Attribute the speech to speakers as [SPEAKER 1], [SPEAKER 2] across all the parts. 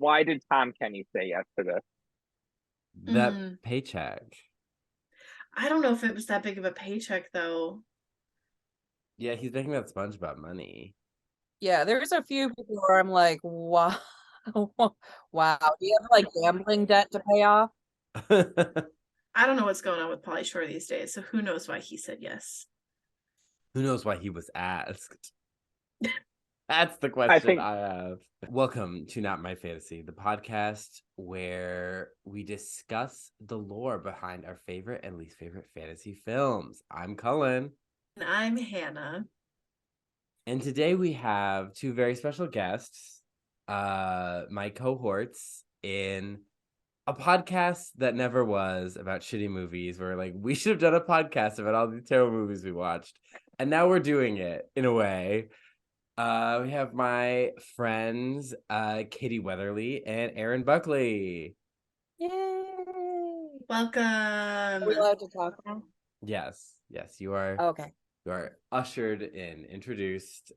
[SPEAKER 1] why did Tom Kenny say yes to this?
[SPEAKER 2] That paycheck.
[SPEAKER 3] I don't know if it was that big of a paycheck though.
[SPEAKER 2] Yeah, he's making that SpongeBob money.
[SPEAKER 4] Yeah, there's a few people where I'm like, wow, wow. Do you have like gambling debt to pay off?
[SPEAKER 3] I don't know what's going on with Pauly Shore these days, so who knows why he said yes.
[SPEAKER 2] Who knows why he was asked? That's the question I have. Welcome to Not My Fantasy, the podcast where we discuss the lore behind our favorite and least favorite fantasy films. I'm Cullen.
[SPEAKER 3] And I'm Hannah.
[SPEAKER 2] And today we have two very special guests, my cohorts in a podcast that never was about shitty movies. Where like we should have done a podcast about all the terrible movies we watched, and now we're doing it in a way. We have my friends, Katie Weatherly and Aaron Buckley.
[SPEAKER 4] Yay!
[SPEAKER 3] Welcome.
[SPEAKER 4] Are we allowed to talk now?
[SPEAKER 2] Yes, you are.
[SPEAKER 4] Okay.
[SPEAKER 2] You are ushered in, introduced.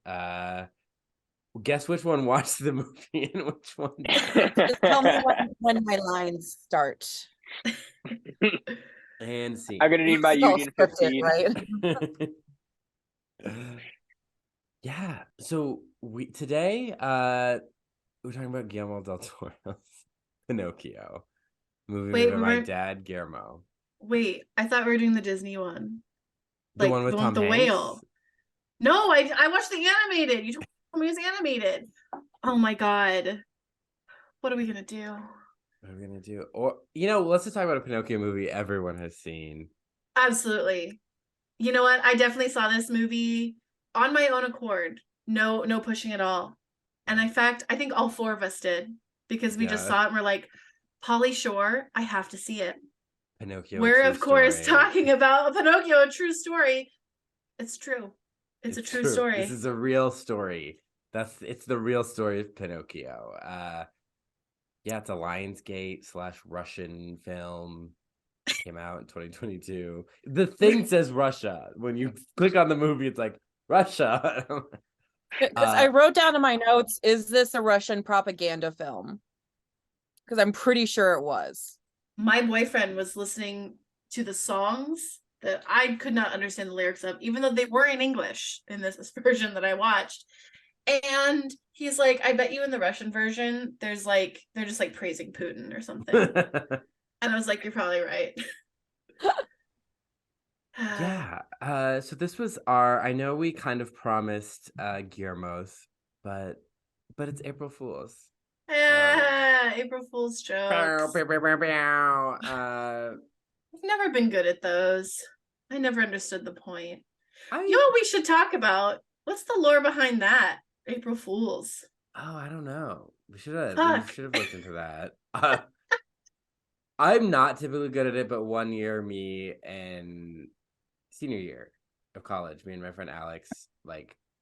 [SPEAKER 2] Guess which one watched the movie and which one didn't.
[SPEAKER 4] Just tell me when my lines start.
[SPEAKER 2] And see.
[SPEAKER 1] I'm gonna need my
[SPEAKER 4] It's all
[SPEAKER 1] Union
[SPEAKER 4] scripted,
[SPEAKER 1] 15.
[SPEAKER 4] right?
[SPEAKER 2] Yeah. So today we're talking about Guillermo del Toro's Pinocchio, movie made by my dad Guillermo.
[SPEAKER 3] Wait, I thought we were doing the Disney one.
[SPEAKER 2] The one with Tom
[SPEAKER 3] the
[SPEAKER 2] Hanks?
[SPEAKER 3] whale. No, I watched the animated. You told me it was animated. Oh my god. What are we gonna do?
[SPEAKER 2] What are we gonna do? Or let's just talk about a Pinocchio movie everyone has seen.
[SPEAKER 3] Absolutely. You know what? I definitely saw this movie on my own accord. No pushing at all. And in fact, I think all four of us did because we just saw it and we're like, Pauly Shore, I have to see it.
[SPEAKER 2] Pinocchio.
[SPEAKER 3] We're of course talking about Pinocchio, a true story. It's true. It's a true story.
[SPEAKER 2] This is a real story. It's the real story of Pinocchio. Yeah, it's a Lionsgate / Russian film. Came out in 2022. The thing says Russia. When you click on the movie, it's like Russia.
[SPEAKER 4] Because I wrote down in my notes, is this a Russian propaganda film? Because I'm pretty sure it was.
[SPEAKER 3] My boyfriend was listening to the songs that I could not understand the lyrics of, even though they were in English in this version that I watched. And he's like, I bet you in the Russian version, they're just like praising Putin or something. And I was like, you're probably right.
[SPEAKER 2] Yeah. So this was I know we kind of promised Guillermo's, but it's April Fool's.
[SPEAKER 3] April Fool's jokes. I've never been good at those. I never understood the point. You know what we should talk about? What's the lore behind that? April Fool's.
[SPEAKER 2] Oh, I don't know. We should have looked into that. I'm not typically good at it, but one year, me and senior year of college, me and my friend Alex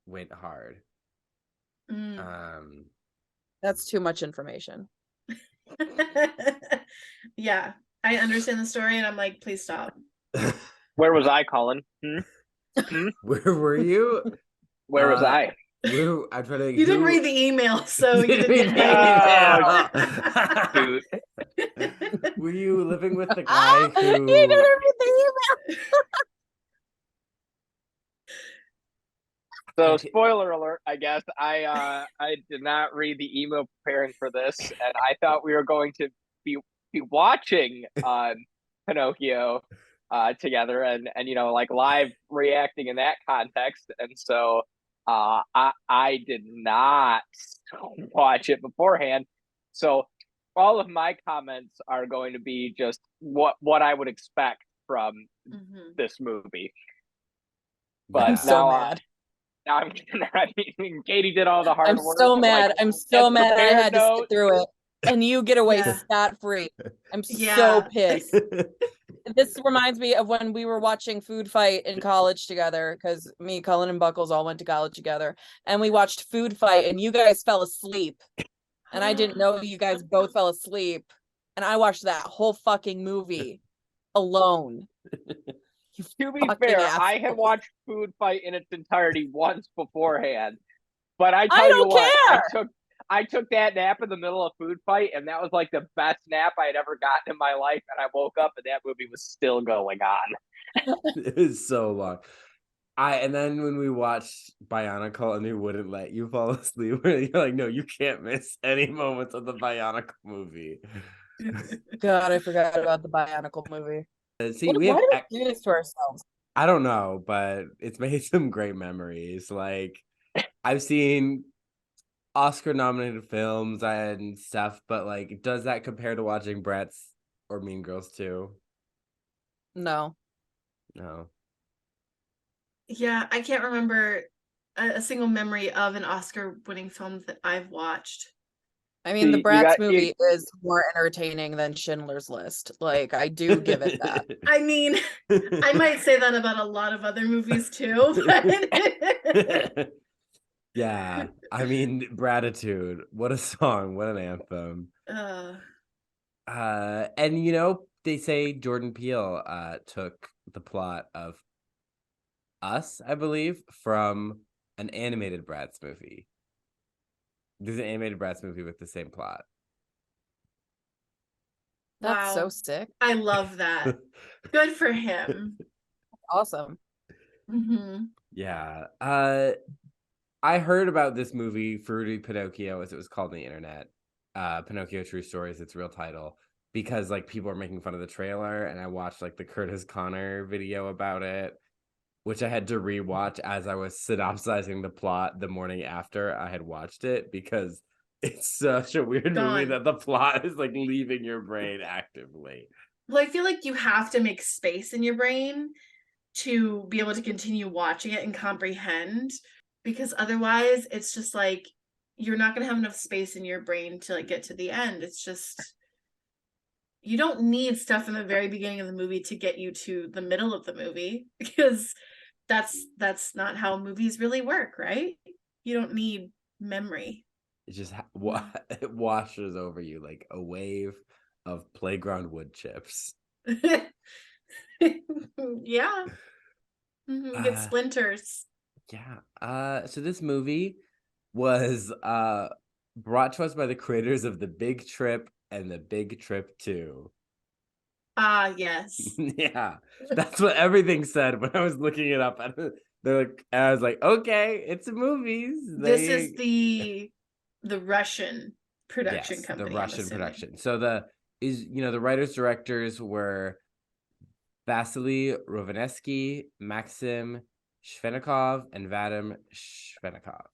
[SPEAKER 2] went hard.
[SPEAKER 4] That's too much information.
[SPEAKER 3] Yeah, I understand the story, and I'm like, please stop.
[SPEAKER 1] Where was I, Colin?
[SPEAKER 2] Where were you?
[SPEAKER 1] Where was I?
[SPEAKER 3] You didn't read the email, so you didn't
[SPEAKER 1] get Dude.
[SPEAKER 2] Were you living with the guy who?
[SPEAKER 4] You didn't read the email.
[SPEAKER 1] So, spoiler alert, I guess. I did not read the email preparing for this, and I thought we were going to be watching Pinocchio together and live reacting in that context. And so I did not watch it beforehand. So all of my comments are going to be just what I would expect from this movie. But
[SPEAKER 4] I'm so mad.
[SPEAKER 1] Now I'm Katie did all the hard work.
[SPEAKER 4] I'm so mad. I'm so mad I had to sit through it. And you get away scot-free. I'm so pissed. This reminds me of when we were watching Food Fight in college together, because me, Cullen, and Buckles all went to college together. And we watched Food Fight, and you guys fell asleep. And I didn't know you guys both fell asleep. And I watched that whole fucking movie alone.
[SPEAKER 1] To be fair, I had watched Food Fight in its entirety once beforehand. But I don't care. I took that nap in the middle of Food Fight, and that was like the best nap I had ever gotten in my life. And I woke up, and that movie was still going on.
[SPEAKER 2] It was so long. And then when we watched Bionicle and they wouldn't let you fall asleep, you're like, no, you can't miss any moments of the Bionicle movie.
[SPEAKER 4] God, I forgot about the Bionicle movie.
[SPEAKER 2] See,
[SPEAKER 4] why do we do this to ourselves?
[SPEAKER 2] I don't know, but it's made some great memories. Like, I've seen Oscar-nominated films and stuff, but like, does that compare to watching Bratz or Mean Girls 2?
[SPEAKER 4] No.
[SPEAKER 3] Yeah, I can't remember a single memory of an Oscar-winning film that I've watched.
[SPEAKER 4] I mean, the Bratz movie is more entertaining than Schindler's List. Like, I do give it that.
[SPEAKER 3] I mean, I might say that about a lot of other movies too. But...
[SPEAKER 2] Yeah, I mean, Bratitude. What a song! What an anthem! And you know, they say Jordan Peele took the plot of Us, I believe, from an animated Bratz movie. There's an animated Bratz movie with the same plot.
[SPEAKER 4] That's so sick.
[SPEAKER 3] I love that. Good for him.
[SPEAKER 4] Awesome.
[SPEAKER 3] Mm-hmm.
[SPEAKER 2] Yeah. I heard about this movie, Fruity Pinocchio, as it was called on the internet. Pinocchio True Stories, its real title, because like people are making fun of the trailer, and I watched like the Curtis Connor video about it, which I had to rewatch as I was synopsizing the plot the morning after I had watched it, because it's such a weird movie that the plot is like leaving your brain actively.
[SPEAKER 3] Well, I feel like you have to make space in your brain to be able to continue watching it and comprehend, because otherwise it's just like you're not going to have enough space in your brain to like get to the end. It's just, you don't need stuff in the very beginning of the movie to get you to the middle of the movie, because that's not how movies really work, right? You don't need memory.
[SPEAKER 2] It just it washes over you like a wave of playground wood chips.
[SPEAKER 3] Yeah. You get splinters.
[SPEAKER 2] Yeah. So this movie was brought to us by the creators of The Big Trip and The Big Trip 2.
[SPEAKER 3] Yes.
[SPEAKER 2] Yeah, that's what everything said when I was looking it up. They're like, and I was like, okay, it's movies.
[SPEAKER 3] This is the Russian production company.
[SPEAKER 2] The Russian production. So the writers directors were Vasily Rovanesky, Maxim Shvenikov, and Vadim Shvenikov.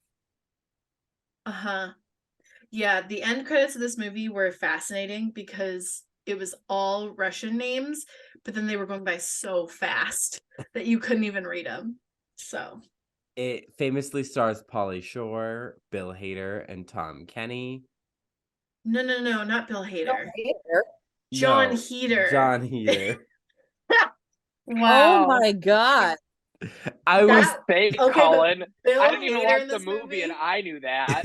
[SPEAKER 3] Yeah, the end credits of this movie were fascinating because it was all Russian names, but then they were going by so fast that you couldn't even read them. So
[SPEAKER 2] it famously stars Pauly Shore, Bill Hader, and Tom Kenny.
[SPEAKER 3] No, not Bill Hader.
[SPEAKER 2] John
[SPEAKER 3] Heder.
[SPEAKER 2] John Heder.
[SPEAKER 3] Wow.
[SPEAKER 4] Oh my God.
[SPEAKER 2] I was
[SPEAKER 1] fake, Cullen. I didn't even watch the movie and I knew that.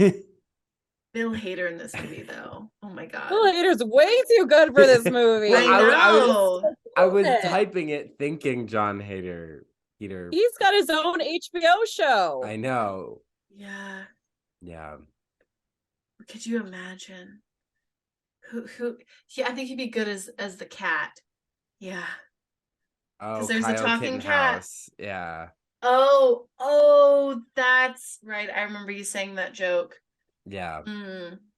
[SPEAKER 3] Bill Hader in this movie, though. Oh my God.
[SPEAKER 4] Bill Hader's way too good for this movie.
[SPEAKER 2] I was typing it thinking John Heder.
[SPEAKER 4] He's got his own HBO show.
[SPEAKER 2] I know.
[SPEAKER 3] Yeah.
[SPEAKER 2] Yeah.
[SPEAKER 3] Could you imagine? Who? Yeah, I think he'd be good as the cat. Yeah.
[SPEAKER 2] Oh,
[SPEAKER 3] there's
[SPEAKER 2] Kyle
[SPEAKER 3] a talking cat.
[SPEAKER 2] Yeah.
[SPEAKER 3] Oh, that's right. I remember you saying that joke.
[SPEAKER 2] Yeah.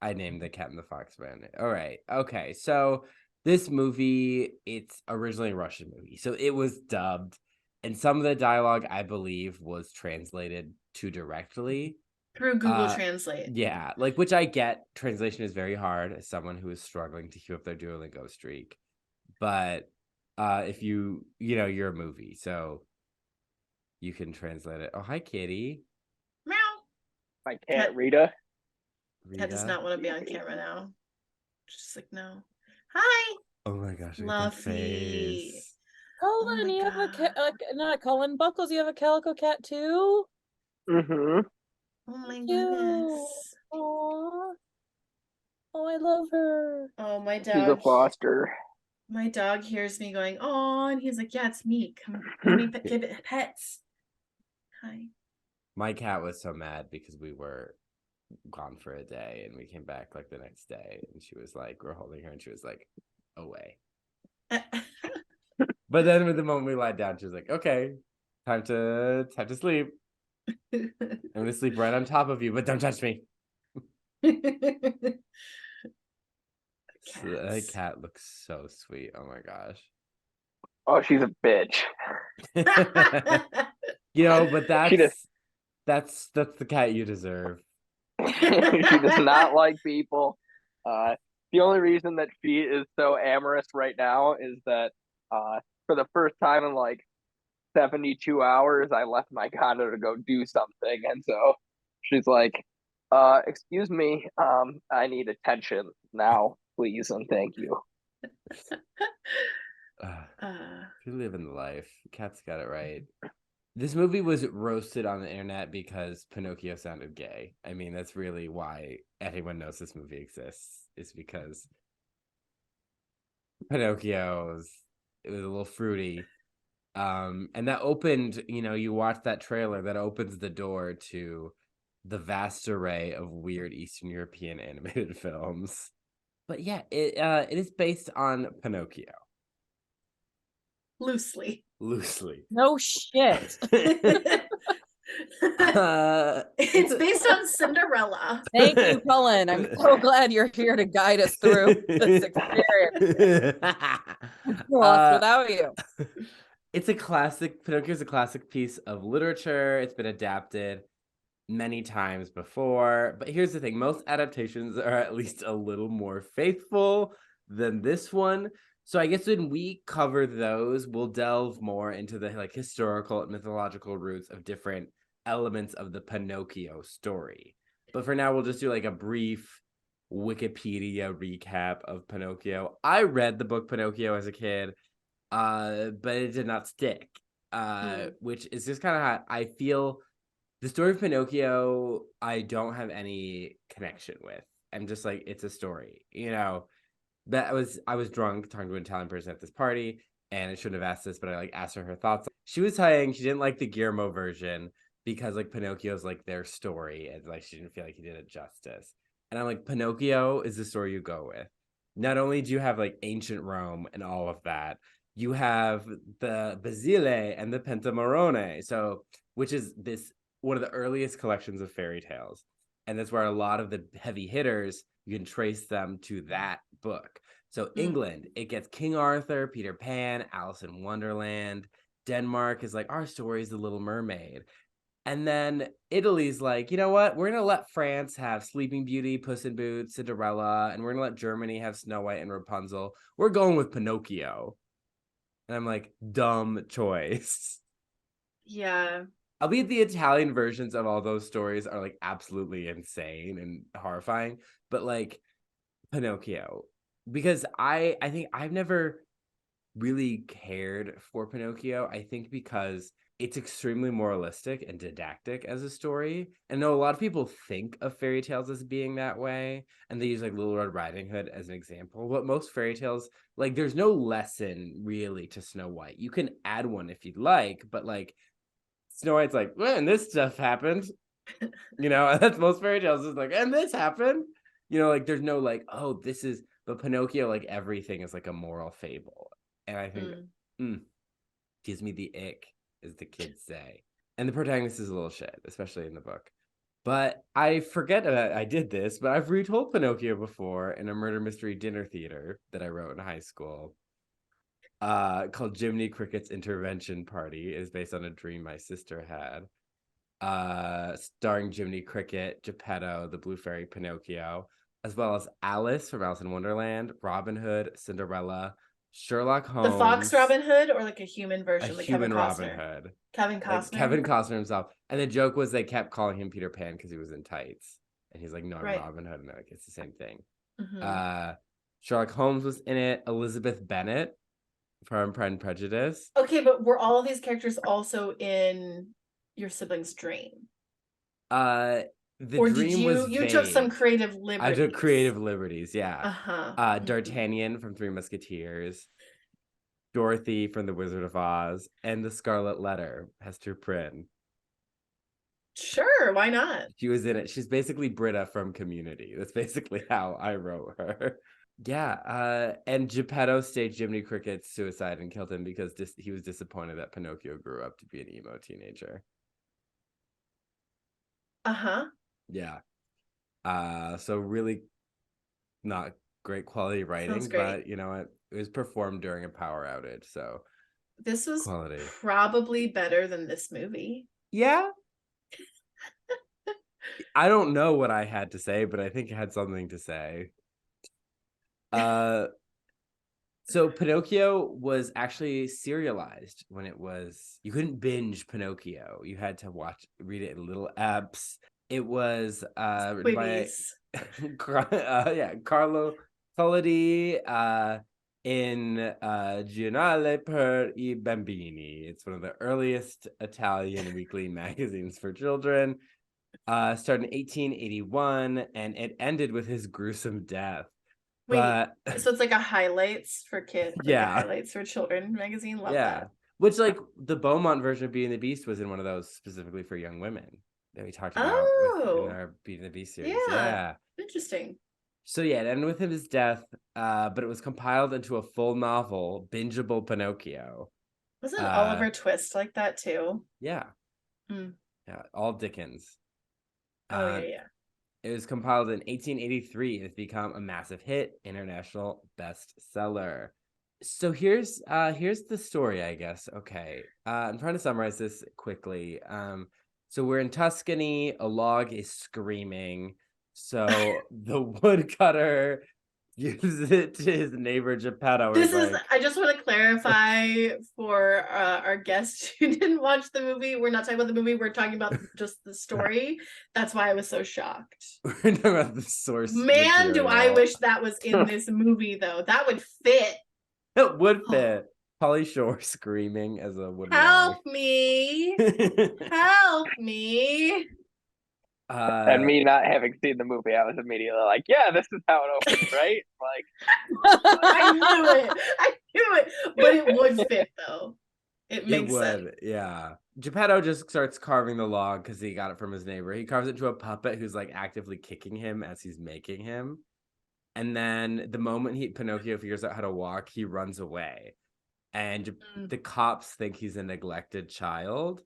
[SPEAKER 2] I named the Cat and the Fox Man. All right. Okay. So this movie, it's originally a Russian movie. So it was dubbed, and some of the dialogue, I believe, was translated too directly.
[SPEAKER 3] Through Google Translate.
[SPEAKER 2] Yeah. Like, which I get. Translation is very hard as someone who is struggling to keep up their Duolingo streak. But if you're a movie, so you can translate it. Oh, hi, kitty.
[SPEAKER 3] Meow.
[SPEAKER 1] My cat, Rita.
[SPEAKER 3] Cat does not want to be on camera now. She's like, no. Hi.
[SPEAKER 2] Oh my gosh.
[SPEAKER 3] Fluffy.
[SPEAKER 4] Cullen, you have a cat. Not Cullen. Buckles, you have a calico cat too?
[SPEAKER 1] Mm-hmm.
[SPEAKER 3] Oh my goodness.
[SPEAKER 4] Aww. Oh, I love her.
[SPEAKER 3] Oh, my dog.
[SPEAKER 1] She's a foster.
[SPEAKER 3] My dog hears me going, oh, and he's like, yeah, it's me. Come give it pets. Hi.
[SPEAKER 2] My cat was so mad because we were gone for a day, and we came back like the next day, and she was like, we're holding her, and she was like, away. But then with the moment we lied down, she was like, okay, time to sleep. I'm gonna sleep right on top of you, but don't touch me. So that cat looks so sweet. Oh my gosh.
[SPEAKER 1] Oh, she's a bitch.
[SPEAKER 2] But that's the cat you deserve.
[SPEAKER 1] She does not like people. The only reason that she is so amorous right now is that for the first time in like 72 hours, I left my condo to go do something, and so she's like, excuse me, I need attention now, please, and thank you.
[SPEAKER 2] You live in the life. Cat's got it right. This movie was roasted on the internet because Pinocchio sounded gay. I mean, that's really why anyone knows this movie exists, is because Pinocchio it was a little fruity. And that opened, you watch that trailer, that opens the door to the vast array of weird Eastern European animated films. But yeah, it is based on Pinocchio.
[SPEAKER 3] Loosely.
[SPEAKER 4] No shit.
[SPEAKER 3] It's based on Cinderella.
[SPEAKER 4] Thank you, Cullen. I'm so glad you're here to guide us through this experience. I'm lost without you.
[SPEAKER 2] It's a classic. Pinocchio is a classic piece of literature. It's been adapted many times before. But here's the thing. Most adaptations are at least a little more faithful than this one. So I guess when we cover those, we'll delve more into the like historical and mythological roots of different elements of the Pinocchio story. But for now, we'll just do like a brief Wikipedia recap of Pinocchio. I read the book Pinocchio as a kid, but it did not stick, which is just kind of how I feel. The story of Pinocchio, I don't have any connection with. I'm just like, it's a story, I was drunk talking to an Italian person at this party, and I shouldn't have asked this, but I like asked her thoughts. She was saying she didn't like the Guillermo version because like Pinocchio's like their story, and like she didn't feel like he did it justice. And I'm like, Pinocchio is the story you go with. Not only do you have like ancient Rome and all of that, you have the Basile and the Pentamerone, so which is this one of the earliest collections of fairy tales, and that's where a lot of the heavy hitters, you can trace them to that book. So England, it gets King Arthur, Peter Pan, Alice in Wonderland. Denmark is like, our story is the Little Mermaid. And then Italy's like, you know what? We're going to let France have Sleeping Beauty, Puss in Boots, Cinderella, and we're going to let Germany have Snow White and Rapunzel. We're going with Pinocchio. And I'm like, dumb choice.
[SPEAKER 3] Yeah.
[SPEAKER 2] Albeit the Italian versions of all those stories are like absolutely insane and horrifying, but like Pinocchio, because I think I've never really cared for Pinocchio. I think because it's extremely moralistic and didactic as a story. And I know a lot of people think of fairy tales as being that way, and they use like Little Red Riding Hood as an example. But most fairy tales, like there's no lesson really to Snow White. You can add one if you'd like, but like Snow White's like, well, and this stuff happened. That's most fairy tales is like, and this happened. Like there's no like, oh, this is, but Pinocchio, like everything is like a moral fable. And I think gives me the ick, as the kids say. And the protagonist is a little shit, especially in the book. But I forget that I did this, but I've retold Pinocchio before in a murder mystery dinner theater that I wrote in high school. Called Jiminy Cricket's Intervention Party. It is based on a dream my sister had. Starring Jiminy Cricket, Geppetto, the Blue Fairy, Pinocchio, as well as Alice from Alice in Wonderland, Robin Hood, Cinderella, Sherlock Holmes.
[SPEAKER 3] The Fox Robin Hood, or like a human version, like
[SPEAKER 2] human
[SPEAKER 3] Kevin
[SPEAKER 2] Robin
[SPEAKER 3] Costner.
[SPEAKER 2] Hood.
[SPEAKER 3] Kevin Costner.
[SPEAKER 2] Like Kevin Costner himself. And the joke was they kept calling him Peter Pan because he was in tights. And he's like, no, I'm Robin Hood. And they're like, it's the same thing. Sherlock Holmes was in it. Elizabeth Bennet from Pride and Prejudice.
[SPEAKER 3] Okay, but were all of these characters also in your sibling's dream?
[SPEAKER 2] Or
[SPEAKER 3] did you took some creative liberties?
[SPEAKER 2] I took creative liberties, yeah. D'Artagnan from Three Musketeers, Dorothy from The Wizard of Oz, and The Scarlet Letter, Hester Prynne.
[SPEAKER 3] Sure, why not?
[SPEAKER 2] She was in it. She's basically Britta from Community. That's basically how I wrote her. Yeah, and Geppetto staged Jiminy Cricket's suicide and killed him because he was disappointed that Pinocchio grew up to be an emo teenager.
[SPEAKER 3] Uh-huh.
[SPEAKER 2] Yeah. So really not great quality writing, but you know what? It was performed during a power outage, so
[SPEAKER 3] this was
[SPEAKER 2] quality.
[SPEAKER 3] Probably better than this movie.
[SPEAKER 2] Yeah. I don't know what I had to say, but I think it had something to say. So Pinocchio was actually serialized when you couldn't binge Pinocchio. You had to read it in little eps. It was written by Carlo Collodi in Giornale per I Bambini. It's one of the earliest Italian weekly magazines for children. Started in 1881, and it ended with his gruesome death.
[SPEAKER 3] Wait, so it's like a highlights for kids,
[SPEAKER 2] yeah,
[SPEAKER 3] like a highlights for children magazine. Love that.
[SPEAKER 2] Which, like, the Beaumont version of Beauty and the Beast was in one of those specifically for young women that we talked about in our Beauty and the Beast series. Yeah.
[SPEAKER 3] Interesting.
[SPEAKER 2] So yeah, it ended with his death, but it was compiled into a full novel, Bingeable Pinocchio.
[SPEAKER 3] Wasn't Oliver Twist like that too?
[SPEAKER 2] Yeah. Yeah, all Dickens.
[SPEAKER 3] Yeah.
[SPEAKER 2] It was compiled in 1883 and it's become a massive hit, international bestseller. So here's the story, I guess. Okay. I'm trying to summarize this quickly. So we're in Tuscany, a log is screaming. So the woodcutter gives it to his neighbor Geppetto.
[SPEAKER 3] I just want to clarify for our guests who didn't watch the movie. We're not talking about the movie. We're talking about just the story. That's why I was so shocked.
[SPEAKER 2] We're talking about the source.
[SPEAKER 3] Man, material. Do I wish that was in this movie, though. That would fit.
[SPEAKER 2] It would fit. Pauly Shore screaming as a woodworker.
[SPEAKER 3] Help me. Help me.
[SPEAKER 1] And me not having seen the movie, I was immediately like, yeah, this is how it opens, right? Like,
[SPEAKER 3] I knew it, but it would fit though. It makes sense.
[SPEAKER 2] Yeah. Geppetto just starts carving the log because he got it from his neighbor. He carves it into a puppet who's like actively kicking him as he's making him. And then the moment Pinocchio figures out how to walk, he runs away. And the cops think he's a neglected child.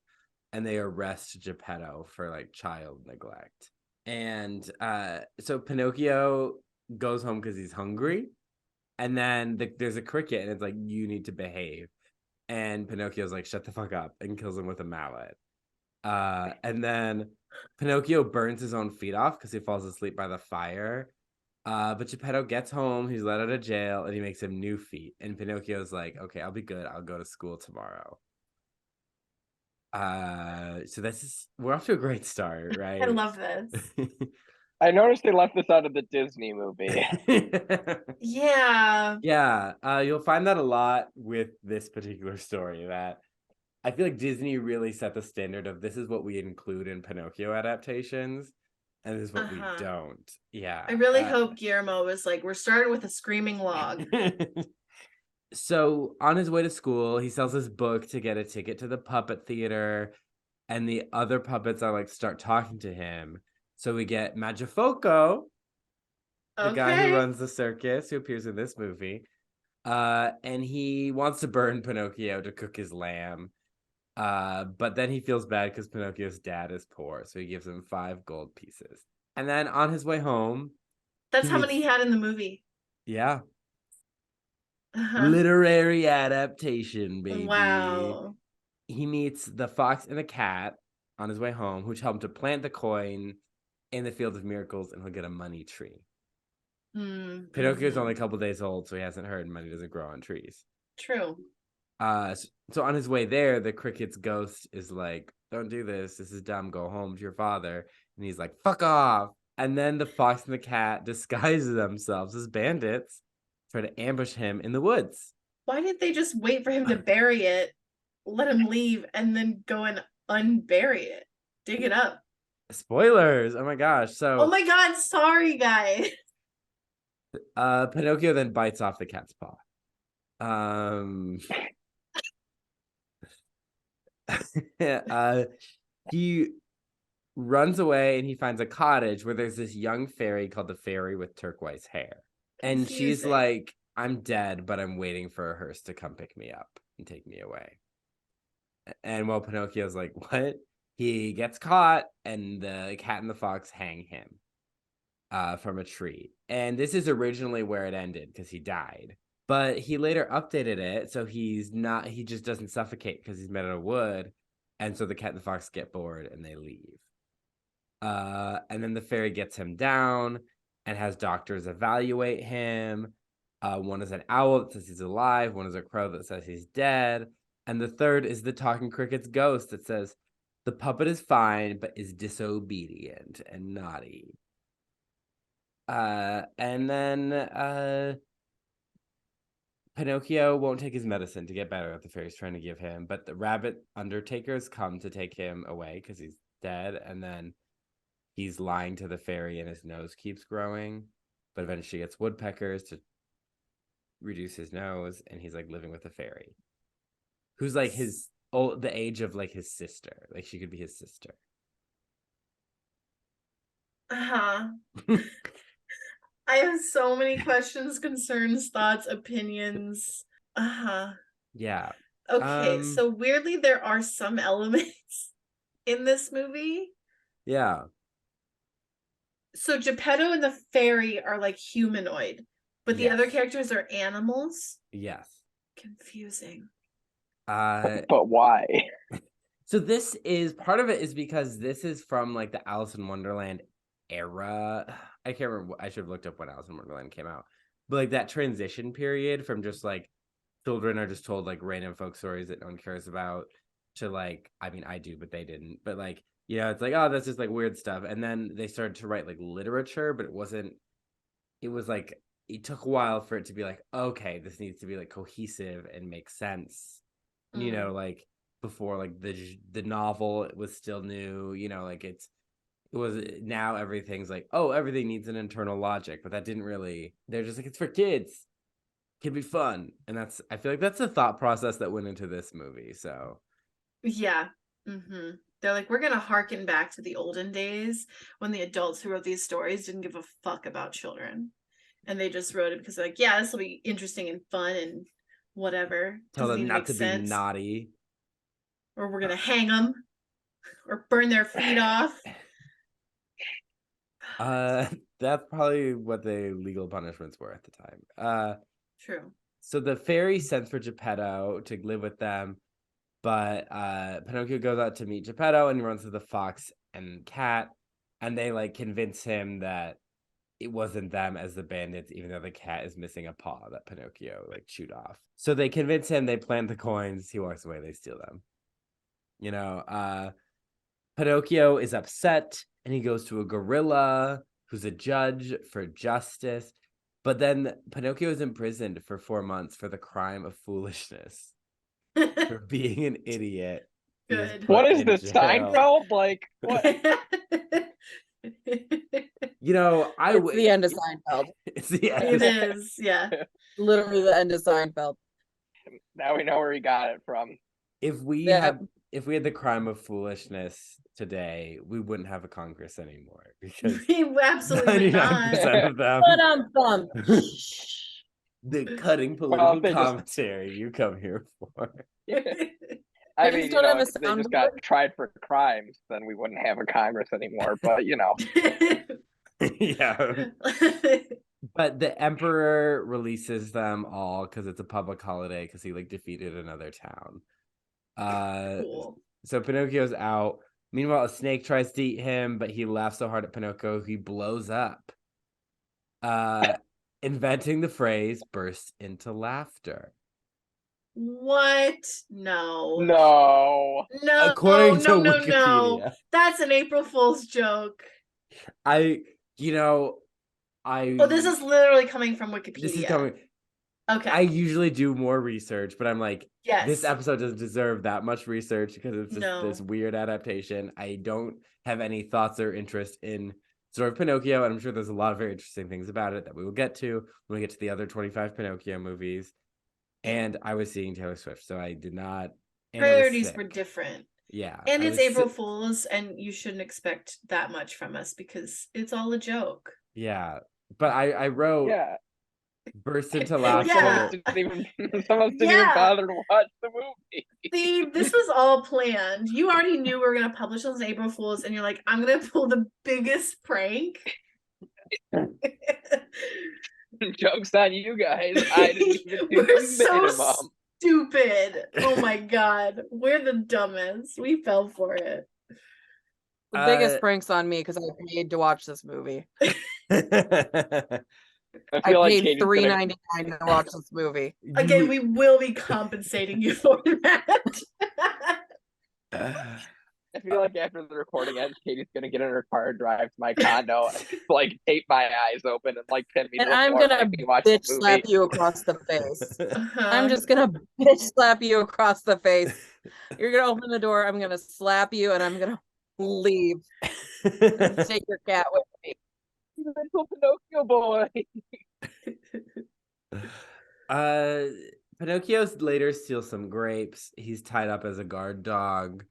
[SPEAKER 2] And they arrest Geppetto for like child neglect. And so Pinocchio goes home because he's hungry. And then there's a cricket and it's like, you need to behave. And Pinocchio's like, shut the fuck up, and kills him with a mallet. And then Pinocchio burns his own feet off because he falls asleep by the fire. But Geppetto gets home, he's let out of jail, and he makes him new feet. And Pinocchio's like, okay, I'll be good. I'll go to school tomorrow. So we're off to a great start, right?
[SPEAKER 3] I love this.
[SPEAKER 1] I noticed they left this out of the Disney movie.
[SPEAKER 3] Yeah.
[SPEAKER 2] Yeah. You'll find that a lot with this particular story, that I feel like Disney really set the standard of this is what we include in Pinocchio adaptations, and this is what we don't. Yeah.
[SPEAKER 3] I really hope Guillermo was like, we're starting with a screaming log.
[SPEAKER 2] So on his way to school, he sells his book to get a ticket to the puppet theater, and the other puppets are like start talking to him. So we get Magifoco, the guy who runs the circus, who appears in this movie, and he wants to burn Pinocchio to cook his lamb, but then he feels bad because Pinocchio's dad is poor, so he gives him 5 gold pieces. And then on his way home,
[SPEAKER 3] that's how many he had in the movie.
[SPEAKER 2] Yeah. Literary adaptation, baby.
[SPEAKER 3] Wow.
[SPEAKER 2] He meets the fox and the cat on his way home, who tell him to plant the coin in the field of miracles and he'll get a money tree. Pinocchio's only a couple days old, so he hasn't heard money doesn't grow on trees.
[SPEAKER 3] True.
[SPEAKER 2] So on his way there, the cricket's ghost is like, don't do this. This is dumb. Go home to your father. And he's like, fuck off. And then the fox and the cat disguise themselves as bandits, try to ambush him in the woods.
[SPEAKER 3] Why didn't they just wait for him to bury it, let him leave, and then go and unbury it? Dig it up.
[SPEAKER 2] Spoilers. Oh my gosh.
[SPEAKER 3] Oh my god, sorry guys.
[SPEAKER 2] Pinocchio then bites off the cat's paw. runs away, and he finds a cottage where there's this young fairy called the Fairy with Turquoise Hair. And she's
[SPEAKER 3] Confusing.
[SPEAKER 2] like, I'm dead, but I'm waiting for a hearse to come pick me up and take me away. And while Pinocchio's like, what? He gets caught, and the Cat and the Fox hang him from a tree. And this is originally where it ended because he died. But he later updated it so he just doesn't suffocate because he's made out of wood. And so the Cat and the Fox get bored and they leave. And then the fairy gets him down and has doctors evaluate him. One is an owl that says he's alive. One is a crow that says he's dead. And the third is the talking cricket's ghost that says, the puppet is fine, but is disobedient and naughty. And then Pinocchio won't take his medicine to get better that the fairy's trying to give him, but the rabbit undertakers come to take him away because he's dead, and then he's lying to the fairy and his nose keeps growing, but eventually gets woodpeckers to reduce his nose, and he's like living with the fairy, who's like the age of like his sister. Like she could be his sister.
[SPEAKER 3] I have so many questions, concerns, thoughts, opinions.
[SPEAKER 2] Yeah.
[SPEAKER 3] Okay, so weirdly, there are some elements in this movie.
[SPEAKER 2] Yeah.
[SPEAKER 3] So Geppetto and the fairy are like humanoid, but the other
[SPEAKER 2] Yes.
[SPEAKER 3] characters are animals.
[SPEAKER 2] Yes.
[SPEAKER 3] Confusing.
[SPEAKER 1] But why?
[SPEAKER 2] So this is part of it is because this is from like the Alice in Wonderland era. I can't remember. I should have looked up when Alice in Wonderland came out. But like that transition period from just like children are just told like random folk stories that no one cares about to like, I mean, I do, but they didn't. But like, you know, it's like, oh, that's just like weird stuff. And then they started to write like literature, but it was like, it took a while for it to be like, okay, this needs to be like cohesive and make sense. You know, like before like the novel was still new, you know, like it was now everything's like, oh, everything needs an internal logic, but that didn't really, they're just like, it's for kids, it can be fun. And that's, I feel like that's the thought process that went into this movie. So
[SPEAKER 3] yeah. They're like, we're gonna harken back to the olden days when the adults who wrote these stories didn't give a fuck about children, and they just wrote it because they're like, yeah, this will be interesting and fun and whatever.
[SPEAKER 2] Tell
[SPEAKER 3] Doesn't
[SPEAKER 2] them
[SPEAKER 3] need to
[SPEAKER 2] not
[SPEAKER 3] make
[SPEAKER 2] to
[SPEAKER 3] sense.
[SPEAKER 2] be naughty,
[SPEAKER 3] Or we're gonna hang them or burn their feet off.
[SPEAKER 2] that's probably what the legal punishments were at the time.
[SPEAKER 3] True.
[SPEAKER 2] So the fairy sends for Geppetto to live with them, but Pinocchio goes out to meet Geppetto and he runs to the fox and cat, and they like convince him that it wasn't them as the bandits, even though the cat is missing a paw that Pinocchio like chewed off. So they convince him, they plant the coins, he walks away, they steal them. You know, Pinocchio is upset and he goes to a gorilla who's a judge for justice. But then Pinocchio is imprisoned for 4 months for the crime of foolishness, for being an idiot.
[SPEAKER 3] Good.
[SPEAKER 1] What is this, Seinfeld? Like, what?
[SPEAKER 2] You know,
[SPEAKER 4] it's the end of Seinfeld.
[SPEAKER 2] It's the end.
[SPEAKER 3] It is, yeah.
[SPEAKER 4] Literally the end of Seinfeld.
[SPEAKER 1] Now we know where he got it from.
[SPEAKER 2] If we had the crime of foolishness today, we wouldn't have a Congress anymore because
[SPEAKER 3] We absolutely not.
[SPEAKER 2] 99% of them. The cutting political commentary you come here for.
[SPEAKER 1] I mean, you know, if they just got tried for crimes, then we wouldn't have a Congress anymore. But you know,
[SPEAKER 2] yeah. But the emperor releases them all because it's a public holiday because he like defeated another town.
[SPEAKER 3] Cool.
[SPEAKER 2] So Pinocchio's out. Meanwhile, a snake tries to eat him, but he laughs so hard at Pinocchio he blows up. Inventing the phrase "burst into laughter."
[SPEAKER 3] What? No.
[SPEAKER 2] According to Wikipedia.
[SPEAKER 3] No. That's an April Fool's joke.
[SPEAKER 2] Oh,
[SPEAKER 3] this is literally coming from Wikipedia.
[SPEAKER 2] This is coming.
[SPEAKER 3] Okay.
[SPEAKER 2] I usually do more research, but I'm like,
[SPEAKER 3] yes,
[SPEAKER 2] this episode doesn't deserve that much research because it's just this weird adaptation. I don't have any thoughts or interest in sort of Pinocchio, and I'm sure there's a lot of very interesting things about it that we will get to when we get to the other 25 Pinocchio movies. And I was seeing Taylor Swift, so I did not.
[SPEAKER 3] Priorities were different.
[SPEAKER 2] Yeah.
[SPEAKER 3] And it's April Fool's, and you shouldn't expect that much from us because it's all a joke.
[SPEAKER 2] Yeah. But I wrote burst into laughter.
[SPEAKER 1] Someone didn't even bother to watch the movie.
[SPEAKER 3] See, this was all planned. You already knew we were going to publish on April Fool's, and you're like, I'm going to pull the biggest prank.
[SPEAKER 1] Joke's on you guys. I didn't even do
[SPEAKER 3] We're
[SPEAKER 1] the
[SPEAKER 3] so
[SPEAKER 1] minimum.
[SPEAKER 3] Stupid. Oh my God. We're the dumbest. We fell for it.
[SPEAKER 4] The biggest prank's on me because I paid to watch this movie.
[SPEAKER 1] I
[SPEAKER 4] paid $3.99 to watch this movie.
[SPEAKER 3] Again, we will be compensating you for that.
[SPEAKER 1] I feel like after the recording ends, Katie's gonna get in her car and drive to my condo and like tape my eyes open and like pin me.
[SPEAKER 4] And I'm gonna bitch slap you across the face. I'm just gonna bitch slap you across the face. You're gonna open the door. I'm gonna slap you, and I'm gonna leave. And take your cat with me.
[SPEAKER 1] Little Pinocchio boy.
[SPEAKER 2] Pinocchio later steals some grapes. He's tied up as a guard dog.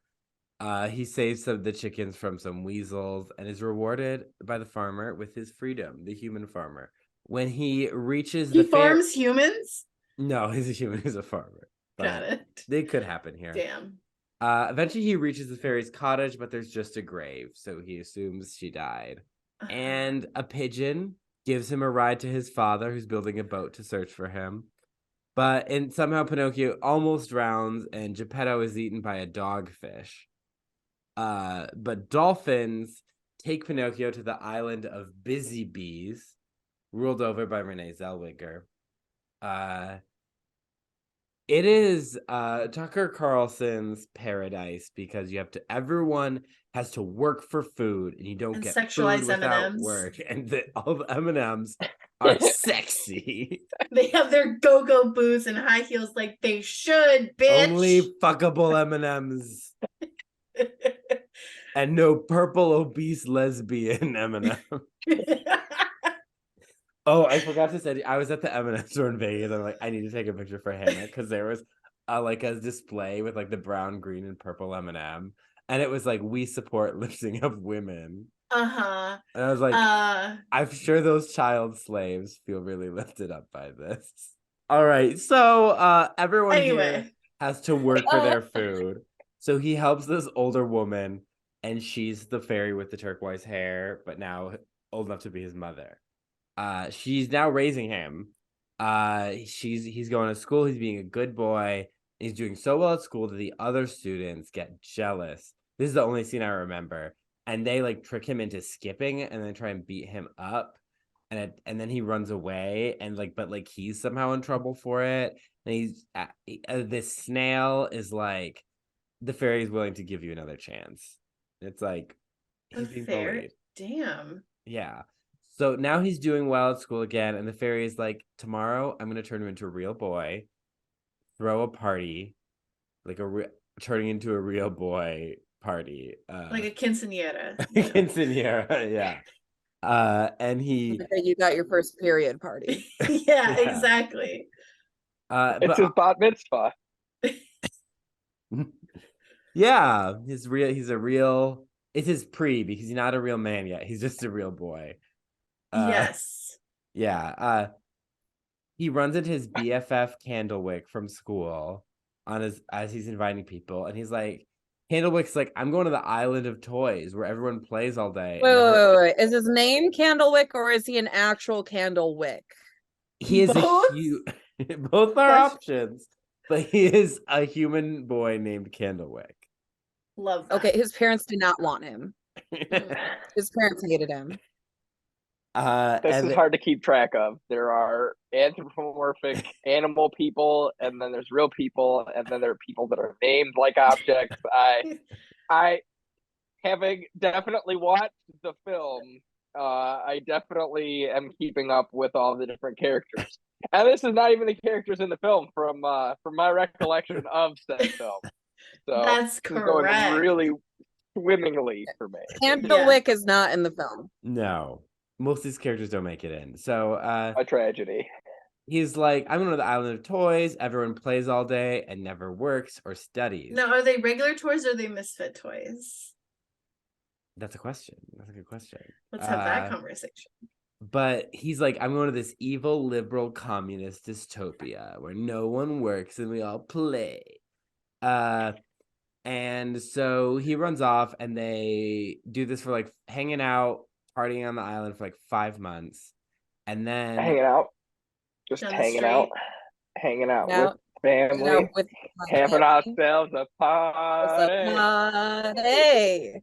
[SPEAKER 2] He saves some of the chickens from some weasels and is rewarded by the farmer with his freedom, the human farmer. When he reaches
[SPEAKER 3] he farms humans?
[SPEAKER 2] No, he's a human who's a farmer.
[SPEAKER 3] Got it.
[SPEAKER 2] They could happen here.
[SPEAKER 3] Damn.
[SPEAKER 2] Eventually he reaches the fairy's cottage, but there's just a grave, so he assumes she died. And a pigeon gives him a ride to his father, who's building a boat to search for him. And somehow Pinocchio almost drowns, and Geppetto is eaten by a dogfish. But dolphins take Pinocchio to the island of Busy Bees, ruled over by Renee Zellweger. It is Tucker Carlson's paradise because everyone has to work for food, and you don't get
[SPEAKER 3] sexualize
[SPEAKER 2] food without
[SPEAKER 3] M&Ms.
[SPEAKER 2] work, and all the M&Ms are sexy.
[SPEAKER 3] They have their go-go boots and high heels like they should, bitch.
[SPEAKER 2] Only fuckable M&Ms. And no purple obese lesbian M&M. Oh, I forgot to say, I was at the M&M store in Vegas. I'm like, I need to take a picture for Hannah because there was a display with like the brown, green, and purple M&M, and it was like, we support lifting up women. And I was like, I'm sure those child slaves feel really lifted up by this. All right, so everyone here has to work for their food. So he helps this older woman, and she's the fairy with the turquoise hair, but now old enough to be his mother. She's now raising him. He's going to school. He's being a good boy. He's doing so well at school that the other students get jealous. This is the only scene I remember. And they like trick him into skipping and then try and beat him up. And then he runs away but he's somehow in trouble for it. And this snail is like, the fairy is willing to give you another chance. It's like, he's being bullied.
[SPEAKER 3] Damn.
[SPEAKER 2] Yeah. So now he's doing well at school again, and the fairy is like, tomorrow I'm going to turn him into a real boy, throw a party, turning into a real boy party.
[SPEAKER 3] Like a quinceañera.
[SPEAKER 2] Quinceañera, yeah. And
[SPEAKER 4] you got your first period party.
[SPEAKER 3] Yeah, exactly.
[SPEAKER 1] It's his bat mitzvah.
[SPEAKER 2] Yeah, it's his pre, because he's not a real man yet. He's just a real boy.
[SPEAKER 3] Yes.
[SPEAKER 2] Yeah. He runs into his BFF Candlewick from school as he's inviting people, and he's like, Candlewick's like, I'm going to the island of toys where everyone plays all day.
[SPEAKER 4] Wait. Is his name Candlewick, or is he an actual Candlewick?
[SPEAKER 2] He is both are options, but he is a human boy named Candlewick.
[SPEAKER 3] Love that.
[SPEAKER 4] Okay, his parents did not want him. His parents hated him.
[SPEAKER 1] This is hard to keep track of. There are anthropomorphic animal people, and then there's real people, and then there are people that are named like objects. I having definitely watched the film, I definitely am keeping up with all the different characters. And this is not even the characters in the film from my recollection of said film. So
[SPEAKER 3] that's correct.
[SPEAKER 1] Going really swimmingly for me.
[SPEAKER 4] Candlewick is not in the film.
[SPEAKER 2] No. Most of these characters don't make it in. So
[SPEAKER 1] a tragedy.
[SPEAKER 2] He's like, I'm going to the island of toys. Everyone plays all day and never works or studies.
[SPEAKER 3] Now, are they regular toys or are they misfit toys?
[SPEAKER 2] That's a question. That's a good question.
[SPEAKER 3] Let's have that conversation.
[SPEAKER 2] But he's like, I'm going to this evil, liberal, communist dystopia where no one works and we all play. And so he runs off and they do this for like hanging out, partying on the island for like 5 months. And then
[SPEAKER 1] hanging out. Just
[SPEAKER 3] Down the
[SPEAKER 1] hanging
[SPEAKER 3] street.
[SPEAKER 1] out. Hanging out
[SPEAKER 4] Now-
[SPEAKER 1] with family.
[SPEAKER 4] with
[SPEAKER 1] Having ourselves a
[SPEAKER 4] What's
[SPEAKER 1] party.
[SPEAKER 4] up, party?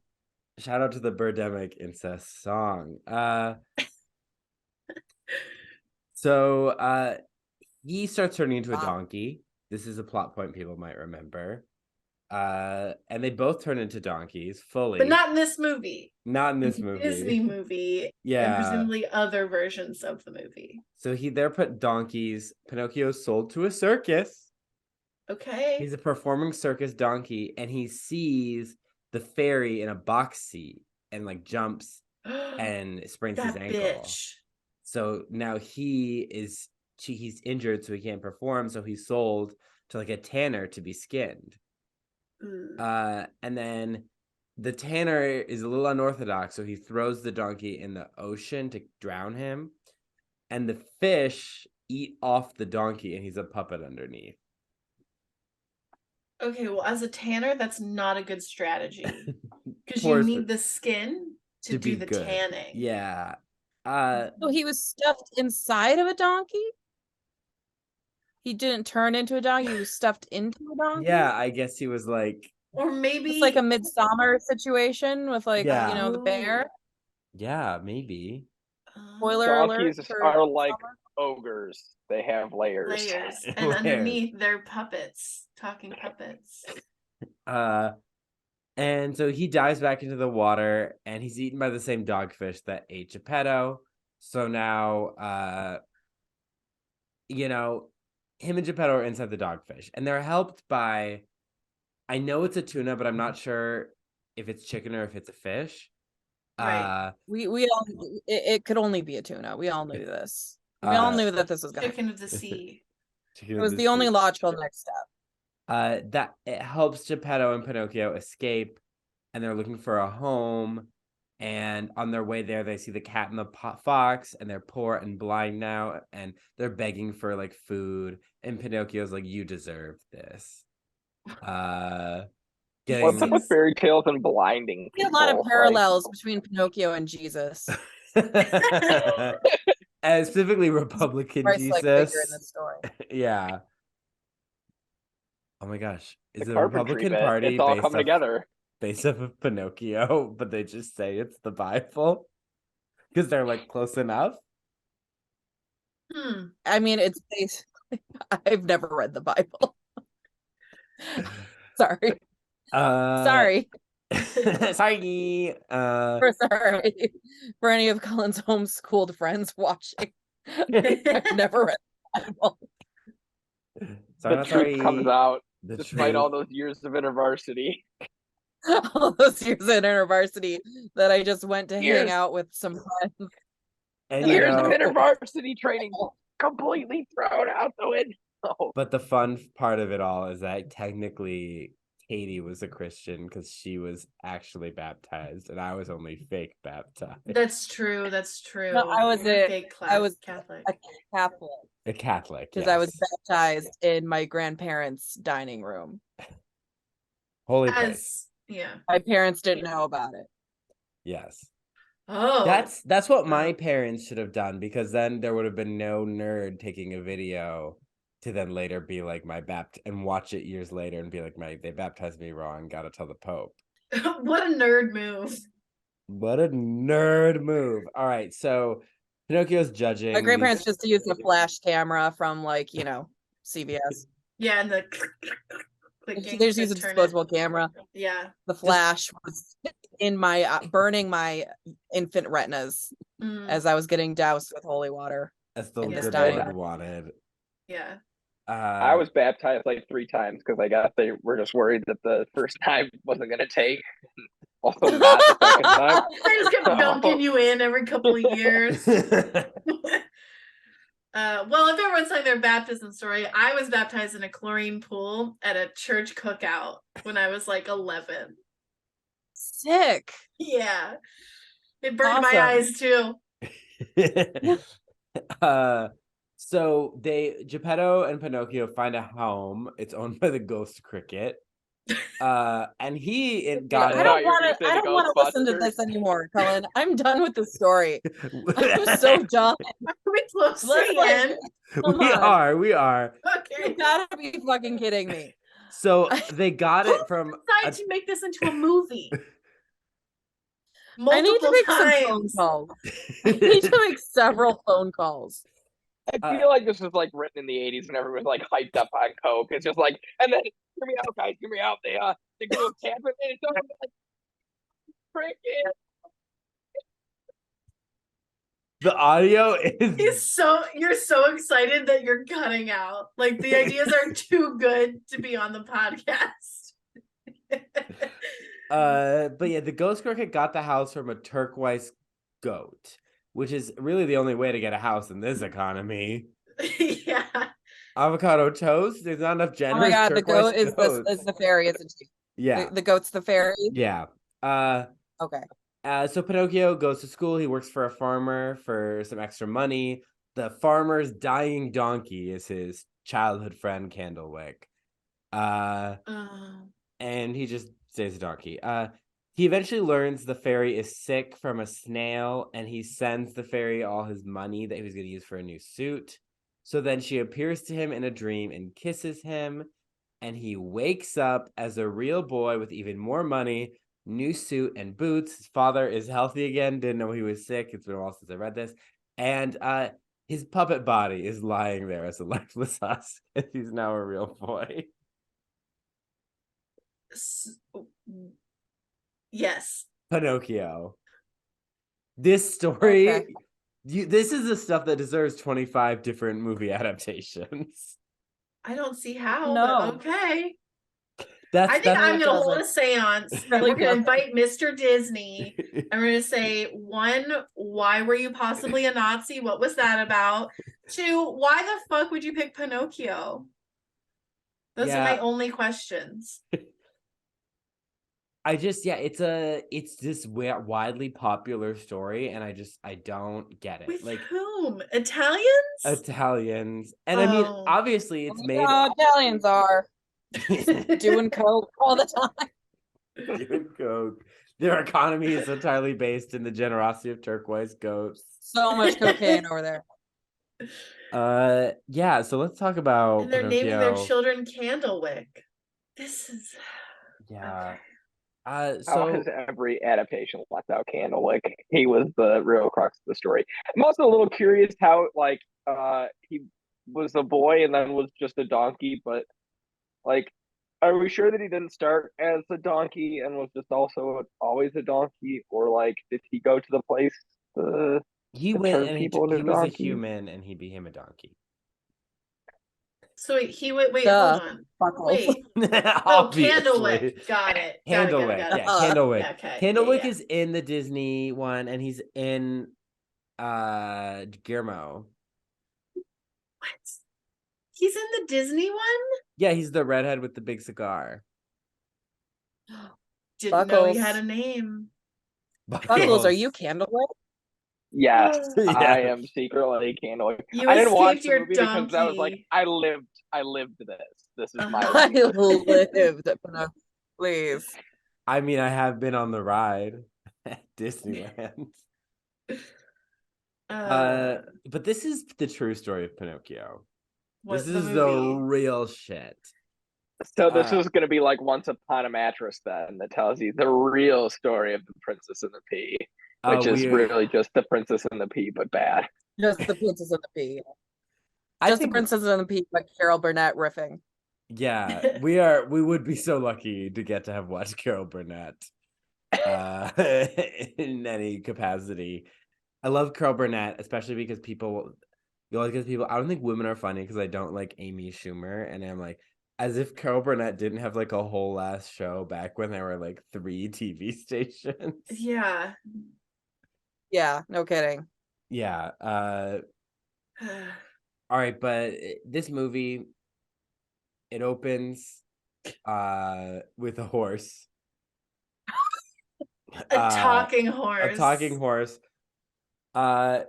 [SPEAKER 2] shout out to the Birdemic incest song. So he starts turning into a donkey. This is a plot point people might remember. And they both turn into donkeys fully.
[SPEAKER 3] But not in this movie.
[SPEAKER 2] Not in this movie.
[SPEAKER 3] Disney movie.
[SPEAKER 2] Yeah.
[SPEAKER 3] And presumably other versions of the movie.
[SPEAKER 2] So they're put donkeys. Pinocchio's sold to a circus.
[SPEAKER 3] Okay.
[SPEAKER 2] He's a performing circus donkey, and he sees the fairy in a box seat and like jumps and sprains his ankle.
[SPEAKER 3] Bitch.
[SPEAKER 2] So now he's injured, so he can't perform. So he's sold to like a tanner to be skinned. And then the tanner is a little unorthodox, so he throws the donkey in the ocean to drown him, and the fish eat off the donkey, and he's a puppet underneath.
[SPEAKER 3] Okay, well, as a tanner, that's not a good strategy because you need the skin to do the tanning.
[SPEAKER 2] Yeah.
[SPEAKER 4] So he was stuffed inside of a donkey? He didn't turn into a donkey, he was stuffed into a donkey?
[SPEAKER 2] Yeah, I guess he was like...
[SPEAKER 3] Or maybe...
[SPEAKER 4] It's like a Midsummer situation with like, the bear?
[SPEAKER 2] Yeah, maybe.
[SPEAKER 4] Spoiler alert.
[SPEAKER 1] Donkeys are like ogres. They have layers.
[SPEAKER 3] And underneath, they're puppets. Talking puppets.
[SPEAKER 2] And so he dives back into the water, and he's eaten by the same dogfish that ate Geppetto. So now, him and Geppetto are inside the dogfish, and they're helped by, I know it's a tuna, but I'm not sure if it's chicken or if it's a fish.
[SPEAKER 3] Right.
[SPEAKER 4] We all, it could only be a tuna. We all knew this. We all knew that this was going to
[SPEAKER 3] Chicken of the sea.
[SPEAKER 4] It was the only logical next step.
[SPEAKER 2] That it helps Geppetto and Pinocchio escape, and they're looking for a home. And on their way there, they see the cat and the fox, and they're poor and blind now, and they're begging for like food. And Pinocchio's like, "You deserve this."
[SPEAKER 1] What's up with fairy tales and blinding people?
[SPEAKER 4] A lot of parallels between Pinocchio and Jesus.
[SPEAKER 2] And specifically Republican Jesus.
[SPEAKER 4] Figure in this story.
[SPEAKER 2] Yeah. Oh my gosh. Is
[SPEAKER 1] the
[SPEAKER 2] the Republican Party
[SPEAKER 1] it's all coming together.
[SPEAKER 2] Based off of Pinocchio, but they just say it's the Bible? Because they're like close enough?
[SPEAKER 4] I mean, it's basically, I've never read the Bible. Sorry. Sorry.
[SPEAKER 2] Sorry.
[SPEAKER 4] Sorry. For any of Cullen's homeschooled friends watching. I've never read the Bible.
[SPEAKER 1] The truth comes out despite all those years of InterVarsity.
[SPEAKER 4] All those years in InterVarsity that I just went to hang out with some friends.
[SPEAKER 2] And
[SPEAKER 1] years of InterVarsity training completely thrown out the window.
[SPEAKER 2] But the fun part of it all is that technically Katie was a Christian because she was actually baptized, and I was only fake baptized.
[SPEAKER 3] That's true. That's true.
[SPEAKER 4] No, I was
[SPEAKER 3] Catholic.
[SPEAKER 4] A Catholic.
[SPEAKER 2] A Catholic,
[SPEAKER 4] because I was baptized in my grandparents' dining room.
[SPEAKER 2] Holy place.
[SPEAKER 3] Yeah.
[SPEAKER 4] My parents didn't know about it.
[SPEAKER 2] Yes.
[SPEAKER 3] Oh.
[SPEAKER 2] That's what my parents should have done, because then there would have been no nerd taking a video to then later be like and watch it years later and be like, they baptized me wrong, gotta tell the Pope.
[SPEAKER 3] What a nerd move.
[SPEAKER 2] What a nerd move. All right, so Pinocchio's judging.
[SPEAKER 4] My grandparents just used a flash camera from CVS.
[SPEAKER 3] Yeah, and the
[SPEAKER 4] they just used a disposable camera.
[SPEAKER 3] Yeah.
[SPEAKER 4] The flash was in my burning my infant retinas as I was getting doused with holy water.
[SPEAKER 2] That's the good Lord wanted.
[SPEAKER 3] Yeah.
[SPEAKER 1] I was baptized like 3 times because I guess they were just worried that the first time wasn't going to take. Also not the second time.
[SPEAKER 3] They just kept dunking you in every couple of years. Well, if everyone's telling their baptism story, I was baptized in a chlorine pool at a church cookout when I was like 11.
[SPEAKER 4] Sick.
[SPEAKER 3] Yeah. It burned my
[SPEAKER 4] Awesome.
[SPEAKER 3] eyes too.
[SPEAKER 2] So Geppetto and Pinocchio find a home. It's owned by the ghost cricket. And he got
[SPEAKER 4] I
[SPEAKER 2] it.
[SPEAKER 4] don't want to listen to this anymore, Cullen. I'm done with the story. I'm so done.
[SPEAKER 3] Are we close to the end?
[SPEAKER 2] We are.
[SPEAKER 3] Okay.
[SPEAKER 4] You gotta be fucking kidding me.
[SPEAKER 2] So they got it from
[SPEAKER 3] decided to make this into a movie.
[SPEAKER 4] I need to make
[SPEAKER 3] times.
[SPEAKER 4] some phone calls. I need to make several phone calls.
[SPEAKER 1] I feel like this was like written in the 80s and everyone was like hyped up on coke. It's just like, and then hear me out, guys, hear me out. They go to camp and it's all like cricket.
[SPEAKER 2] The audio is
[SPEAKER 3] you're so excited that you're cutting out. Like the ideas are too good to be on the podcast.
[SPEAKER 2] But yeah, the ghost cricket got the house from a turquoise goat, which is really the only way to get a house in this economy.
[SPEAKER 3] Yeah.
[SPEAKER 2] Avocado toast. There's not enough genders.
[SPEAKER 4] Oh my god, the goat is the fairy, isn't she?
[SPEAKER 2] Yeah.
[SPEAKER 4] The goat's the fairy.
[SPEAKER 2] Yeah.
[SPEAKER 4] Okay.
[SPEAKER 2] So Pinocchio goes to school. He works for a farmer for some extra money. The farmer's dying donkey is his childhood friend Candlewick. And he just stays a donkey. He eventually learns the fairy is sick from a snail, and he sends the fairy all his money that he was going to use for a new suit. So then she appears to him in a dream and kisses him, and he wakes up as a real boy with even more money, new suit and boots. His father is healthy again, didn't know he was sick. It's been a while since I read this. And his puppet body is lying there as a lifeless husk, and he's now a real boy.
[SPEAKER 3] Yes.
[SPEAKER 2] Pinocchio. This story, this is the stuff that deserves 25 different movie adaptations.
[SPEAKER 3] I don't see how,
[SPEAKER 4] no.
[SPEAKER 3] But okay. I think I'm going to hold a seance. We're going to invite Mr. Disney. I'm going to say, 1, why were you possibly a Nazi? What was that about? 2, why the fuck would you pick Pinocchio? Those are my only questions.
[SPEAKER 2] It's this widely popular story, and I don't get it.
[SPEAKER 3] With
[SPEAKER 2] like
[SPEAKER 3] whom? Italians?
[SPEAKER 2] And I mean, obviously it's made.
[SPEAKER 4] Italians are doing coke all the time.
[SPEAKER 2] Doing coke. Their economy is entirely based in the generosity of turquoise goats.
[SPEAKER 4] So much cocaine over there.
[SPEAKER 2] So let's talk about
[SPEAKER 3] and they're
[SPEAKER 2] Pinocchio.
[SPEAKER 3] naming their children Candlewick. This is
[SPEAKER 2] okay.
[SPEAKER 1] How has every adaptation left out Candlewick? He was the real crux of the story. I'm also a little curious how he was a boy and then was just a donkey, but like, are we sure that he didn't start as a donkey and was just also always a donkey, or like did he go to the place
[SPEAKER 2] he went and he was a human and he became a donkey?
[SPEAKER 3] So he went. Wait, hold on. Wait. Candlewick. Got it.
[SPEAKER 2] Candlewick. Candlewick.
[SPEAKER 3] Yeah, okay.
[SPEAKER 2] Candlewick is in the Disney one, and he's in Guillermo.
[SPEAKER 3] What? He's in the Disney one?
[SPEAKER 2] Yeah, he's the redhead with the big cigar.
[SPEAKER 3] Didn't know he had a name.
[SPEAKER 4] Buckles, are you Candlewick?
[SPEAKER 1] Yes, I am secretly Candlewick. I didn't watch the movie because I was like, I lived this. This is my life.
[SPEAKER 4] I lived. Please.
[SPEAKER 2] I mean, I have been on the ride at Disneyland. But this is the true story of Pinocchio. This is the real shit.
[SPEAKER 1] So this is going to be like Once Upon a Mattress then, that tells you the real story of the Princess and the Pea, which is really just the Princess and the Pea, but bad.
[SPEAKER 4] Just the Princess and the Pea. Just the Princess and the Pea, but Carol Burnett riffing.
[SPEAKER 2] Yeah, we would be so lucky to get to have watched Carol Burnett in any capacity. I love Carol Burnett, especially because I don't think women are funny because I don't like Amy Schumer, and I'm like, as if Carol Burnett didn't have like a whole ass show back when there were like 3 TV stations.
[SPEAKER 3] Yeah,
[SPEAKER 4] no kidding.
[SPEAKER 2] Yeah. All right, but this movie, it opens with a horse.
[SPEAKER 3] A talking horse.
[SPEAKER 2] A talking horse.
[SPEAKER 1] I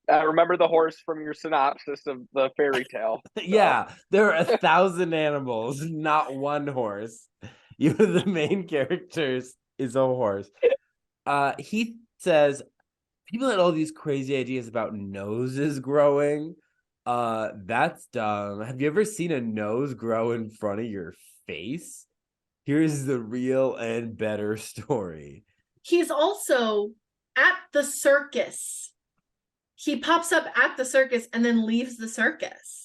[SPEAKER 1] remember the horse from your synopsis of the fairy tale. So.
[SPEAKER 2] Yeah, there are 1,000 animals, not one horse. The main characters is a horse. He says people had all these crazy ideas about noses growing. That's dumb. Have you ever seen a nose grow in front of your face? Here's the real and better story.
[SPEAKER 3] He's also at the circus. He pops up at the circus and then leaves the circus.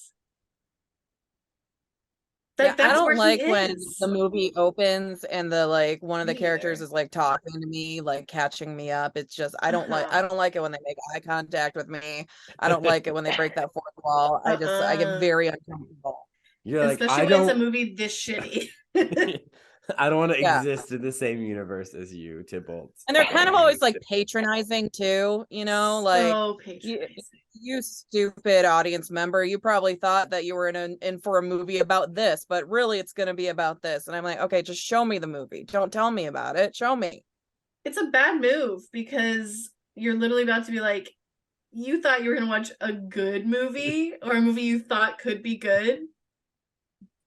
[SPEAKER 4] Like, yeah, I don't like when the movie opens and the one of the characters is talking to me, catching me up. It's just I don't like it when they make eye contact with me. I don't like it when they break that fourth wall. I get very uncomfortable.
[SPEAKER 2] You're
[SPEAKER 3] especially when it's a movie this shitty.
[SPEAKER 2] I don't want to exist in the same universe as you, Tybalt.
[SPEAKER 4] And they're kind of always patronizing too,
[SPEAKER 3] so patronizing.
[SPEAKER 4] You stupid audience member, you probably thought that you were in for a movie about this, but really it's going to be about this. And I'm like, okay, just show me the movie. Don't tell me about it. Show me.
[SPEAKER 3] It's a bad move because you're literally about to be like, you thought you were going to watch a good movie or a movie you thought could be good.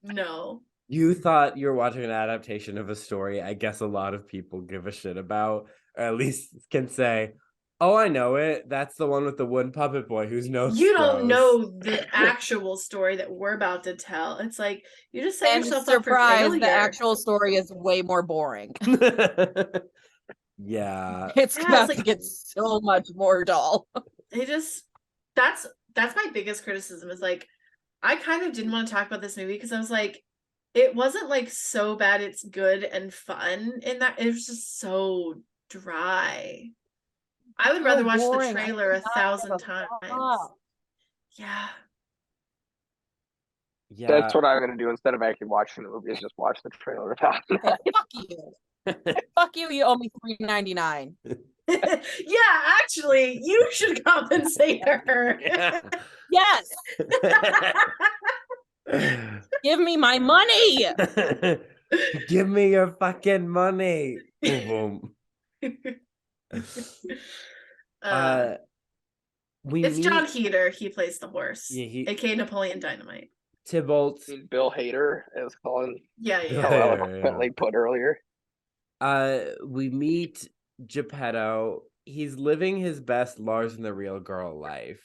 [SPEAKER 3] No.
[SPEAKER 2] You thought you were watching an adaptation of a story I guess a lot of people give a shit about, or at least can say, oh, I know it. That's the one with the wooden puppet boy whose nose
[SPEAKER 3] You don't know the actual story that we're about to tell. It's like, you just set yourself up for failure.
[SPEAKER 4] The actual story is way more boring.
[SPEAKER 2] Yeah.
[SPEAKER 4] It's about to get so much more dull.
[SPEAKER 3] That's my biggest criticism is I kind of didn't want to talk about this movie because I was like, it wasn't so bad it's good and fun in that it was just so dry. I would rather watch the trailer 1,000 times. Yeah.
[SPEAKER 1] That's what I'm gonna do instead of actually watching the movie is just watch the trailer.
[SPEAKER 4] Fuck you. Fuck you, you owe me $3.99.
[SPEAKER 3] Yeah, actually, you should compensate her.
[SPEAKER 4] Yes. Give me my money.
[SPEAKER 2] Give me your fucking money. Boom, boom.
[SPEAKER 3] It's John Heder. He plays the horse.
[SPEAKER 2] Yeah,
[SPEAKER 3] aka Napoleon Dynamite.
[SPEAKER 2] Tybalt.
[SPEAKER 1] Bill Hader, as Cullen
[SPEAKER 3] eloquently
[SPEAKER 1] put earlier.
[SPEAKER 2] We meet Geppetto. He's living his best Lars and the Real Girl life.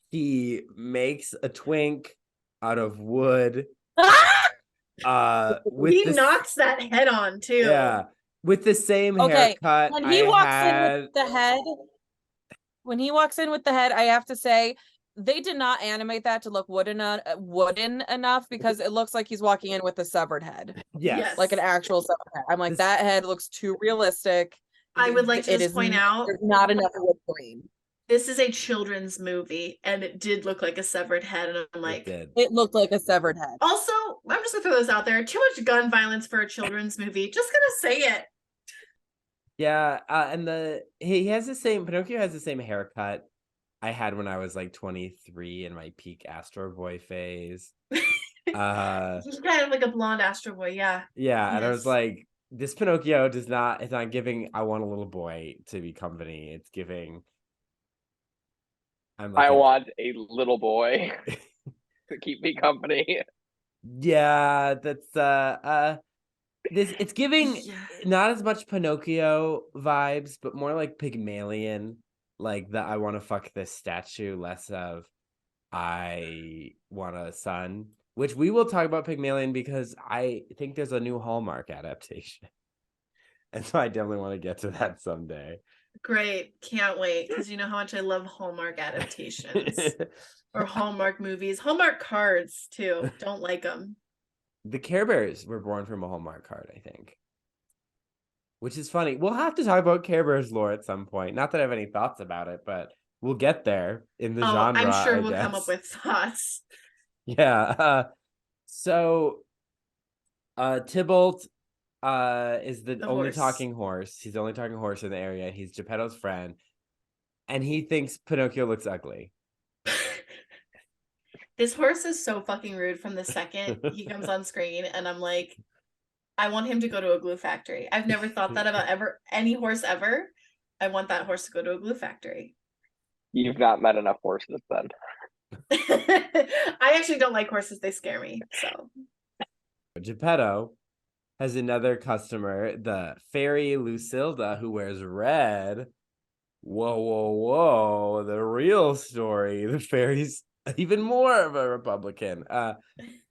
[SPEAKER 2] He makes a twink out of wood.
[SPEAKER 3] He knocks that head on too.
[SPEAKER 2] Yeah, with the same haircut.
[SPEAKER 4] When he walks in with the head, I have to say they did not animate that to look wooden enough because it looks like he's walking in with a severed head.
[SPEAKER 2] Yes.
[SPEAKER 4] Like an actual severed head. I'm like, that head looks too realistic.
[SPEAKER 3] I would like to just point out
[SPEAKER 4] there's not enough wood green.
[SPEAKER 3] This is a children's movie, and it did look like a severed head, and I'm like...
[SPEAKER 4] It looked like a severed head.
[SPEAKER 3] Also, I'm just gonna throw this out there. Too much gun violence for a children's movie. Just gonna say it.
[SPEAKER 2] Yeah, and Pinocchio has the same haircut I had when I was 23 in my peak Astro Boy phase.
[SPEAKER 3] He's kind of like a blonde Astro Boy, yeah.
[SPEAKER 2] Yeah, and I was like, this Pinocchio it's not giving I want a little boy to be company. It's giving
[SPEAKER 1] I want a little boy to keep me company.
[SPEAKER 2] Yeah, that's it's giving not as much Pinocchio vibes, but more like Pygmalion, like the I want to fuck this statue, less of I want a son, which we will talk about Pygmalion because I think there's a new Hallmark adaptation. And so I definitely want to get to that someday.
[SPEAKER 3] Great. Can't wait. Because you know how much I love Hallmark adaptations. Or Hallmark movies. Hallmark cards, too. Don't like them.
[SPEAKER 2] The Care Bears were born from a Hallmark card, I think. Which is funny. We'll have to talk about Care Bears lore at some point. Not that I have any thoughts about it, but we'll get there in the genre.
[SPEAKER 3] I'm sure we'll come up with thoughts.
[SPEAKER 2] Yeah. So Tybalt is the only talking horse. He's the only talking horse in the area. He's Geppetto's friend. And he thinks Pinocchio looks ugly.
[SPEAKER 3] This horse is so fucking rude from the second he comes on screen, and I'm like, I want him to go to a glue factory. I've never thought that about any horse ever. I want that horse to go to a glue factory.
[SPEAKER 1] You've not met enough horses then.
[SPEAKER 3] I actually don't like horses. They scare me. So
[SPEAKER 2] Geppetto has another customer, the fairy Lucilda, who wears red. Whoa, whoa, whoa. The real story. The fairy's even more of a Republican.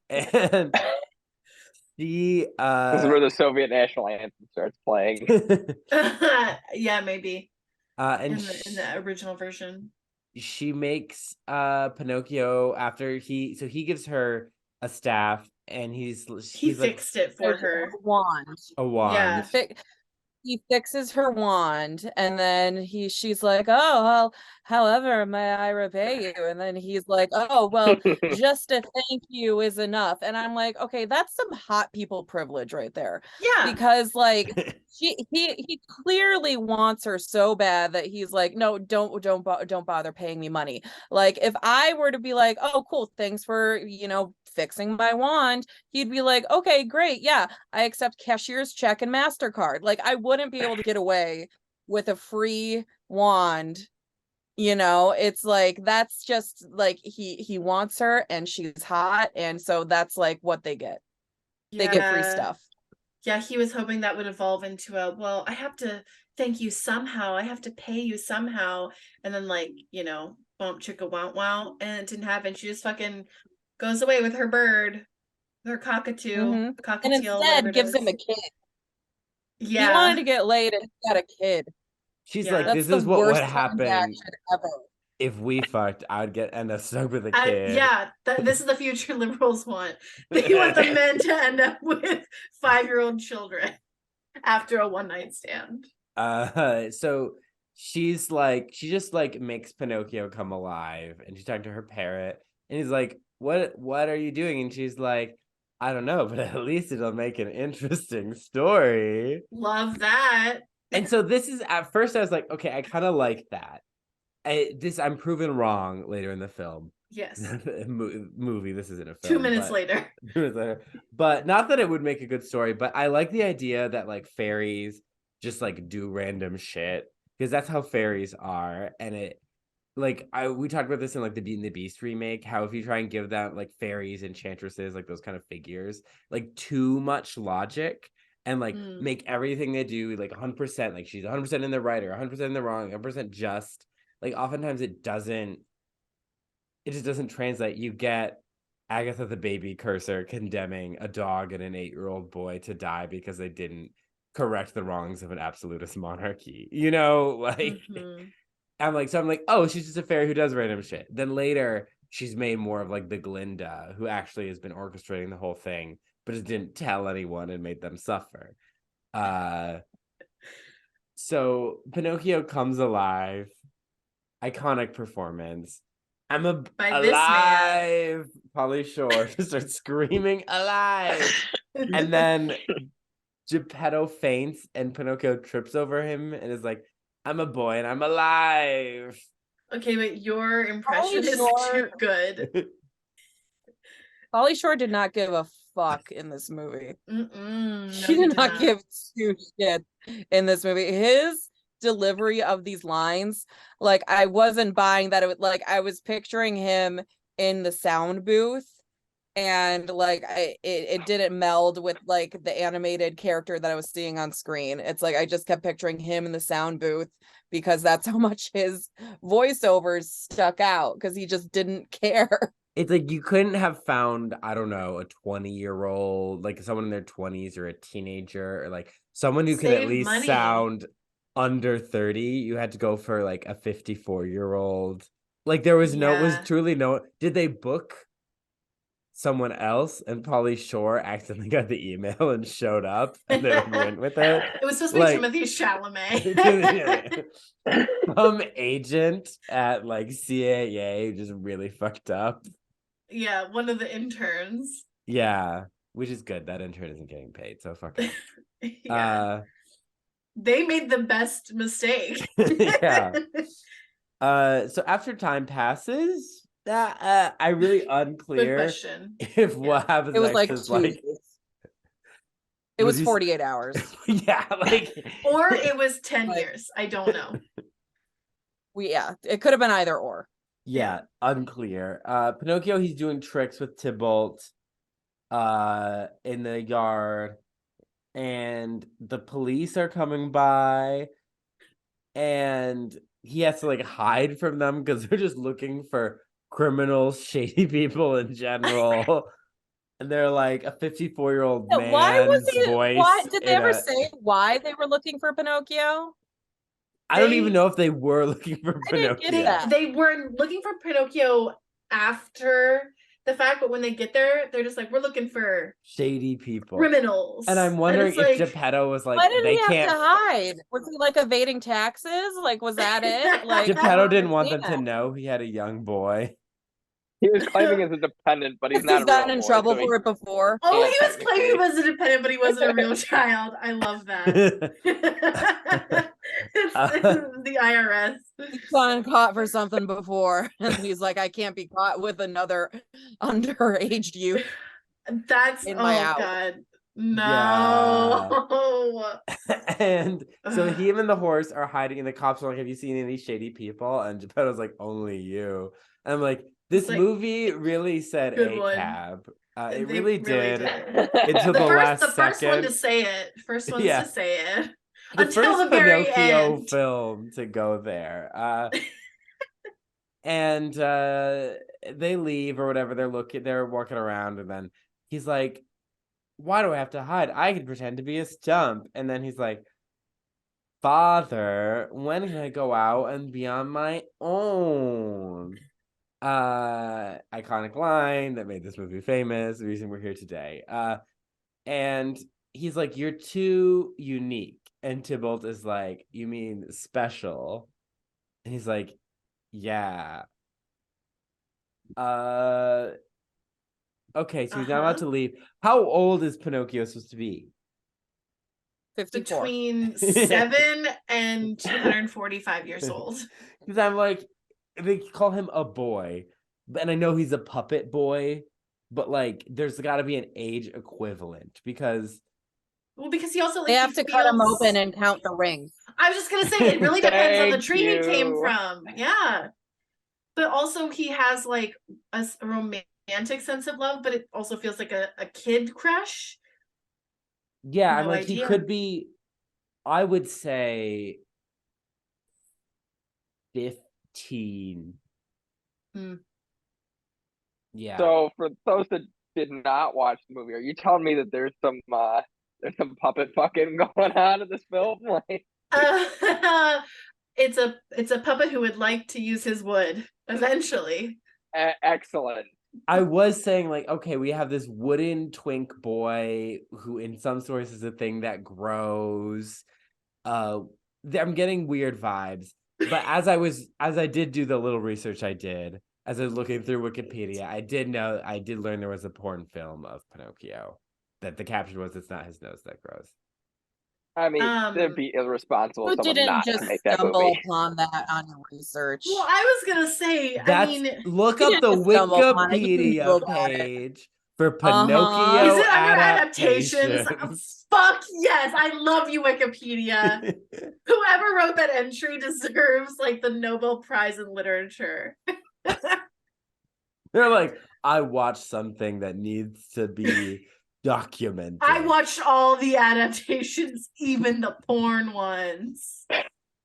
[SPEAKER 2] And she
[SPEAKER 1] This is where the Soviet national anthem starts playing.
[SPEAKER 3] yeah, maybe.
[SPEAKER 2] And
[SPEAKER 3] in the original version.
[SPEAKER 2] She makes Pinocchio after he gives her a staff, and he
[SPEAKER 3] fixed it for her.
[SPEAKER 2] A wand.
[SPEAKER 3] Yeah.
[SPEAKER 4] He fixes her wand, and then she's like, oh, well, however may I repay you? And then he's like, oh, well, just a thank you is enough. And I'm like, okay, that's some hot people privilege right there.
[SPEAKER 3] Yeah,
[SPEAKER 4] because like he clearly wants her so bad that he's like, no, don't bother paying me money. Like, if I were to be like, oh, cool, thanks for fixing my wand, he'd be like, okay, great, yeah, I accept cashier's check and MasterCard. Like, I wouldn't be able to get away with a free wand. It's like, that's just like, he wants her and she's hot, and so that's like what they get. They get free stuff.
[SPEAKER 3] Yeah, he was hoping that would evolve into well, I have to thank you somehow, I have to pay you somehow, and then like, bump chicka wow wow, and it didn't happen. She just fucking goes away with her bird, her cockatoo, cockatiel,
[SPEAKER 4] and instead gives him a kid.
[SPEAKER 3] Yeah,
[SPEAKER 4] he wanted to get laid and he got a kid.
[SPEAKER 2] She's like, this is what would happen if we fucked. I would end up stuck with a kid.
[SPEAKER 3] This is the future liberals want. They want the men to end up with 5-year-old children after a one-night stand.
[SPEAKER 2] So she just like makes Pinocchio come alive, and she's talking to her parrot, and he's like, what are you doing? And she's like, I don't know, but at least it'll make an interesting story.
[SPEAKER 3] Love that.
[SPEAKER 2] And so this is, at first I was like, okay, I kind of like that. I'm proven wrong later in the film.
[SPEAKER 3] Yes.
[SPEAKER 2] Movie. This isn't a film.
[SPEAKER 3] 2 minutes later.
[SPEAKER 2] But not that it would make a good story, but I like the idea that like fairies just like do random shit, because that's how fairies are. And it, like, we talked about this in like the Beauty and the Beast remake, how if you try and give that like fairies, enchantresses, like those kind of figures, like too much logic, and like make everything they do like 100%, like she's 100% in the right or 100% in the wrong, 100% just, like oftentimes it just doesn't translate. You get Agatha the Baby Cursor condemning a dog and an 8-year-old boy to die because they didn't correct the wrongs of an absolutist monarchy, like I'm like, oh, she's just a fairy who does random shit. Then later, she's made more of like the Glinda, who actually has been orchestrating the whole thing, but just didn't tell anyone and made them suffer. So Pinocchio comes alive. Iconic performance. I'm alive. Pauly Shore just starts screaming alive. And then Geppetto faints and Pinocchio trips over him and is like, I'm a boy and I'm alive.
[SPEAKER 3] Okay, but your impression is too good.
[SPEAKER 4] Pauly Shore did not give a fuck in this movie.
[SPEAKER 3] She
[SPEAKER 4] did not give two shit in this movie. His delivery of these lines, like, I wasn't buying that. I was picturing him in the sound booth, and like it didn't meld with like the animated character that I was seeing on screen. It's like I just kept picturing him in the sound booth, because that's how much his voiceovers stuck out, because he just didn't care.
[SPEAKER 2] It's like you couldn't have found, I don't know, a 20-year-old, like someone in their 20s or a teenager, or like someone who could at least sound under 30. You had to go for like a 54-year-old. Like there was truly no. Did they book someone else and Pauly Shore accidentally got the email and showed up and they went with it?
[SPEAKER 3] It was supposed to be Timothy Chalamet.
[SPEAKER 2] Some agent at like CAA just really fucked up.
[SPEAKER 3] Yeah, one of the interns.
[SPEAKER 2] Yeah, which is good. That intern isn't getting paid, so fuck it.
[SPEAKER 3] Yeah. They made the best mistake.
[SPEAKER 2] Yeah. So after time passes, I really
[SPEAKER 3] Good
[SPEAKER 2] unclear
[SPEAKER 3] question.
[SPEAKER 2] if what happens
[SPEAKER 4] It was
[SPEAKER 2] next
[SPEAKER 4] like
[SPEAKER 2] is
[SPEAKER 4] 2
[SPEAKER 2] like
[SPEAKER 4] days. It was
[SPEAKER 2] he
[SPEAKER 4] 48 hours.
[SPEAKER 2] yeah, like
[SPEAKER 3] Or it was 10
[SPEAKER 4] Like-
[SPEAKER 3] years. I don't know.
[SPEAKER 4] It could have been either or.
[SPEAKER 2] yeah, unclear. Pinocchio, he's doing tricks with Tybalt in the yard, and the police are coming by, and he has to like hide from them because they're just looking for criminals, shady people in general. And they're like a 54-year-old
[SPEAKER 4] Yeah,
[SPEAKER 2] man's voice.
[SPEAKER 4] Why did they
[SPEAKER 2] in
[SPEAKER 4] ever
[SPEAKER 2] a-
[SPEAKER 4] say why they were looking for Pinocchio?
[SPEAKER 2] I don't even know if they were looking for
[SPEAKER 4] I didn't get
[SPEAKER 2] Pinocchio.
[SPEAKER 4] that.
[SPEAKER 3] They were looking for Pinocchio after the fact, but when they get there, they're just like, we're looking for
[SPEAKER 2] Shady people.
[SPEAKER 3] criminals.
[SPEAKER 2] And I'm wondering
[SPEAKER 3] it's
[SPEAKER 2] if
[SPEAKER 3] like,
[SPEAKER 2] Geppetto was like,
[SPEAKER 4] Why did
[SPEAKER 2] they
[SPEAKER 4] he have
[SPEAKER 2] can't.
[SPEAKER 4] to hide? Was he like evading taxes? Like, was that it? Like, I
[SPEAKER 2] Geppetto
[SPEAKER 4] don't
[SPEAKER 2] didn't want them to
[SPEAKER 4] understand.
[SPEAKER 2] know he had a young boy.
[SPEAKER 1] He was claiming as a dependent, but he's not a
[SPEAKER 4] gotten
[SPEAKER 1] real
[SPEAKER 4] in
[SPEAKER 1] boy,
[SPEAKER 4] trouble
[SPEAKER 1] so he
[SPEAKER 4] for it before.
[SPEAKER 3] oh,
[SPEAKER 1] can't
[SPEAKER 3] he was claiming he
[SPEAKER 1] technically.
[SPEAKER 3] was a dependent, but he wasn't a real child. I love that. It's the IRS.
[SPEAKER 4] He's gotten caught for something before, and he's like, I can't be caught with another underage youth.
[SPEAKER 3] That's
[SPEAKER 4] In my house.
[SPEAKER 3] God. No.
[SPEAKER 2] And so him and the horse are hiding, and the cops are like, have you seen any shady people? And Geppetto's like, only you. And I'm like, this
[SPEAKER 3] like,
[SPEAKER 2] movie really said
[SPEAKER 3] good
[SPEAKER 2] a
[SPEAKER 3] one.
[SPEAKER 2] cab. It
[SPEAKER 3] They
[SPEAKER 2] really did. Until
[SPEAKER 3] The
[SPEAKER 2] the last
[SPEAKER 3] first
[SPEAKER 2] second.
[SPEAKER 3] one to say it. First ones
[SPEAKER 2] Yeah.
[SPEAKER 3] to say it.
[SPEAKER 2] The
[SPEAKER 3] Until
[SPEAKER 2] first
[SPEAKER 3] the very
[SPEAKER 2] Pinocchio
[SPEAKER 3] end.
[SPEAKER 2] film to go there. And they leave or whatever. They're walking around, and then he's like, why do I have to hide? I can pretend to be a stump. And then he's like, Father, when can I go out and be on my own? Iconic line that made this movie famous, the reason we're here today. And he's like, you're too unique. And Tybalt is like, you mean special? And he's like, yeah. Okay, so he's not allowed to leave. How old is Pinocchio supposed to be?
[SPEAKER 4] 54.
[SPEAKER 3] Between 7 and 245 years old.
[SPEAKER 2] Because I'm like, they call him a boy, and I know he's a puppet boy, but like, there's got to be an age equivalent because.
[SPEAKER 3] Well, because he also like
[SPEAKER 4] They have to cut him open and count the rings.
[SPEAKER 3] I was just gonna say it really depends on the
[SPEAKER 1] Thank
[SPEAKER 3] tree he came
[SPEAKER 1] you.
[SPEAKER 3] from. Yeah, but also he has like a romantic sense of love, but it also feels like a kid crush.
[SPEAKER 2] Yeah,
[SPEAKER 3] No
[SPEAKER 2] I'm like, he
[SPEAKER 3] idea.
[SPEAKER 2] could be, I would say 15. Yeah.
[SPEAKER 1] So for those that did not watch the movie, are you telling me that there's some puppet fucking going on in this film? Like,
[SPEAKER 3] It's a puppet who would like to use his wood eventually.
[SPEAKER 1] excellent.
[SPEAKER 2] I was saying, like, okay, we have this wooden twink boy who in some stories is a thing that grows. I'm getting weird vibes. But as I did do the little research I did, as I was looking through Wikipedia, I did learn there was a porn film of Pinocchio. That the caption was, it's not his nose that grows.
[SPEAKER 1] I mean, it'd be irresponsible
[SPEAKER 4] Who
[SPEAKER 1] of someone
[SPEAKER 4] didn't
[SPEAKER 1] not
[SPEAKER 4] just
[SPEAKER 1] to make that
[SPEAKER 4] stumble
[SPEAKER 1] movie.
[SPEAKER 4] upon that on your research?
[SPEAKER 3] Well, I was gonna say,
[SPEAKER 2] Look
[SPEAKER 4] You
[SPEAKER 2] up the
[SPEAKER 4] didn't stumble upon it, you
[SPEAKER 2] Wikipedia
[SPEAKER 4] looked at it.
[SPEAKER 2] page for Pinocchio
[SPEAKER 3] is it under
[SPEAKER 2] adaptations.
[SPEAKER 3] adaptations? Fuck yes, I love you, Wikipedia. Whoever wrote that entry deserves like the Nobel Prize in Literature.
[SPEAKER 2] They're like, I watched something that needs to be documented.
[SPEAKER 3] I watched all the adaptations, even the porn ones.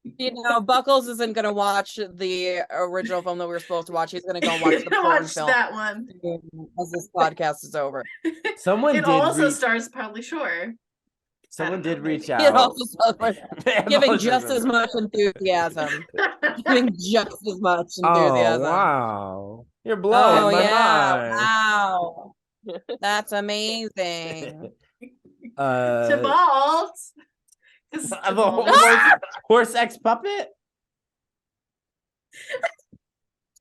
[SPEAKER 4] You know, Buckles isn't going to watch the original film that we were supposed to watch. He's going to go watch the porn film
[SPEAKER 3] that one
[SPEAKER 4] as this podcast is over.
[SPEAKER 3] It also stars Pauly Shore.
[SPEAKER 2] Someone did reach
[SPEAKER 4] It
[SPEAKER 2] out.
[SPEAKER 4] also stars giving just as much enthusiasm. Giving just as much enthusiasm.
[SPEAKER 2] Oh, wow. You're blowing my mind.
[SPEAKER 4] Wow. That's amazing.
[SPEAKER 3] Tybalt.
[SPEAKER 2] Horse X puppet?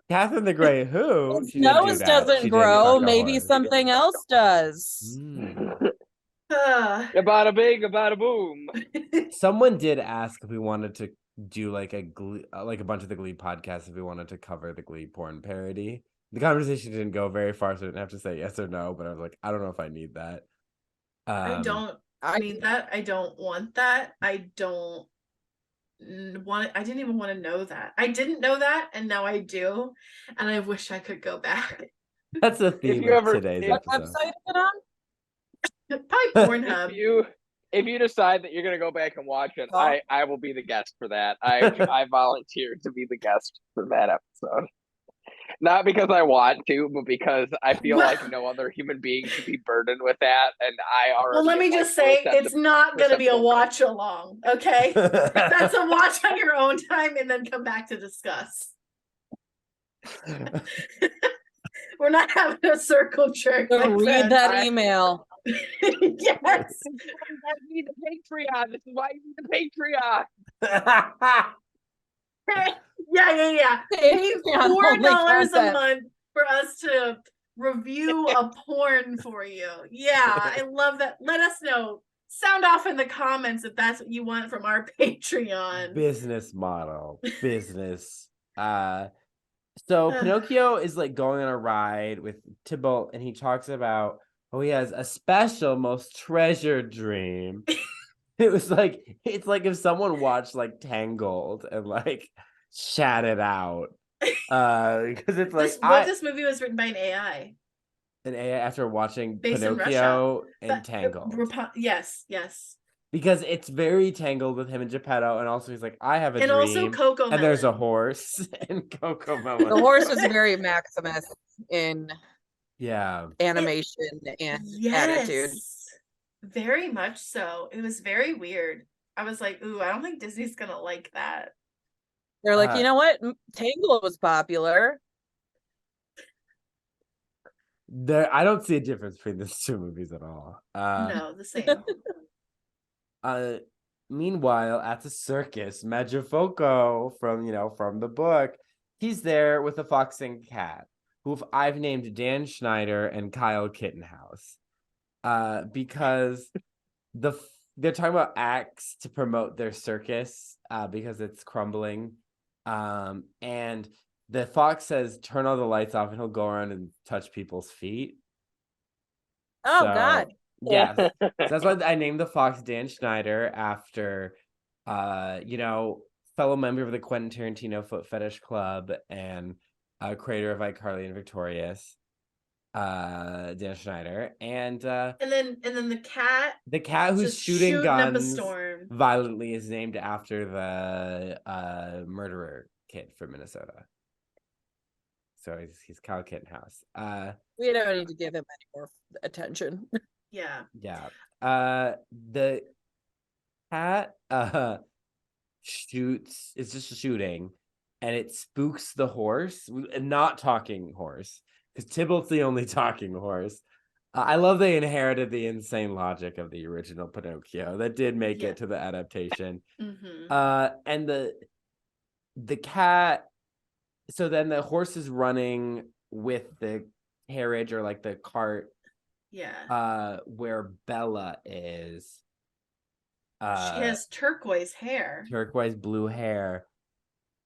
[SPEAKER 2] Catherine the Grey, who?
[SPEAKER 4] His nose doesn't grow. Maybe something else does.
[SPEAKER 1] Bada bing, bada boom.
[SPEAKER 2] Someone did ask if we wanted to do like a bunch of the Glee podcasts, if we wanted to cover the Glee porn parody. The conversation didn't go very far, so I didn't have to say yes or no. But I was like, I don't know if I need that.
[SPEAKER 3] I don't need that. I don't want that. I don't want. I didn't even want to know that. I didn't know that, and now I do, and I wish I could go back.
[SPEAKER 2] That's the theme of today's
[SPEAKER 4] what
[SPEAKER 2] episode.
[SPEAKER 4] website is it on?
[SPEAKER 3] Probably Pornhub.
[SPEAKER 1] If you decide that you're gonna go back and watch it, I will be the guest for that. I volunteered to be the guest for that episode. Not because I want to, but because I feel like no other human being should be burdened with that. And I already.
[SPEAKER 3] Well, let me just say, it's not going to be a watch along. Okay, that's a watch on your own time, and then come back to discuss. We're not having a circle jerk.
[SPEAKER 4] So read that email.
[SPEAKER 3] Yes.
[SPEAKER 1] I need the Patreon. This is why you need the Patreon.
[SPEAKER 3] Yeah. Pay $4 a month for us to review a porn for you. Yeah, I love that. Let us know. Sound off in the comments if that's what you want from our Patreon.
[SPEAKER 2] Business model. Business. So Pinocchio is like going on a ride with Tybalt, and he talks about he has a special, most treasured dream. It's like if someone watched like Tangled and like chat it out. Because it's like
[SPEAKER 3] this movie was written by an AI.
[SPEAKER 2] An AI after watching
[SPEAKER 3] Based
[SPEAKER 2] Pinocchio and Tangled.
[SPEAKER 3] Yes.
[SPEAKER 2] Because it's very tangled with him and Geppetto, and also he's like, I have a dream.
[SPEAKER 3] And also Coco
[SPEAKER 2] and there's a horse and Coco Melon.
[SPEAKER 4] The horse was very Maximus in animation and attitude.
[SPEAKER 3] Very much so. It was very weird. I was like, ooh, I don't think Disney's gonna like that.
[SPEAKER 4] They're like, you know what? Tangled was popular.
[SPEAKER 2] I don't see a difference between these two movies at all.
[SPEAKER 3] No, the same.
[SPEAKER 2] Meanwhile, at the circus, Majifoco from the book, he's there with a fox and cat, who I've named Dan Schneider and Kyle Kittenhouse. Because they're talking about acts to promote their circus because it's crumbling. And the fox says, turn all the lights off and he'll go around and touch people's feet.
[SPEAKER 4] God.
[SPEAKER 2] Yeah. So that's why I named the fox Dan Schneider after, fellow member of the Quentin Tarantino Foot Fetish Club and creator of iCarly and Victorious, Dan Schneider, and then the cat who's shooting guns violently is named after the murderer kid from Minnesota. So he's Kyle Kittenhouse.
[SPEAKER 4] We don't need to give him any more attention.
[SPEAKER 3] Yeah.
[SPEAKER 2] The cat shoots. It's just shooting, and it spooks the horse. Not talking horse, because Tybalt's the only talking horse. I love they inherited the insane logic of the original Pinocchio that did make it to the adaptation.
[SPEAKER 3] Mm-hmm.
[SPEAKER 2] And the cat. So then the horse is running with the carriage or like the cart.
[SPEAKER 3] Yeah.
[SPEAKER 2] Where Bella is.
[SPEAKER 3] She has turquoise hair.
[SPEAKER 2] Turquoise blue hair.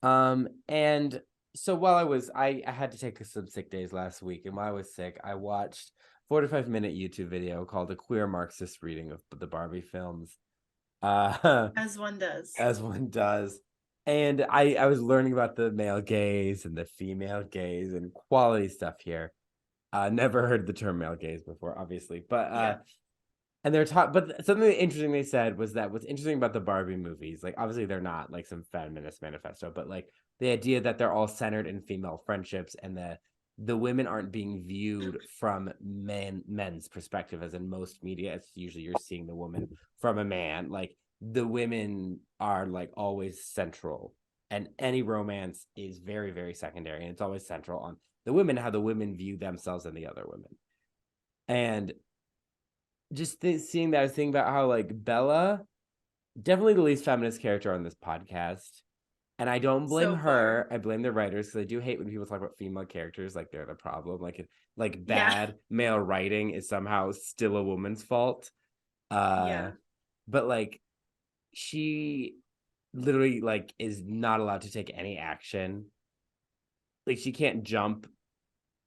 [SPEAKER 2] And so while I had to take some sick days last week, and while I was sick, I watched 45-minute YouTube video called A Queer Marxist Reading of the Barbie Films.
[SPEAKER 3] As one does.
[SPEAKER 2] And I was learning about the male gaze and the female gaze and quality stuff here. Never heard the term male gaze before, obviously, but and they're but something interesting they said was that what's interesting about the Barbie movies, like obviously they're not like some feminist manifesto, but like the idea that they're all centered in female friendships and the women aren't being viewed from men's perspective, as in most media, it's usually you're seeing the woman from a man. Like the women are like always central, and any romance is very, very secondary, and it's always central on the women, how the women view themselves and the other women. And just seeing that, I was thinking about how like Bella, definitely the least feminist character on this podcast. And I don't blame her. I blame the writers, because I do hate when people talk about female characters like they're the problem. Like bad male writing is somehow still a woman's fault. But like she literally like is not allowed to take any action. Like she can't jump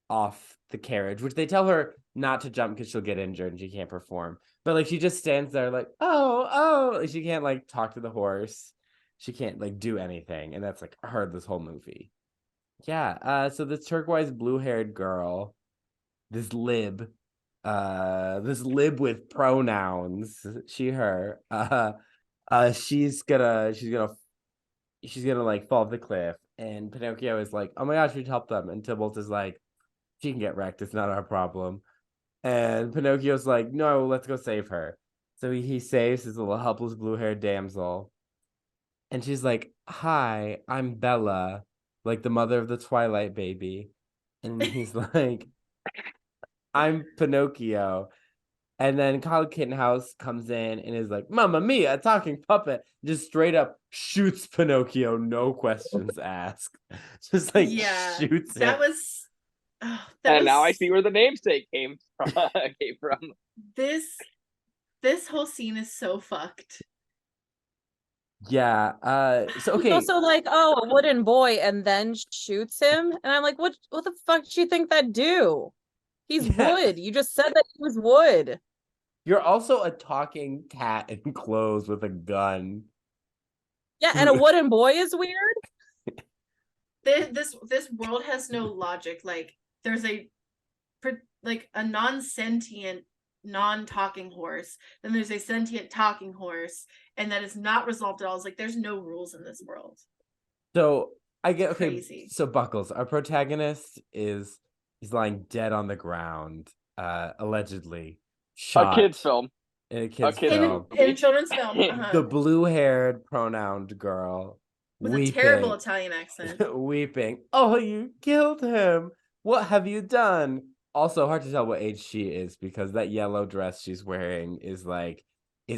[SPEAKER 2] off the carriage, which they tell her not to jump because she'll get injured and she can't perform. But like she just stands there like, oh, she can't like talk to the horse. She can't like do anything. And that's like her this whole movie. Yeah. So this turquoise blue-haired girl, this lib with pronouns, she, her, she's gonna like fall off the cliff. And Pinocchio is like, oh my gosh, we'd help them. And Tybalt is like, she can get wrecked. It's not our problem. And Pinocchio's like, no, let's go save her. So he saves his little helpless blue-haired damsel. And she's like, hi, I'm Bella, like the mother of the Twilight baby. And he's like, I'm Pinocchio. And then Kyle Kittenhouse comes in and is like, Mamma Mia, a talking puppet. Just straight up shoots Pinocchio, no questions asked. Just like shoots him.
[SPEAKER 3] That was...
[SPEAKER 1] now I see where the namesake came from.
[SPEAKER 3] This whole scene is so fucked.
[SPEAKER 2] Yeah. So okay.
[SPEAKER 4] Also like, oh, a wooden boy, and then shoots him, and I'm like, what the fuck do you think that do? He's wood. You just said that he was wood.
[SPEAKER 2] You're also a talking cat in clothes with a gun.
[SPEAKER 3] Yeah, and a wooden boy is weird. This world has no logic. Like there's a non-sentient, non-talking horse, then there's a sentient talking horse, and that is not resolved at all. It's like there's no rules in this world.
[SPEAKER 2] So I get okay.
[SPEAKER 3] Crazy.
[SPEAKER 2] So Buckles, our protagonist, he's lying dead on the ground, allegedly shot.
[SPEAKER 1] A kid's film.
[SPEAKER 2] In a kid's film.
[SPEAKER 3] In a children's film.
[SPEAKER 2] The blue-haired pronounced girl
[SPEAKER 3] with
[SPEAKER 2] weeping,
[SPEAKER 3] a terrible Italian accent.
[SPEAKER 2] Weeping. Oh, you killed him. What have you done? Also, hard to tell what age she is because that yellow dress she's wearing is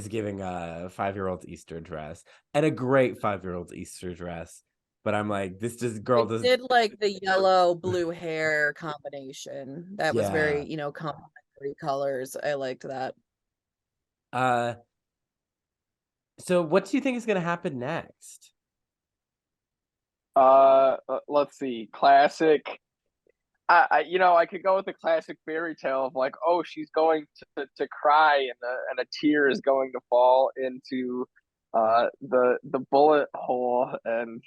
[SPEAKER 2] giving a 5-year-old's Easter dress, and a great 5-year-old's Easter dress. But I'm like, girl does
[SPEAKER 4] did like the yellow blue hair combination. That was very, complementary colors. I liked that.
[SPEAKER 2] So what do you think is going to happen next?
[SPEAKER 1] Let's see. Classic. I could go with the classic fairy tale of like, oh, she's going to cry and a tear is going to fall into the bullet hole and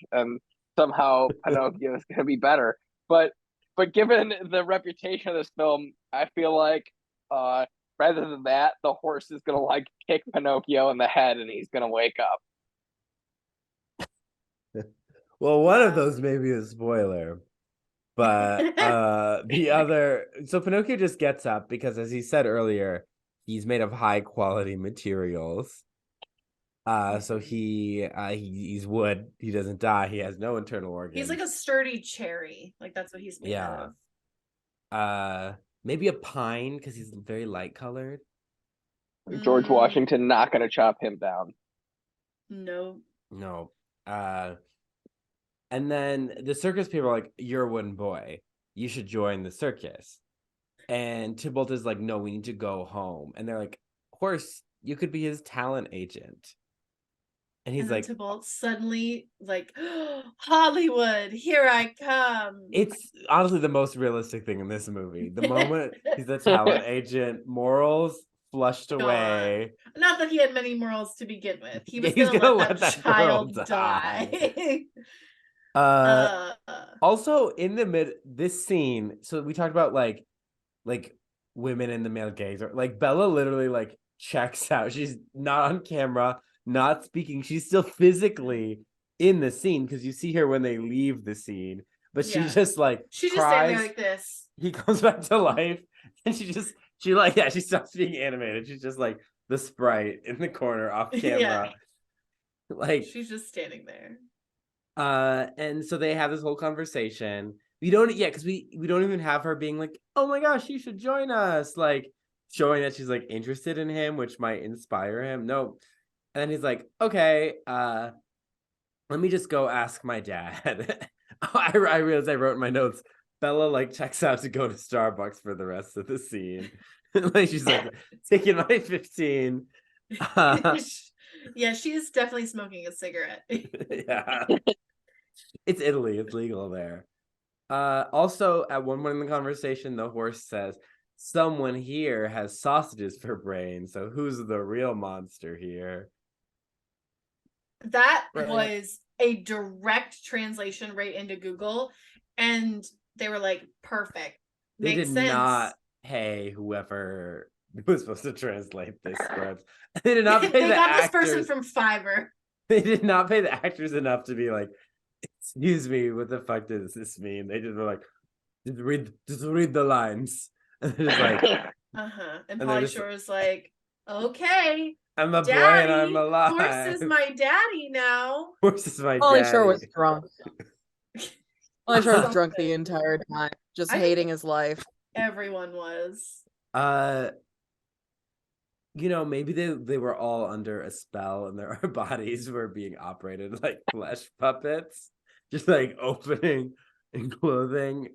[SPEAKER 1] somehow Pinocchio is going to be better. But given the reputation of this film, I feel like rather than that, the horse is going to like kick Pinocchio in the head and he's going to wake up.
[SPEAKER 2] Well, one of those may be a spoiler. But the other, so Pinocchio just gets up because, as he said earlier, he's made of high quality materials. So he's wood. He doesn't die. He has no internal organs.
[SPEAKER 3] He's like a sturdy cherry. Like that's what he's made out
[SPEAKER 2] of. Maybe a pine because he's very light colored.
[SPEAKER 1] George Washington not gonna chop him down.
[SPEAKER 3] No.
[SPEAKER 2] And then the circus people are like, you're a wooden boy. You should join the circus. And Tybalt is like, no, we need to go home. And they're like, horse, you could be his talent agent. And he's like,
[SPEAKER 3] Tybalt suddenly like, Hollywood, here I come.
[SPEAKER 2] It's honestly the most realistic thing in this movie. The moment he's a talent agent, morals flushed away.
[SPEAKER 3] Not that he had many morals to begin with. He was gonna let that child die.
[SPEAKER 2] Also in the this scene, so we talked about like women in the male gaze, or like Bella literally like checks out. She's not on camera, not speaking. She's still physically in the scene because you see her when they leave the scene, but she just like
[SPEAKER 3] she's
[SPEAKER 2] cries.
[SPEAKER 3] Just standing there like this.
[SPEAKER 2] He comes back to life and she stops being animated. She's just like the sprite in the corner off camera. Like
[SPEAKER 3] she's just standing there.
[SPEAKER 2] And so they have this whole conversation. We don't because we don't even have her being like, oh my gosh, you should join us, like showing that she's like interested in him, which might inspire him. No. And then he's like, okay, let me just go ask my dad. I realized I wrote in my notes, Bella like checks out to go to Starbucks for the rest of the scene. Like she's like taking my 15.
[SPEAKER 3] Yeah, she's definitely smoking a cigarette.
[SPEAKER 2] Yeah. It's Italy. It's legal there. Also, at one point in the conversation, the horse says, "Someone here has sausages for brains. So who's the real monster here?"
[SPEAKER 3] That
[SPEAKER 4] Brilliant.
[SPEAKER 3] was a direct translation right into Google, and they were like, perfect.
[SPEAKER 2] They
[SPEAKER 3] Makes
[SPEAKER 2] did
[SPEAKER 3] sense.
[SPEAKER 2] not pay whoever was supposed to translate this script. They did not pay
[SPEAKER 3] They
[SPEAKER 2] the
[SPEAKER 3] got
[SPEAKER 2] actors.
[SPEAKER 3] this person from Fiverr.
[SPEAKER 2] They did not pay the actors enough to be like, "Excuse me, what the fuck does this mean?" They just were like, just read the lines." And they're just like,
[SPEAKER 3] And
[SPEAKER 2] and
[SPEAKER 3] Pauly Shore is like, okay,
[SPEAKER 2] "I'm a boy
[SPEAKER 3] daddy,
[SPEAKER 2] and I'm alive.
[SPEAKER 3] horse is my daddy now.
[SPEAKER 2] Horse is my
[SPEAKER 4] Pauly
[SPEAKER 2] daddy."
[SPEAKER 4] Shore was drunk. Pauly Shore was drunk
[SPEAKER 3] Something.
[SPEAKER 4] the entire time, just
[SPEAKER 3] I
[SPEAKER 4] hating
[SPEAKER 3] think
[SPEAKER 4] his life.
[SPEAKER 3] Everyone was.
[SPEAKER 2] Maybe they were all under a spell and their bodies were being operated like flesh puppets, just like opening and clothing.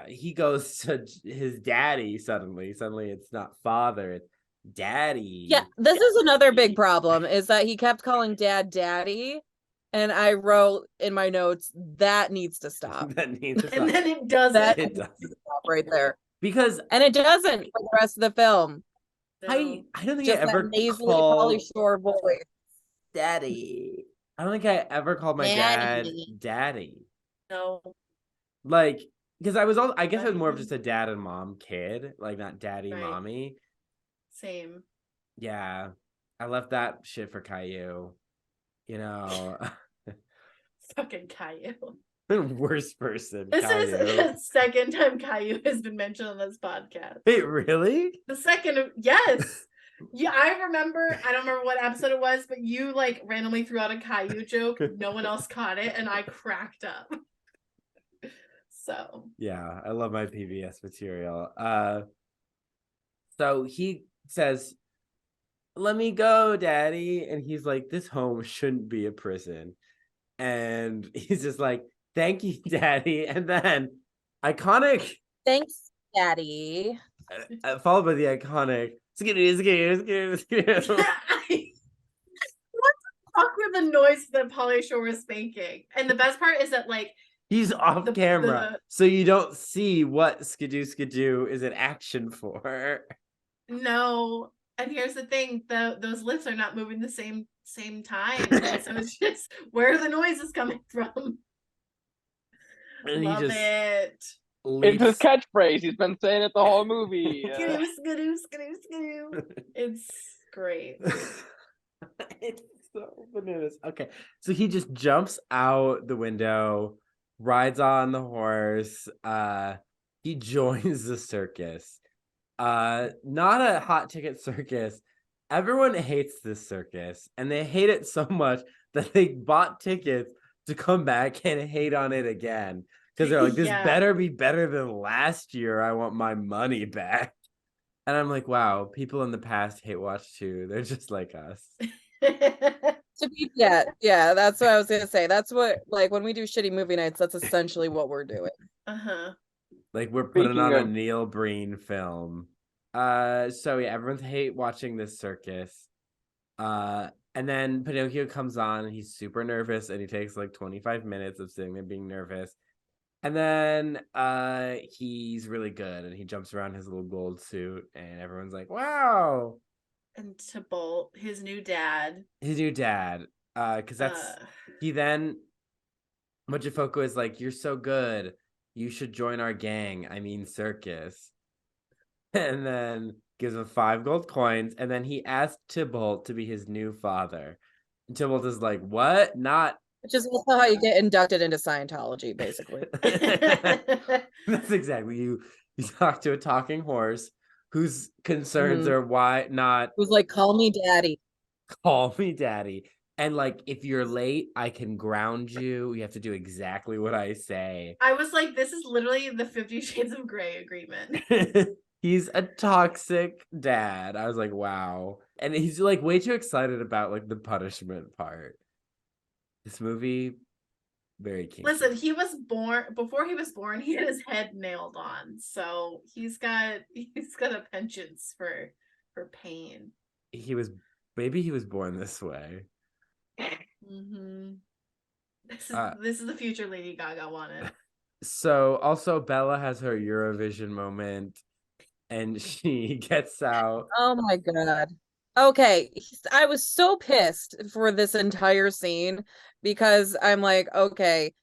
[SPEAKER 2] He goes to his daddy suddenly. Suddenly it's not father, it's daddy.
[SPEAKER 4] Yeah, this is another big problem, is that he kept calling dad daddy. And I wrote in my notes, that needs to stop.
[SPEAKER 2] That needs to stop.
[SPEAKER 3] And then it doesn't.
[SPEAKER 4] That
[SPEAKER 2] It
[SPEAKER 4] needs
[SPEAKER 2] does.
[SPEAKER 4] to stop right there.
[SPEAKER 2] Because
[SPEAKER 4] And it doesn't for the rest of the film.
[SPEAKER 2] I don't think
[SPEAKER 4] Just
[SPEAKER 2] I ever
[SPEAKER 4] that nasally
[SPEAKER 2] called
[SPEAKER 4] Pauly Shore voice.
[SPEAKER 2] daddy. I don't think I ever called my dad daddy.
[SPEAKER 3] No.
[SPEAKER 2] Like, because I guess I was more of
[SPEAKER 3] Daddy.
[SPEAKER 2] just a dad and mom kid, like not daddy,
[SPEAKER 3] Right.
[SPEAKER 2] mommy.
[SPEAKER 3] Same.
[SPEAKER 2] Yeah, I left that shit for Caillou.
[SPEAKER 3] Fucking Caillou.
[SPEAKER 2] The worst person.
[SPEAKER 3] This
[SPEAKER 2] Caillou.
[SPEAKER 3] is the second time Caillou has been mentioned on this podcast.
[SPEAKER 2] Wait, really?
[SPEAKER 3] The second, yes. Yeah, I don't remember what episode it was, but you like randomly threw out a Caillou joke. No one else caught it, and I cracked up. So
[SPEAKER 2] Yeah, I love my PBS material. So he says, "Let me go, daddy." And he's like, "This home shouldn't be a prison." And he's just like, "Thank you, daddy." And then iconic,
[SPEAKER 4] Thanks, daddy.
[SPEAKER 2] followed by the iconic skidoo, skidoo, skidoo, skidoo.
[SPEAKER 3] What the fuck were the noises that Pauly Shore was making? And the best part is that like
[SPEAKER 2] He's off camera, so you don't see what skidoo skidoo is an action for.
[SPEAKER 3] No, and here's the thing: those lips are not moving the same time, so it's just where are the noises coming from?
[SPEAKER 2] And
[SPEAKER 3] Love
[SPEAKER 2] he just
[SPEAKER 3] it.
[SPEAKER 1] It's his catchphrase. He's been saying it the whole movie.
[SPEAKER 3] Skidoo, skidoo, skidoo, skidoo. It's great.
[SPEAKER 2] It's so bananas. Okay, so he just jumps out the window, rides on the horse. He joins the circus. Not a hot ticket circus. Everyone hates this circus, and they hate it so much that they bought tickets to come back and hate on it again. Because they're like, this better be better than last year. I want my money back. And I'm like, wow, people in the past hate watch too. They're just like us.
[SPEAKER 4] Yeah, that's what I was gonna say. That's what, like, when we do shitty movie nights, that's essentially what we're doing.
[SPEAKER 2] Like, we're putting on a Neil Breen film. So yeah, everyone's hate watching this circus. And then Pinocchio comes on and he's super nervous and he takes like 25 minutes of sitting there being nervous. And then he's really good and he jumps around his little gold suit and everyone's like, wow.
[SPEAKER 3] And Tybalt, his new dad.
[SPEAKER 2] Because he then Mochifoku is like, "You're so good. You should join our gang. I mean circus." And then gives him 5 gold coins, and then he asked Tybalt to be his new father. And Tybalt is like, "What? Not."
[SPEAKER 4] Which is also how you get inducted into Scientology, basically.
[SPEAKER 2] That's exactly you talk to a talking horse whose concerns are why not.
[SPEAKER 4] Who's like, "Call me daddy.
[SPEAKER 2] Call me daddy." And like, if you're late, I can ground you. You have to do exactly what I say.
[SPEAKER 3] I was like, this is literally the 50 Shades of Grey agreement.
[SPEAKER 2] He's a toxic dad. I was like, wow. And he's like way too excited about like the punishment part. This movie, very kinky.
[SPEAKER 3] Listen, before he was born, he had his head nailed on. So he's got a penchant for pain.
[SPEAKER 2] Maybe he was born this way.
[SPEAKER 3] This is the future Lady Gaga wanted.
[SPEAKER 2] So also Bella has her Eurovision moment, and she gets out.
[SPEAKER 4] Oh my God. Okay, I was so pissed for this entire scene because I'm like, okay,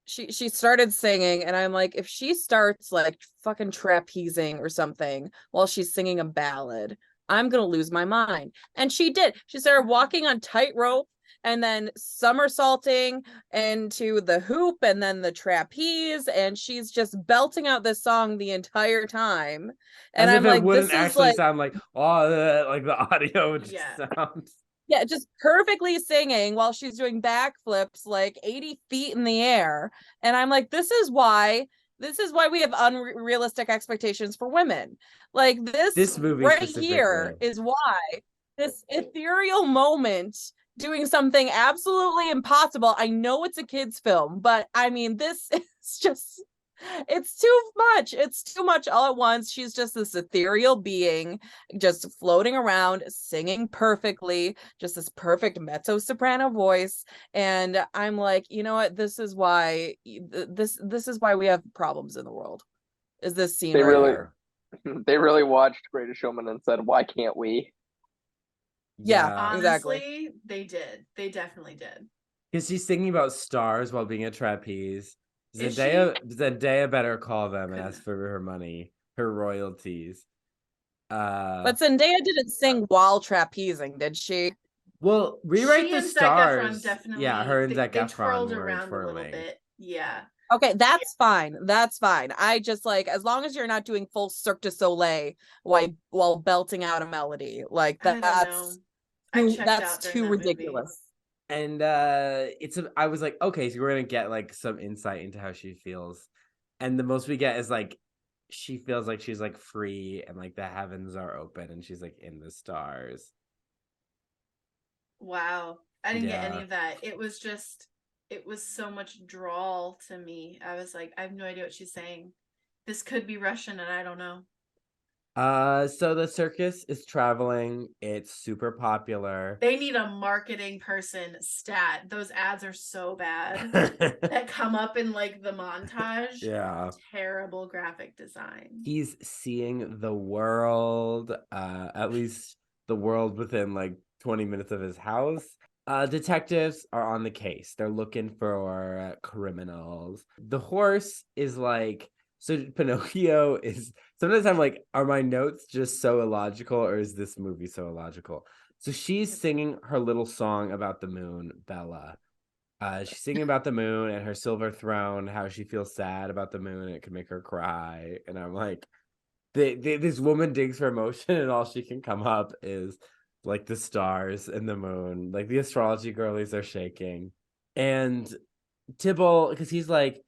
[SPEAKER 4] she started singing and I'm like, if she starts like fucking trapezing or something while she's singing a ballad, I'm gonna lose my mind. And she did. She started walking on tightrope and then somersaulting into the hoop and then the trapeze, and she's just belting out this song the entire time. And
[SPEAKER 2] As if
[SPEAKER 4] I'm
[SPEAKER 2] it
[SPEAKER 4] like,
[SPEAKER 2] wouldn't
[SPEAKER 4] this is
[SPEAKER 2] actually
[SPEAKER 4] like,
[SPEAKER 2] sound like like the audio just sounds.
[SPEAKER 4] yeah, just perfectly singing while she's doing backflips like 80 feet in the air. And I'm like, this is why we have unrealistic expectations for women. Like
[SPEAKER 2] This movie
[SPEAKER 4] right here
[SPEAKER 2] specifically
[SPEAKER 4] is why this ethereal moment doing something absolutely impossible. I know it's a kids film, but I mean, this is just, it's too much. It's too much all at once. She's just this ethereal being just floating around, singing perfectly, just this perfect mezzo soprano voice. And I'm like, you know what? This is why this is why we have problems in the world. Is this scene
[SPEAKER 1] They
[SPEAKER 4] right
[SPEAKER 1] really
[SPEAKER 4] here?
[SPEAKER 1] they really watched Greatest Showman and said, "Why can't we?"
[SPEAKER 4] Yeah, exactly.
[SPEAKER 3] Honestly, they did. They definitely did.
[SPEAKER 2] Because she's singing about stars while being a trapeze.
[SPEAKER 3] Is
[SPEAKER 2] Zendaya better call them and ask for her money, her royalties.
[SPEAKER 4] But Zendaya didn't sing while trapezing, did she?
[SPEAKER 2] Well, Rewrite
[SPEAKER 3] She
[SPEAKER 2] the
[SPEAKER 3] and Zac Efron
[SPEAKER 2] Stars.
[SPEAKER 3] definitely,
[SPEAKER 2] Yeah, her and Zac
[SPEAKER 3] they
[SPEAKER 2] Efron
[SPEAKER 3] twirled
[SPEAKER 2] were
[SPEAKER 3] around a little
[SPEAKER 2] twirling.
[SPEAKER 3] bit. Yeah.
[SPEAKER 4] Okay, that's fine. That's fine. I just like, as long as you're not doing full Cirque du Soleil while belting out a melody, like
[SPEAKER 3] I don't know. I checked
[SPEAKER 4] that's
[SPEAKER 3] out during
[SPEAKER 4] too
[SPEAKER 3] that movie.
[SPEAKER 4] ridiculous.
[SPEAKER 2] And I was like, okay, so we're gonna get like some insight into how she feels. And the most we get is like she feels like she's like free and like the heavens are open and she's like in the stars.
[SPEAKER 3] Wow. I didn't get any
[SPEAKER 2] Yeah.
[SPEAKER 3] of that. It was so much drawl to me. I was like, I have no idea what she's saying. This could be Russian and I don't know.
[SPEAKER 2] So the circus is traveling. It's super popular.
[SPEAKER 3] They need a marketing person stat. Those ads are so bad that come up in like the montage.
[SPEAKER 2] Yeah.
[SPEAKER 3] Terrible graphic design.
[SPEAKER 2] He's seeing the world, at least the world within like 20 minutes of his house. Detectives are on the case. They're looking for criminals. The horse is like, so Pinocchio is, sometimes I'm like, are my notes just so illogical or is this movie so illogical? So she's singing her little song about the moon, Bella. She's singing about the moon and her silver throne, how she feels sad about the moon and it can make her cry. And I'm like, this woman digs for emotion and all she can come up is like the stars and the moon. Like the astrology girlies are shaking. And Tybalt, because he's like,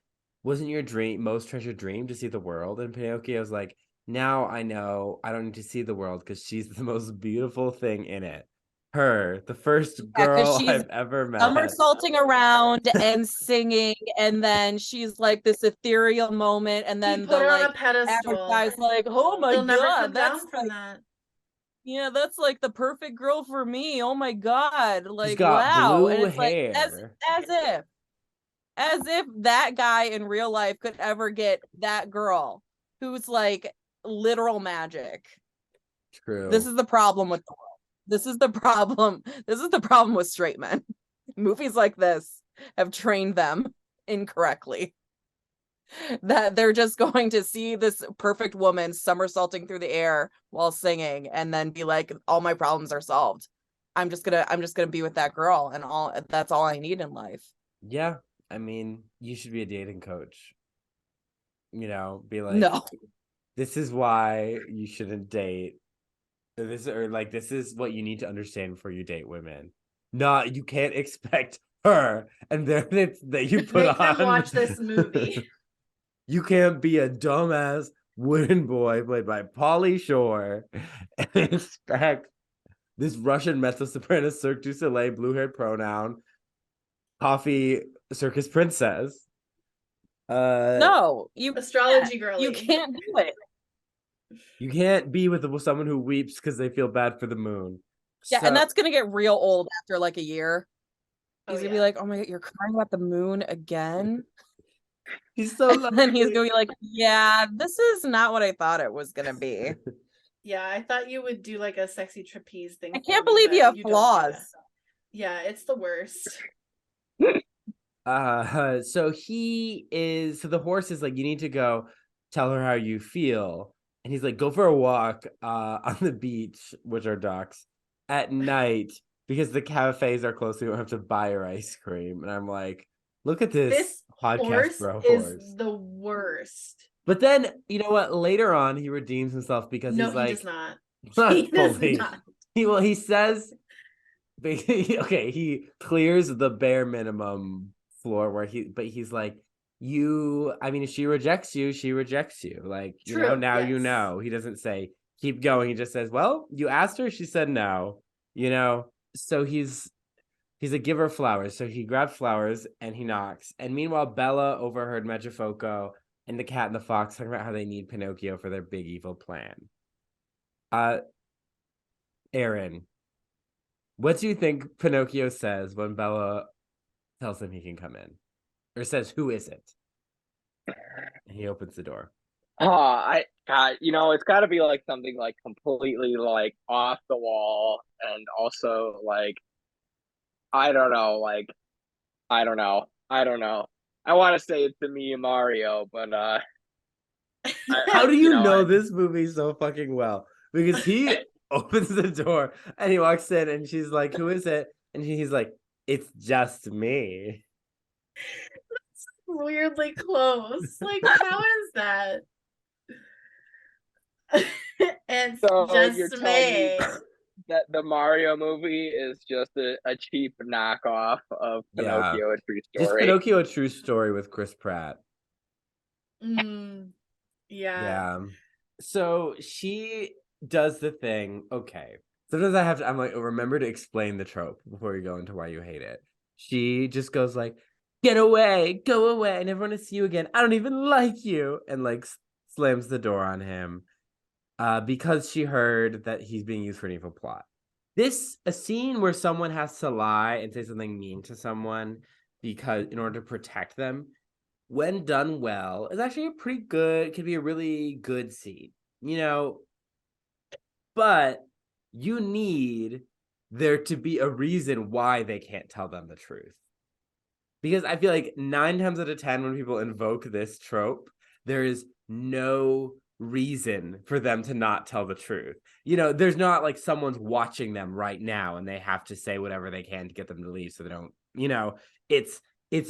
[SPEAKER 2] wasn't your most treasured dream to see the world? And Pinocchio's like, now I know I don't need to see the world because she's the most beautiful thing in it. Her, the first girl
[SPEAKER 4] she's
[SPEAKER 2] I've ever met.
[SPEAKER 4] somersaulting around and singing, and then she's like this ethereal moment, and then
[SPEAKER 3] He put her on a
[SPEAKER 4] like
[SPEAKER 3] pedestal.
[SPEAKER 4] guy's like, oh my
[SPEAKER 3] He'll never
[SPEAKER 4] God,
[SPEAKER 3] come
[SPEAKER 4] that's
[SPEAKER 3] down from
[SPEAKER 4] like,
[SPEAKER 3] that.
[SPEAKER 4] yeah, that's like the perfect girl for me. Oh my God.
[SPEAKER 2] She's
[SPEAKER 4] Like,
[SPEAKER 2] got
[SPEAKER 4] wow. And
[SPEAKER 2] blue
[SPEAKER 4] it's like
[SPEAKER 2] hair.
[SPEAKER 4] as if that guy in real life could ever get that girl who's like literal magic.
[SPEAKER 2] True.
[SPEAKER 4] This is the problem with the world. This is the problem. This is the problem with straight men. Movies like this have trained them incorrectly. That they're just going to see this perfect woman somersaulting through the air while singing and then be like, all my problems are solved. I'm just gonna be with that girl, and that's all I need in life.
[SPEAKER 2] Yeah. I mean, you should be a dating coach. You know, be like,
[SPEAKER 4] no,
[SPEAKER 2] this is why you shouldn't date. This is what you need to understand before you date women. Not you can't expect her and then it's that you put
[SPEAKER 3] Make
[SPEAKER 2] on.
[SPEAKER 3] them watch this movie.
[SPEAKER 2] You can't be a dumbass wooden boy played by Pauly Shore and expect this Russian mezzo-soprano Cirque du Soleil blue-haired pronoun coffee circus princess.
[SPEAKER 4] No, you
[SPEAKER 3] astrology girl.
[SPEAKER 4] You can't do it.
[SPEAKER 2] You can't be with someone who weeps because they feel bad for the moon.
[SPEAKER 4] Yeah, and that's gonna get real old after like a year. He's gonna be like, oh my God, you're crying about the moon again?
[SPEAKER 2] He's so lovely.
[SPEAKER 4] And he's gonna be like, yeah, this is not what I thought it was gonna be.
[SPEAKER 3] Yeah, I thought you would do like a sexy trapeze thing.
[SPEAKER 4] I can't believe you have
[SPEAKER 3] don't
[SPEAKER 4] flaws.
[SPEAKER 3] Yeah, it's the worst.
[SPEAKER 2] So the horse is like, you need to go tell her how you feel. And he's like, go for a walk on the beach, which are docks, at night because the cafes are closed, so you don't have to buy your ice cream. And I'm like, look at this podcast bro horse.
[SPEAKER 3] Is the worst.
[SPEAKER 2] But then, you know what? Later on, he redeems himself because he's like,
[SPEAKER 3] he does not.
[SPEAKER 2] He does not. He says, okay, he clears the bare minimum floor he's like, if she rejects you, she rejects you. Like,
[SPEAKER 3] True,
[SPEAKER 2] you know, now you know. He doesn't say keep going. He just says, well, you asked her, she said no. You know, so he's a giver of flowers. So he grabs flowers and he knocks. And meanwhile, Bella overheard Metrofoco and the cat and the fox talking about how they need Pinocchio for their big evil plan. Aaron, what do you think Pinocchio says when Bella tells him he can come in? Or says, who is it? And he opens the door.
[SPEAKER 1] It's got to be like something like completely like off the wall, and also like I don't know. I want to say it's the me and Mario, but
[SPEAKER 2] how do you know this movie so fucking well? Because he opens the door and he walks in and she's like, who is it? And he's like, it's just me.
[SPEAKER 3] That's weirdly close. Like, how is that? It's so just me.
[SPEAKER 1] That the Mario movie is just a cheap knockoff of Pinocchio, a true story.
[SPEAKER 2] Just Pinocchio, a true story with Chris Pratt.
[SPEAKER 3] Yeah.
[SPEAKER 2] So she does the thing. Okay. Sometimes I'm like, remember to explain the trope before you go into why you hate it. She just goes like, get away, go away. I never want to see you again. I don't even like you. And like slams the door on him. Because she heard that he's being used for an evil plot. A scene where someone has to lie and say something mean to someone because in order to protect them, when done well, is actually could be a really good scene, you know. But you need there to be a reason why they can't tell them the truth. Because I feel like 9 times out of 10, when people invoke this trope, there is no reason for them to not tell the truth. You know, there's not like someone's watching them right now and they have to say whatever they can to get them to leave so they don't, you know, it's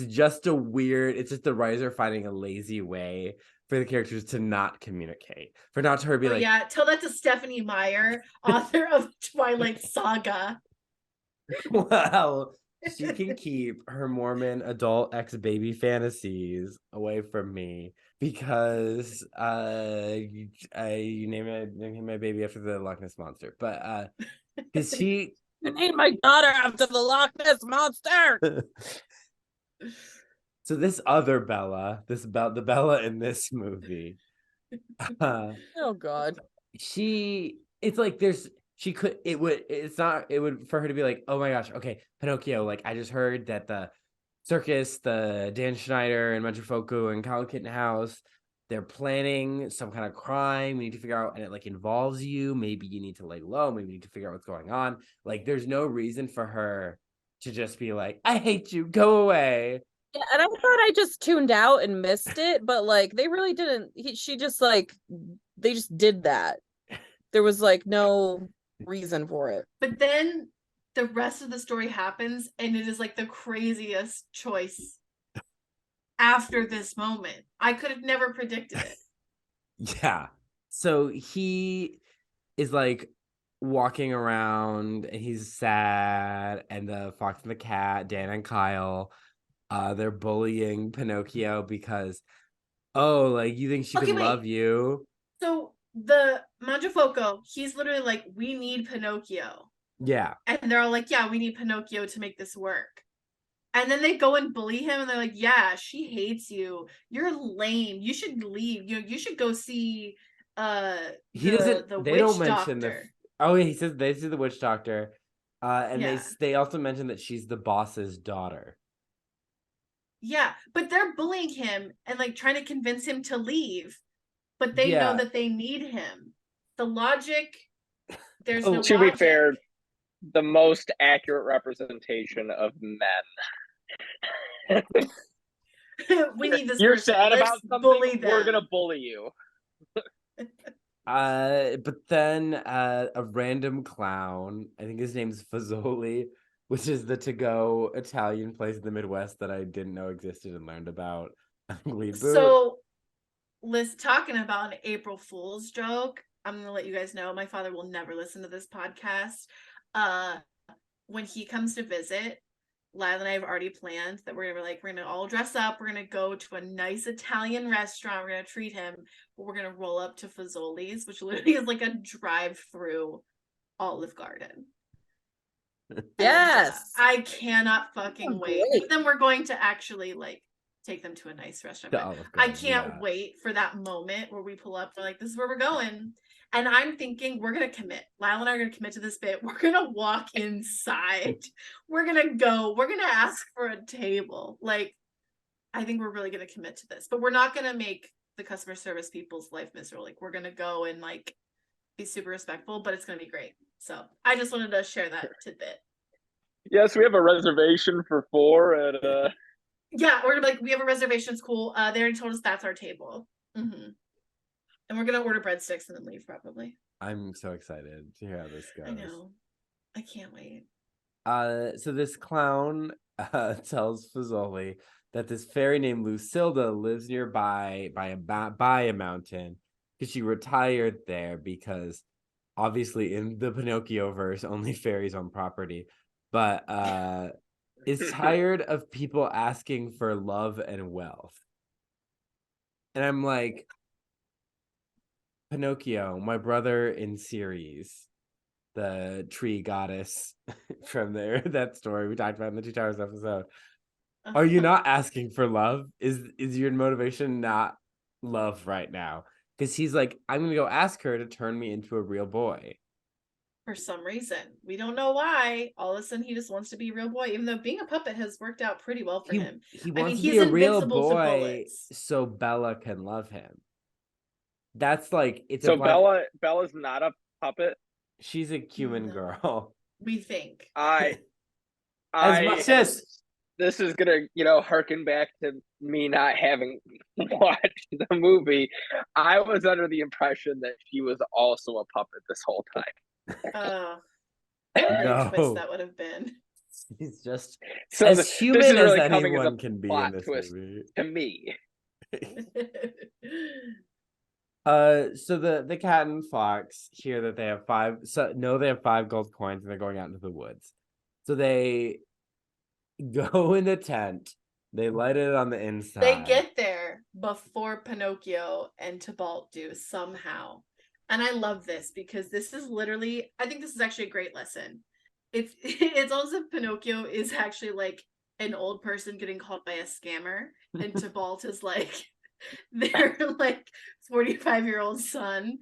[SPEAKER 2] just the writers are finding a lazy way for the characters to not communicate, for not to her be
[SPEAKER 3] tell that to Stephanie Meyer, author of Twilight Saga.
[SPEAKER 2] Well, she can keep her Mormon adult ex-baby fantasies away from me because you name my baby after the Loch Ness Monster, but because she
[SPEAKER 4] named my daughter after the Loch Ness Monster.
[SPEAKER 2] So this other Bella, the Bella in this movie,
[SPEAKER 4] oh God,
[SPEAKER 2] it would for her to be like, oh my gosh, okay, Pinocchio, like I just heard that the circus, the Dan Schneider and Metrofoco and Callaghan House, they're planning some kind of crime. We need to figure out, and it like involves you. Maybe you need to lay low. Maybe you need to figure out what's going on. Like, there's no reason for her to just be like, I hate you, go away.
[SPEAKER 4] Yeah, and I thought I just tuned out and missed it, but like they really didn't. She just like they just did that. There was like no reason for it.
[SPEAKER 3] But then the rest of the story happens, and it is like the craziest choice after this moment. I could have never predicted it.
[SPEAKER 2] Yeah. So he is like walking around and he's sad, and the fox and the cat, Dan and Kyle, they're bullying Pinocchio because, oh, like you think she could love you.
[SPEAKER 3] So the Mangiafoco, he's literally like, we need Pinocchio.
[SPEAKER 2] Yeah.
[SPEAKER 3] And they're all like, yeah, we need Pinocchio to make this work. And then they go and bully him, and they're like, yeah, she hates you. You're lame. You should leave. You should go see
[SPEAKER 2] the witch doctor. Oh yeah, he says they see the witch doctor. And they also mentioned that she's the boss's daughter.
[SPEAKER 3] Yeah, but they're bullying him and like trying to convince him to leave, but they know that they need him. The logic, there's no
[SPEAKER 1] to
[SPEAKER 3] logic.
[SPEAKER 1] be fair, the most accurate representation of men.
[SPEAKER 3] We need this.
[SPEAKER 1] You're
[SPEAKER 3] person.
[SPEAKER 1] sad
[SPEAKER 3] Let's
[SPEAKER 1] about something.
[SPEAKER 3] Bully them.
[SPEAKER 1] We're gonna bully you.
[SPEAKER 2] But then a random clown, I think his name's Fazoli, which is the to-go Italian place in the Midwest that I didn't know existed and learned about.
[SPEAKER 3] So, Liz, talking about an April Fool's joke, I'm gonna let you guys know my father will never listen to this podcast. When he comes to visit, Lyle and I have already planned that we're gonna all dress up. We're gonna go to a nice Italian restaurant. We're gonna treat him, but we're gonna roll up to Fazoli's, which literally is like a drive-through Olive Garden.
[SPEAKER 4] Yes,
[SPEAKER 3] and, I cannot fucking wait. But then we're going to actually like take them to a nice restaurant. I can't wait for that moment where we pull up. We're like, this is where we're going. And I'm thinking we're going to commit. Lyle and I are going to commit to this bit. We're going to walk inside. We're going to go. We're going to ask for a table. Like, I think we're really going to commit to this. But we're not going to make the customer service people's life miserable. Like, we're going to go and, like, be super respectful. But it's going to be great. So I just wanted to share that tidbit.
[SPEAKER 1] Yes, we have a reservation for 4 at...
[SPEAKER 3] Yeah, we're like, we have a reservation. It's cool. They already told us that's our table. Mm-hmm. And we're going to order breadsticks and then leave, probably.
[SPEAKER 2] I'm so excited to hear how this goes.
[SPEAKER 3] I know. I can't wait.
[SPEAKER 2] So this clown tells Fazoli that this fairy named Lucilda lives nearby by a mountain because she retired there because obviously in the Pinocchio verse, only fairies own property. But is tired of people asking for love and wealth. And I'm like, Pinocchio, my brother in series, the tree goddess from that story we talked about in the Two Towers episode. Are you not asking for love? Is your motivation not love right now? Because he's like, I'm gonna go ask her to turn me into a real boy.
[SPEAKER 3] For some reason. We don't know why. All of a sudden he just wants to be a real boy, even though being a puppet has worked out pretty well for him.
[SPEAKER 2] He wants to be a real boy so Bella can love him. That's like it's
[SPEAKER 1] so Bella's not a puppet.
[SPEAKER 2] She's a human girl.
[SPEAKER 3] We think.
[SPEAKER 2] As much as
[SPEAKER 1] this is gonna, harken back to me not having watched the movie. I was under the impression that she was also a puppet this whole time.
[SPEAKER 3] No. Twist that would have been.
[SPEAKER 2] He's just as human as really anyone can be in this movie.
[SPEAKER 1] To me.
[SPEAKER 2] So the cat and fox hear that they have 5. So they have 5 gold coins and they're going out into the woods. So they go in the tent. They light it on the inside.
[SPEAKER 3] They get there before Pinocchio and Tybalt do somehow. And I love this because this is literally, I think this is actually a great lesson. It's also Pinocchio is actually like an old person getting caught by a scammer, and Tybalt is like their like 45-year-old son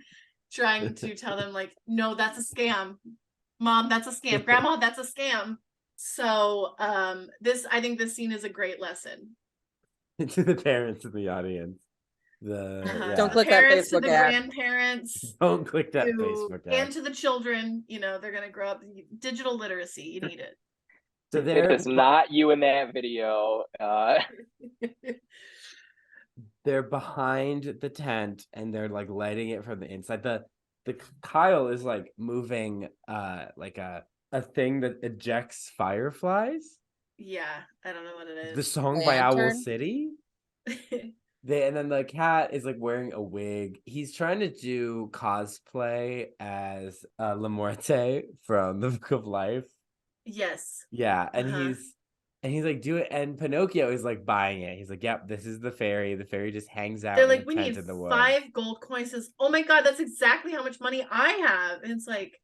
[SPEAKER 3] trying to tell them like, no, that's a scam. Mom, that's a scam. Grandma, that's a scam. So I think this scene is a great lesson.
[SPEAKER 2] To the parents in the audience.
[SPEAKER 4] Don't click that Facebook
[SPEAKER 3] to the
[SPEAKER 4] ad.
[SPEAKER 3] Grandparents.
[SPEAKER 2] Don't click that Facebook ad.
[SPEAKER 3] And to the children, they're gonna grow up. Digital literacy, you need it.
[SPEAKER 1] So it is not you in that video.
[SPEAKER 2] They're behind the tent and they're like lighting it from the inside. The Kyle is like moving like a thing that ejects fireflies.
[SPEAKER 3] Yeah, I don't know what it is.
[SPEAKER 2] The song by Owl City. And then the cat is like wearing a wig. He's trying to do cosplay as La Muerte from the Book of Life.
[SPEAKER 3] Yes.
[SPEAKER 2] Yeah, and he's like, do it. And Pinocchio is like buying it. He's like, yep, this is the fairy. The fairy just hangs out.
[SPEAKER 3] They're like, we need 5 gold coins. Says, oh my God, that's exactly how much money I have. And it's like,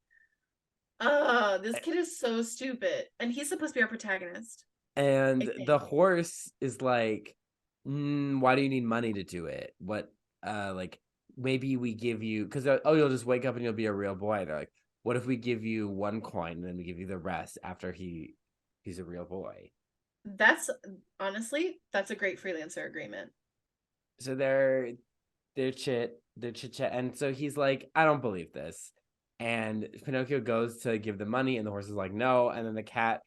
[SPEAKER 3] this kid is so stupid. And he's supposed to be our protagonist.
[SPEAKER 2] And the horse is like, why do you need money to do it? What, like, maybe we give you, because, you'll just wake up and you'll be a real boy. They're like, what if we give you 1 coin and then we give you the rest after he's a real boy?
[SPEAKER 3] That's honestly, that's a great freelancer agreement.
[SPEAKER 2] So they're chit chat, and so he's like, I don't believe this. And Pinocchio goes to give the money, and the horse is like, no. And then the cat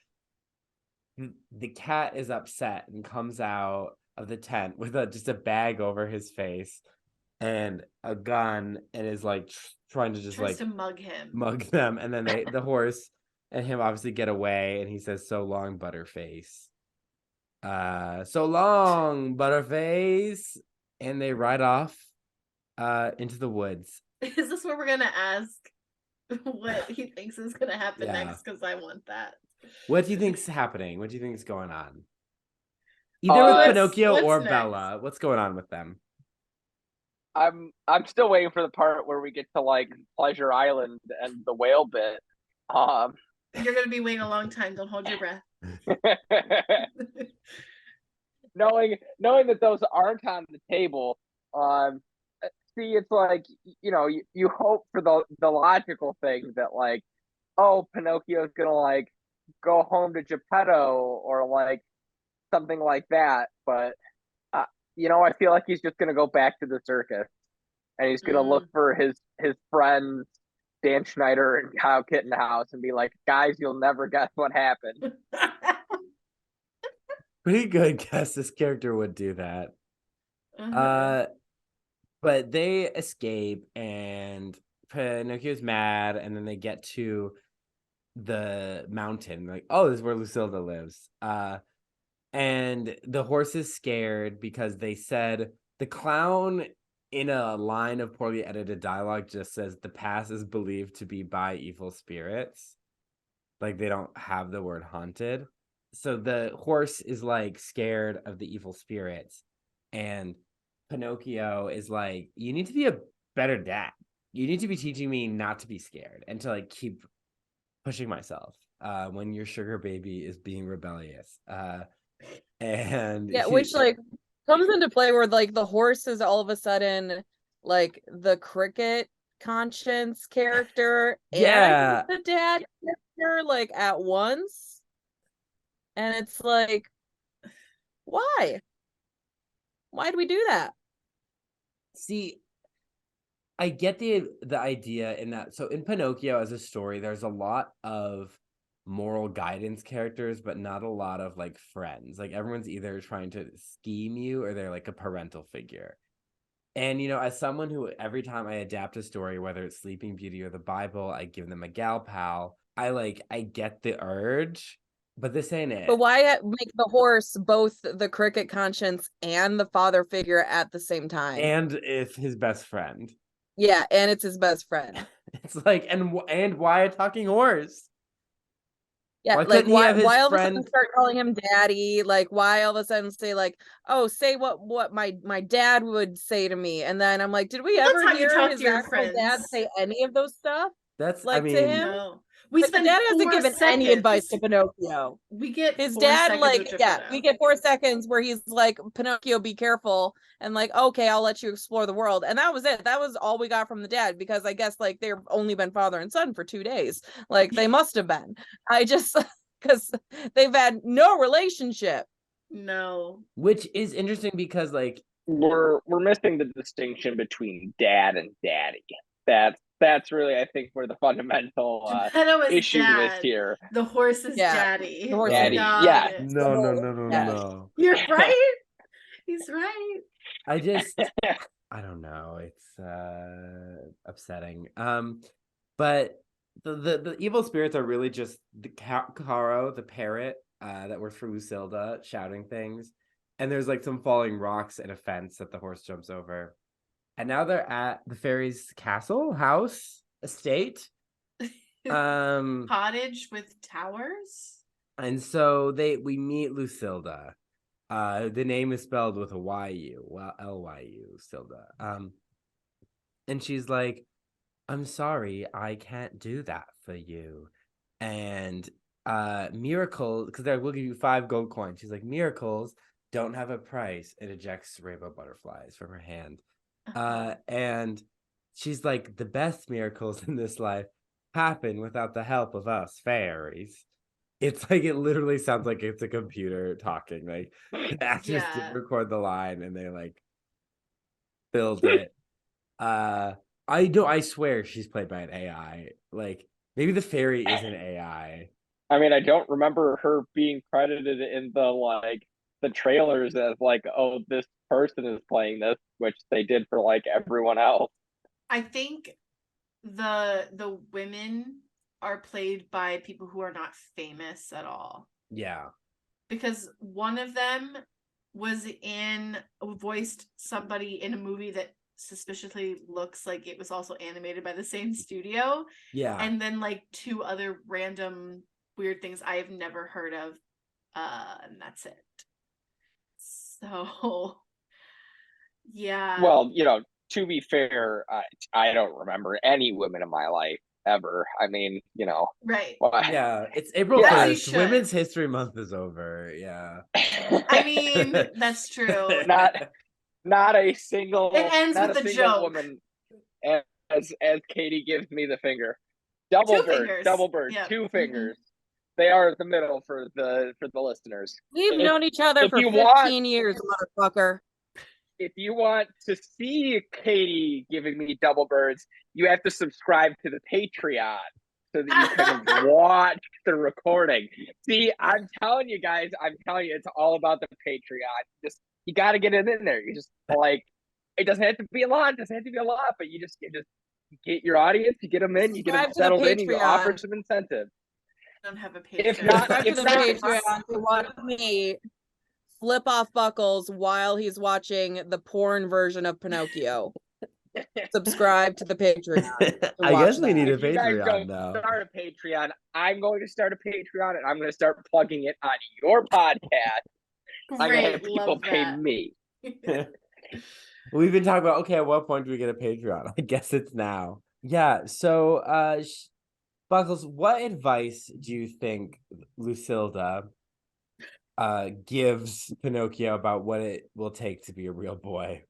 [SPEAKER 2] is upset and comes out of the tent with just a bag over his face and a gun, and is like trying to just
[SPEAKER 3] Tries to mug
[SPEAKER 2] them. And then the horse and him obviously get away, and he says, so long, Butterface. So long, Butterface. And they ride off into the woods.
[SPEAKER 3] Is this where we're gonna ask what he thinks is gonna happen next? Because I want that.
[SPEAKER 2] What do you think's happening? What do you think is going on? Either with Pinocchio or next? Bella. What's going on with them?
[SPEAKER 1] I'm still waiting for the part where we get to like Pleasure Island and the whale bit.
[SPEAKER 3] You're gonna be waiting a long time. Don't hold your breath.
[SPEAKER 1] knowing that those aren't on the table. See, it's like, you hope for the logical thing that like, oh, Pinocchio's gonna like go home to Geppetto or like something like that, but I feel like he's just gonna go back to the circus and he's gonna look for his friends Dan Schneider and Kyle Kittenhouse and be like, guys, you'll never guess what happened.
[SPEAKER 2] Pretty good guess this character would do that. But they escape and Pinocchio's mad, and then they get to the mountain, like, oh, this is where Lucilda lives. And the horse is scared because they said the clown in a line of poorly edited dialogue just says the pass is believed to be by evil spirits. Like, they don't have the word haunted. So the horse is like scared of the evil spirits, and Pinocchio is like, you need to be a better dad. You need to be teaching me not to be scared and to like keep pushing myself when your sugar baby is being rebellious. And
[SPEAKER 4] which like comes into play where like the horse is all of a sudden like the cricket conscience character and the dad character like at once. And it's like, why do we do that?
[SPEAKER 2] See, I get the idea in that. So in Pinocchio as a story, there's a lot of moral guidance characters, but not a lot of like friends. Like, everyone's either trying to scheme you or they're like a parental figure. And, as someone who every time I adapt a story, whether it's Sleeping Beauty or the Bible, I give them a gal pal. I get the urge, but this ain't it.
[SPEAKER 4] But why make the horse both the cricket conscience and the father figure at the same time?
[SPEAKER 2] And it's his best friend.
[SPEAKER 4] Yeah, and it's his best friend.
[SPEAKER 2] It's like, and why a talking horse?
[SPEAKER 4] Yeah, why all of a sudden start calling him daddy? Like, why all of a sudden say like, oh, say what my dad would say to me? And then I'm like, did we ever hear his actual dad say any of those stuff?
[SPEAKER 2] That's
[SPEAKER 4] like, to him?
[SPEAKER 3] No.
[SPEAKER 4] His dad hasn't given any advice to Pinocchio.
[SPEAKER 3] We get
[SPEAKER 4] his dad we get 4 seconds where he's like, Pinocchio, be careful, and like, okay, I'll let you explore the world, and that was it. That was all we got from the dad, because I guess like they've only been father and son for 2 days. Like, they must have been. I just because they've had no relationship.
[SPEAKER 3] No,
[SPEAKER 2] which is interesting because like
[SPEAKER 1] we're missing the distinction between dad and daddy. That's really, I think, where the fundamental issue is here.
[SPEAKER 3] The horse is daddy.
[SPEAKER 4] The horse
[SPEAKER 1] daddy. Yeah.
[SPEAKER 2] No.
[SPEAKER 3] You're right. He's right.
[SPEAKER 2] I don't know. It's upsetting. But the evil spirits are really just the Caro, the parrot, that works for Lucilda, shouting things. And there's like some falling rocks and a fence that the horse jumps over. And now they're at the fairy's castle, house, estate.
[SPEAKER 3] Cottage with towers.
[SPEAKER 2] And so we meet Lucilda. The name is spelled with a Y-U, L-Y-U, Silda. And she's like, I'm sorry, I can't do that for you. And miracles, because we'll give you 5 gold coins. She's like, miracles don't have a price. It ejects rainbow butterflies from her hand. And she's like, the best miracles in this life happen without the help of us fairies. It's like it literally sounds like it's a computer talking. Like the actors did record the line and they like filled it. I swear she's played by an AI. Like maybe the fairy is an AI.
[SPEAKER 1] I mean, I don't remember her being credited in the trailers as like, oh, this person is playing this, which they did for like everyone else.
[SPEAKER 3] I think the women are played by people who are not famous at all.
[SPEAKER 2] Yeah.
[SPEAKER 3] Because one of them voiced somebody in a movie that suspiciously looks like it was also animated by the same studio.
[SPEAKER 2] Yeah.
[SPEAKER 3] And then like 2 other random weird things I have never heard of. And that's it. So yeah.
[SPEAKER 1] Well, to be fair, I don't remember any women in my life ever. I mean,
[SPEAKER 3] right.
[SPEAKER 2] Yeah, it's April 1st. Women's History Month is over. Yeah.
[SPEAKER 3] I mean, that's true.
[SPEAKER 1] Not a single.
[SPEAKER 3] It ends with a joke.
[SPEAKER 1] Woman, as Katie gives me the finger. Double bird,
[SPEAKER 3] yep.
[SPEAKER 1] 2 fingers. They are at the middle for the listeners.
[SPEAKER 4] We've known each other for 15 years, motherfucker.
[SPEAKER 1] If you want to see Katie giving me double birds, you have to subscribe to the Patreon so that you can watch the recording. See, I'm telling you guys, it's all about the Patreon. You got to get it in there. You just like, it doesn't have to be a lot, but you just get your audience, you get them in, you get them settled in, you offer some incentive.
[SPEAKER 3] I don't have a Patreon.
[SPEAKER 4] If not, Patreon to watch me flip off Buckles while he's watching the porn version of Pinocchio. Subscribe to the Patreon.
[SPEAKER 2] I guess we need a Patreon now.
[SPEAKER 1] Start a Patreon. I'm going to start a Patreon, and I'm going to start plugging it on your podcast.
[SPEAKER 3] Great,
[SPEAKER 1] I'm going to have people pay me.
[SPEAKER 2] We've been talking about, okay, at what point do we get a Patreon? I guess it's now. Yeah, so Buckles, what advice do you think Lucilda gives Pinocchio about what it will take to be a real boy?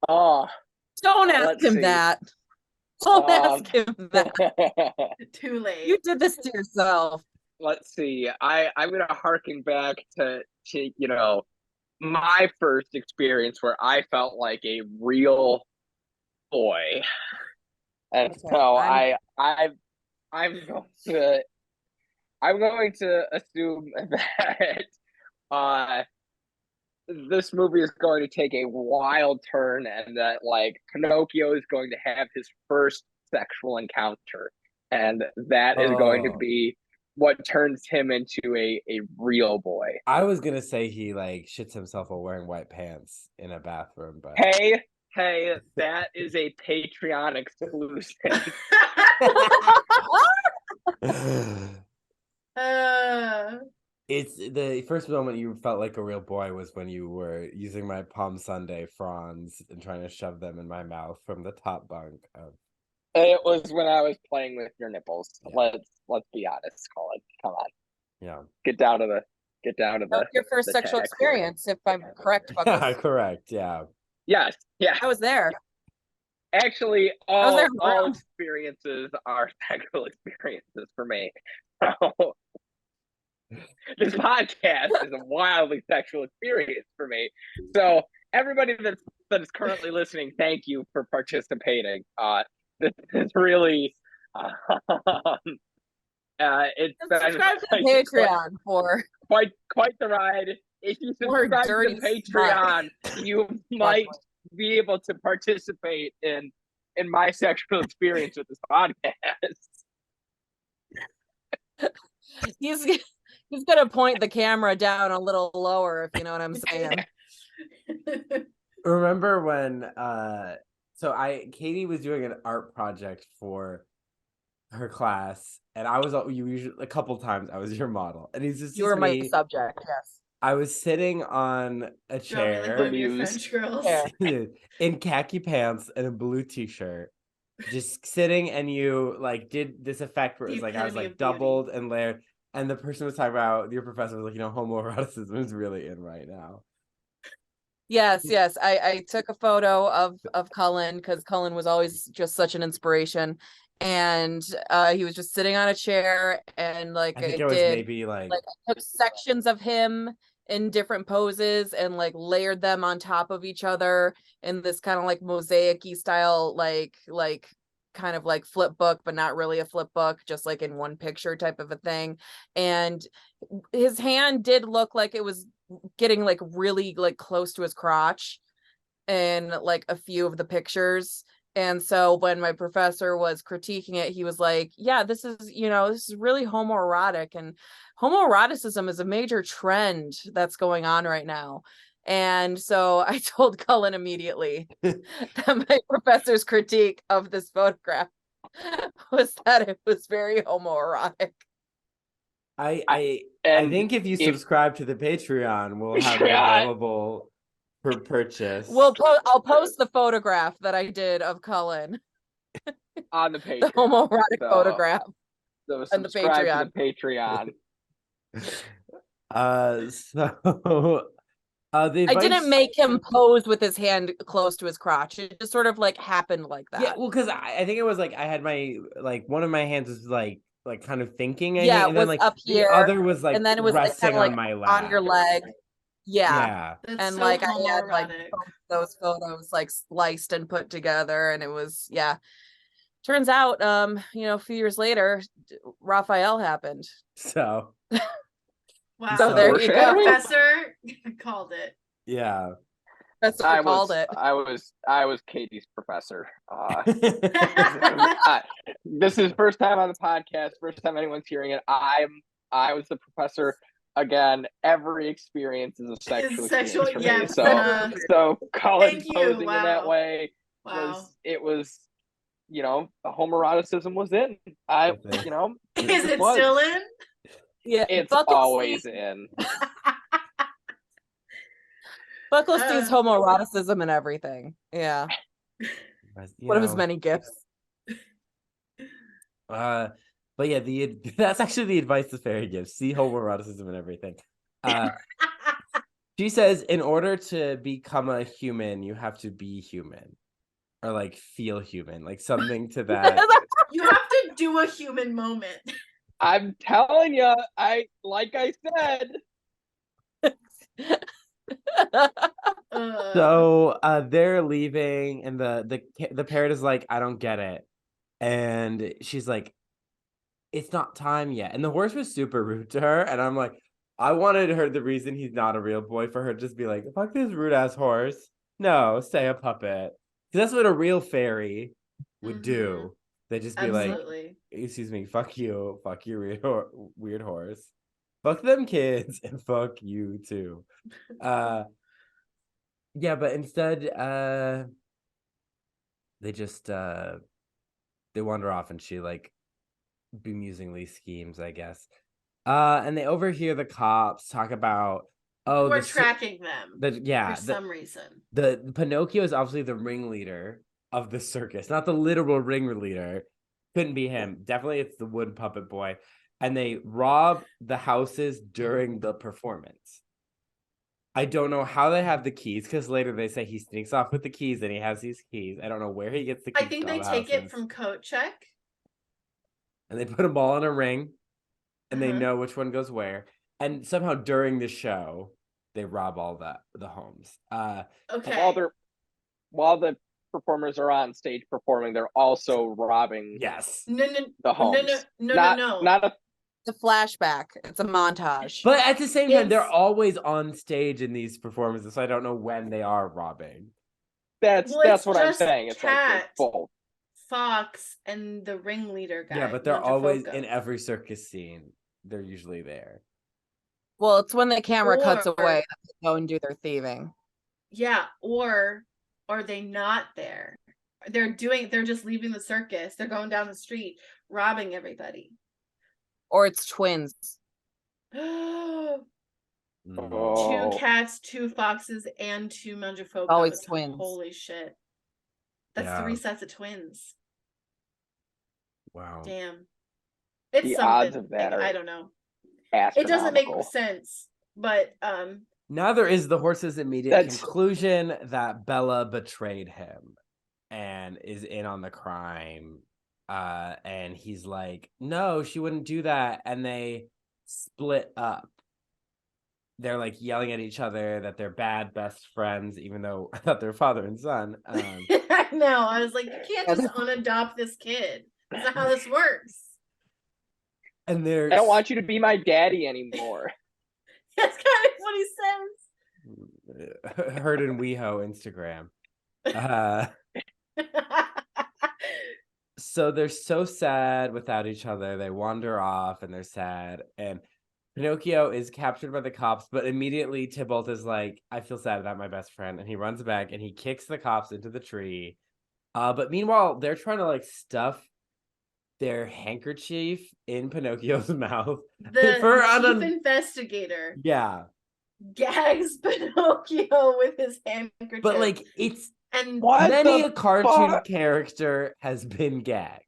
[SPEAKER 1] Oh,
[SPEAKER 4] don't ask him that. Don't ask him that.
[SPEAKER 3] Too late.
[SPEAKER 4] You did this to yourself.
[SPEAKER 1] Let's see. I'm gonna harken back to my first experience where I felt like a real boy, and okay, so I'm going to assume that this movie is going to take a wild turn, and that like Pinocchio is going to have his first sexual encounter, and that is going to be what turns him into a real boy.
[SPEAKER 2] I was gonna say he like shits himself while wearing white pants in a bathroom, but
[SPEAKER 1] hey, that is a Patreon exclusive.
[SPEAKER 2] It's the first moment you felt like a real boy was when you were using my Palm Sunday fronds and trying to shove them in my mouth from the top bunk of.
[SPEAKER 1] It was when I was playing with your nipples. Yeah. Let's be honest, Cullen. Come on.
[SPEAKER 2] Yeah.
[SPEAKER 1] Get down to the. That's
[SPEAKER 4] your first sexual experience, if I'm correct.
[SPEAKER 2] Yeah, correct. Yeah.
[SPEAKER 1] Yes. Yeah.
[SPEAKER 4] I was there.
[SPEAKER 1] Actually, all experiences are sexual experiences for me. So this podcast is a wildly sexual experience for me. So everybody that is currently listening, thank you for participating. This is really it's
[SPEAKER 4] subscribe to the Patreon for
[SPEAKER 1] quite the ride. If you subscribe to the Patreon, you might be able to participate in my sexual experience with this podcast.
[SPEAKER 4] He's gonna point the camera down a little lower, if you know what I'm saying.
[SPEAKER 2] Remember when Katie was doing an art project for her class, and I was a couple times I was your model, and
[SPEAKER 4] you were my subject. Yes,
[SPEAKER 2] I was sitting on a chair
[SPEAKER 3] French girls.
[SPEAKER 2] in khaki pants and a blue t-shirt, just sitting, and you like did this effect where it was like I was like doubled and layered, and the person was talking about, your professor was like, homoeroticism is really in right now.
[SPEAKER 4] Yes. I took a photo of Cullen because Cullen was always just such an inspiration. And he was just sitting on a chair, and like
[SPEAKER 2] I think
[SPEAKER 4] I
[SPEAKER 2] it was
[SPEAKER 4] did
[SPEAKER 2] maybe like
[SPEAKER 4] I took sections of him in different poses and like layered them on top of each other in this kind of like mosaic-y style, like kind of like flip book, but not really a flip book, just like in one picture type of a thing. And his hand did look like it was getting like really like close to his crotch in like a few of the pictures. And so when my professor was critiquing it, he was like, yeah, this is, this is really homoerotic, and homoeroticism is a major trend that's going on right now. And so I told Cullen immediately that my professor's critique of this photograph was that it was very homoerotic.
[SPEAKER 2] I
[SPEAKER 1] And
[SPEAKER 2] think if you subscribe to the Patreon, we'll have it available for purchase.
[SPEAKER 4] I'll post the photograph that I did of Cullen
[SPEAKER 1] on the Patreon.
[SPEAKER 4] The homoerotic photograph.
[SPEAKER 1] So subscribe to the Patreon.
[SPEAKER 4] I didn't make him pose with his hand close to his crotch. It just sort of like happened like that.
[SPEAKER 2] Yeah, well, because I think it was like I had my one of my hands was like kind of thinking.
[SPEAKER 4] Yeah,
[SPEAKER 2] and
[SPEAKER 4] it
[SPEAKER 2] then
[SPEAKER 4] was up here,
[SPEAKER 2] the other was like
[SPEAKER 4] and then it was
[SPEAKER 2] resting
[SPEAKER 4] like
[SPEAKER 2] on my lap,
[SPEAKER 4] on your leg.
[SPEAKER 2] Yeah.
[SPEAKER 3] That's
[SPEAKER 4] and
[SPEAKER 3] so
[SPEAKER 4] like I had like
[SPEAKER 3] homoerotic.
[SPEAKER 4] those photos like sliced and put together, and it was turns out a few years later Raphael happened,
[SPEAKER 3] Wow.
[SPEAKER 4] so there you go.
[SPEAKER 3] Professor called it.
[SPEAKER 2] Yeah.
[SPEAKER 4] Professor called it.
[SPEAKER 1] I was Katie's professor. This is first time on the podcast, first time anyone's hearing it. I was the professor. Again, every experience is a sexual experience for me. So Cullen posing in that way was the homoeroticism was in.
[SPEAKER 3] Is it still in?
[SPEAKER 4] Yeah,
[SPEAKER 1] it's always in.
[SPEAKER 4] Buckley's homoeroticism and everything. Yeah. One of his many gifts.
[SPEAKER 2] But yeah, that's actually the advice the fairy gives. See homoeroticism and everything. She says, in order to become a human, you have to be human. Or like feel human. Like something to that.
[SPEAKER 3] You have to do a human moment.
[SPEAKER 1] I'm telling you, like I said.
[SPEAKER 2] So they're leaving, and the parrot is like, I don't get it. And she's like, it's not time yet. And the horse was super rude to her. And I'm like, I wanted her, the reason he's not a real boy, for her to just be like, fuck this rude ass horse. No, stay a puppet. Because that's what a real fairy would do. They'd just be like, excuse me, fuck you weird horse. Fuck them kids, and fuck you too. Yeah, but instead, they just they wander off, and she like bemusingly schemes, I guess. And they overhear the cops talk about,
[SPEAKER 3] we're tracking them. For some reason.
[SPEAKER 2] The Pinocchio is obviously the ringleader of the circus, not the literal ringleader. Couldn't be him. Definitely it's the wood puppet boy. And they rob the houses during the performance. I don't know how they have the keys, because later they say he sneaks off with the keys and he has these keys. I don't know where he gets the keys.
[SPEAKER 3] I think they take it from coat check.
[SPEAKER 2] And they put them all in a ring, and they know which one goes where. And somehow during the show, they rob all the homes.
[SPEAKER 3] Okay.
[SPEAKER 1] While the performers are on stage performing, they're also robbing.
[SPEAKER 2] Yes.
[SPEAKER 1] The homes.
[SPEAKER 3] No.
[SPEAKER 1] Not
[SPEAKER 4] it's a flashback. It's a montage.
[SPEAKER 2] But at the same time, they're always on stage in these performances, so I don't know when they are robbing.
[SPEAKER 1] That's what I'm saying. It's like both.
[SPEAKER 3] Fox and the ringleader guy.
[SPEAKER 2] Yeah, but they're always in every circus scene. They're usually there.
[SPEAKER 4] Well, it's when the camera cuts away that they go and do their thieving.
[SPEAKER 3] Yeah, or are they not there? They're just leaving the circus. They're going down the street, robbing everybody.
[SPEAKER 4] Or it's twins.
[SPEAKER 3] 2 cats, 2 foxes, and 2 Mangiafocos.
[SPEAKER 4] Always twins.
[SPEAKER 3] Holy shit. That's 3 sets of twins.
[SPEAKER 2] Wow.
[SPEAKER 3] Damn. It's
[SPEAKER 1] the
[SPEAKER 3] something.
[SPEAKER 1] odds of that
[SPEAKER 3] I don't know.
[SPEAKER 1] It
[SPEAKER 3] doesn't make sense, but
[SPEAKER 2] Now there is the horse's immediate conclusion that Bella betrayed him and is in on the crime. And he's like, no, she wouldn't do that. And they split up. They're like yelling at each other that they're bad best friends, even though I thought they're father and son.
[SPEAKER 3] I know. I was like, you can't just unadopt this kid. That's not how this works.
[SPEAKER 2] And
[SPEAKER 1] I don't want you to be my daddy anymore.
[SPEAKER 3] That's kind of what he
[SPEAKER 2] says. Heard in WeHo Instagram. So they're so sad without each other. They wander off and they're sad. And Pinocchio is captured by the cops, but immediately Tybalt is like, I feel sad about my best friend. And he runs back and he kicks the cops into the tree. But meanwhile, they're trying to like stuff their handkerchief in Pinocchio's mouth.
[SPEAKER 3] The chief investigator.
[SPEAKER 2] Yeah.
[SPEAKER 3] Gags Pinocchio with his handkerchief.
[SPEAKER 2] But like it's many a cartoon character has been gagged.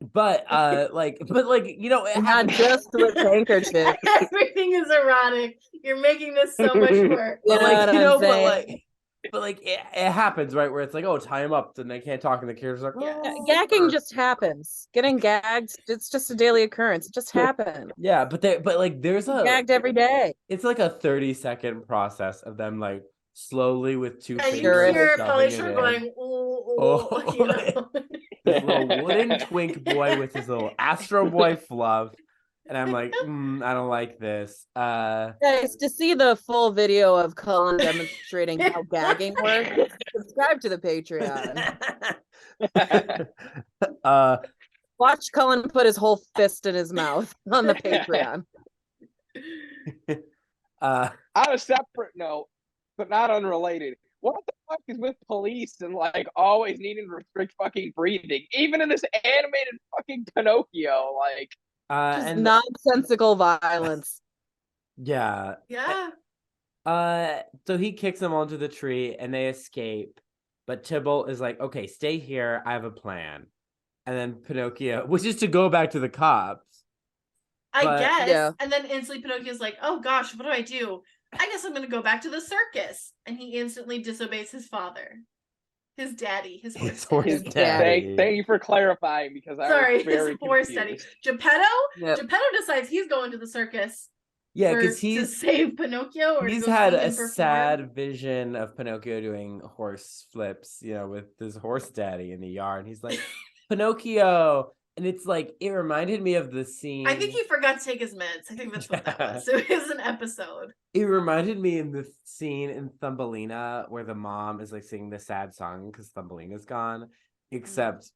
[SPEAKER 2] But you know,
[SPEAKER 4] not just with handkerchief.
[SPEAKER 3] Everything is erotic. You're making this so much work.
[SPEAKER 2] But it happens, right? Where it's like, oh, tie him up, then they can't talk, and the character's like, oh.
[SPEAKER 4] Gagging just happens. Getting gagged, it's just a daily occurrence. It just happens.
[SPEAKER 2] Yeah, but there's a
[SPEAKER 4] gagged every day.
[SPEAKER 2] It's like a 30-second process of them like slowly with two fingers.
[SPEAKER 3] You hear Polly Shore going, you know?
[SPEAKER 2] This little wooden twink boy with his little Astro Boy fluff. And I'm like, I don't like this.
[SPEAKER 4] Guys, to see the full video of Cullen demonstrating how gagging works, subscribe to the Patreon. Watch Cullen put his whole fist in his mouth on the Patreon.
[SPEAKER 1] On a separate note, but not unrelated, what the fuck is with police and like always needing to restrict fucking breathing, even in this animated fucking Pinocchio, like.
[SPEAKER 4] Just nonsensical violence.
[SPEAKER 2] Yeah. So he kicks them onto the tree and they escape. But Tybalt is like, okay, stay here. I have a plan. And then Pinocchio, which is to go back to the cops.
[SPEAKER 3] I guess. Yeah. And then instantly Pinocchio's like, oh gosh, what do I do? I guess I'm going to go back to the circus. And he instantly disobeys his father. His daddy, his horse
[SPEAKER 1] daddy. Thank you for clarifying because I was very
[SPEAKER 3] his horse
[SPEAKER 1] confused.
[SPEAKER 3] daddy. Geppetto? Yep. Geppetto decides he's going to the circus.
[SPEAKER 2] Yeah, because he's
[SPEAKER 3] to save Pinocchio. Or
[SPEAKER 2] he's had a sad vision of Pinocchio doing horse flips, you know, with his horse daddy in the yard. And he's like, Pinocchio. And it's like, it reminded me of the scene.
[SPEAKER 3] I think he forgot to take his meds. I think that's what that was. So it was an episode.
[SPEAKER 2] It reminded me in the scene in Thumbelina where the mom is like singing the sad song because Thumbelina's gone, except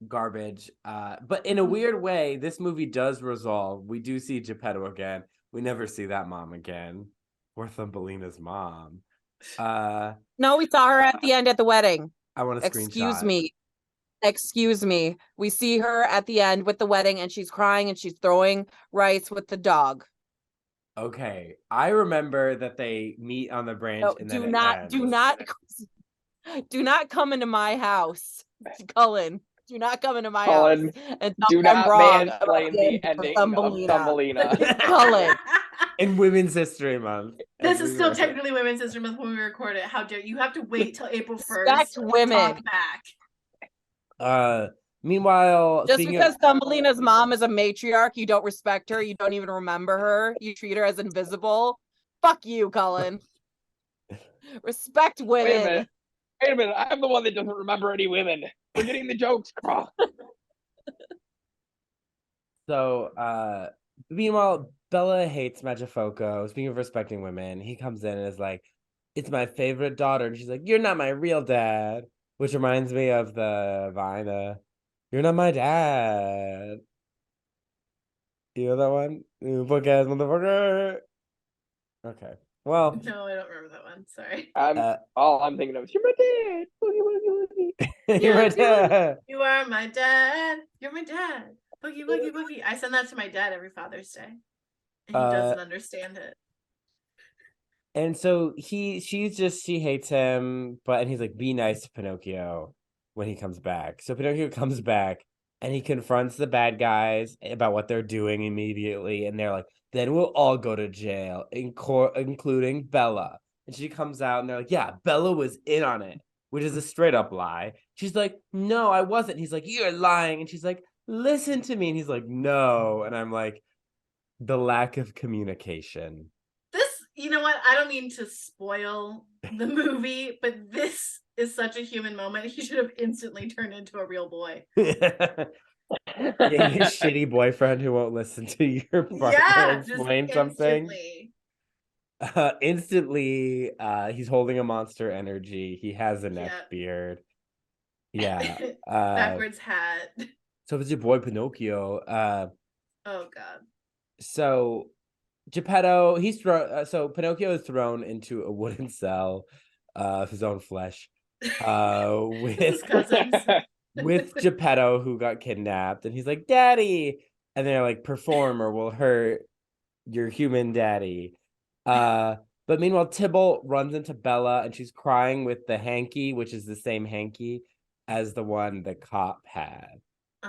[SPEAKER 2] garbage. But in a weird way, this movie does resolve. We do see Geppetto again. We never see that mom again. Or Thumbelina's mom.
[SPEAKER 4] No, we saw her at the end at the wedding.
[SPEAKER 2] I want to screenshot.
[SPEAKER 4] Excuse me. We see her at the end with the wedding and she's crying and she's throwing rice with the dog.
[SPEAKER 2] Okay. I remember that they meet on the branch.
[SPEAKER 4] No,
[SPEAKER 2] and
[SPEAKER 4] do not come into my house, Cullen. Do not come into my house. And
[SPEAKER 1] do not mansplain the ending of Thumbelina.
[SPEAKER 4] Cullen.
[SPEAKER 2] In Women's History Month.
[SPEAKER 3] This is still technically Women's History Month when we record it. How dare you have to wait till April 1st.
[SPEAKER 4] Respect women.
[SPEAKER 3] Talk back.
[SPEAKER 2] Meanwhile,
[SPEAKER 4] just because Thumbelina's mom is a matriarch, you don't respect her, you don't even remember her, you treat her as invisible. Fuck you, Cullen. Respect women.
[SPEAKER 1] Wait a minute, I'm the one that doesn't remember any women. We're getting the jokes crossed.
[SPEAKER 2] So, meanwhile, Bella hates Machiafoco. Speaking of respecting women, he comes in and is like, it's my favorite daughter. And she's like, you're not my real dad. Which reminds me of the vine, you're not my dad. You know that one? You book ass motherfucker. Okay. Well.
[SPEAKER 3] No, I don't remember that one. Sorry.
[SPEAKER 1] All I'm thinking of is, you're my dad. Boogie, boogie,
[SPEAKER 2] boogie. You're my dad.
[SPEAKER 3] You are my dad. You're my dad. Boogie, boogie, boogie. I send that to my dad every Father's Day. And he doesn't understand it.
[SPEAKER 2] And so she hates him, and he's like, be nice to Pinocchio when he comes back. So Pinocchio comes back And he confronts the bad guys about what they're doing immediately. And they're like, then we'll all go to jail, including Bella. And she comes out and they're like, yeah, Bella was in on it, which is a straight up lie. She's like, no, I wasn't. He's like, you're lying. And she's like, listen to me. And he's like, no. And I'm like, the lack of communication.
[SPEAKER 3] You know what? I don't mean to spoil the movie, but this is such a human moment. He should have instantly turned into a real boy.
[SPEAKER 2] Yeah, your shitty boyfriend who won't listen to your partner explain something. Instantly, he's holding a Monster Energy. He has a neck beard. Yeah.
[SPEAKER 3] Backwards hat.
[SPEAKER 2] So it's your boy Pinocchio.
[SPEAKER 3] Oh God.
[SPEAKER 2] So Geppetto, he's thrown. So Pinocchio is thrown into a wooden cell of his own flesh. With his cousins. With Geppetto, who got kidnapped, and he's like, "Daddy," and they're like, "Perform or we'll hurt your human daddy." But meanwhile, Tybalt runs into Bella, and she's crying with the hanky, which is the same hanky as the one the cop had.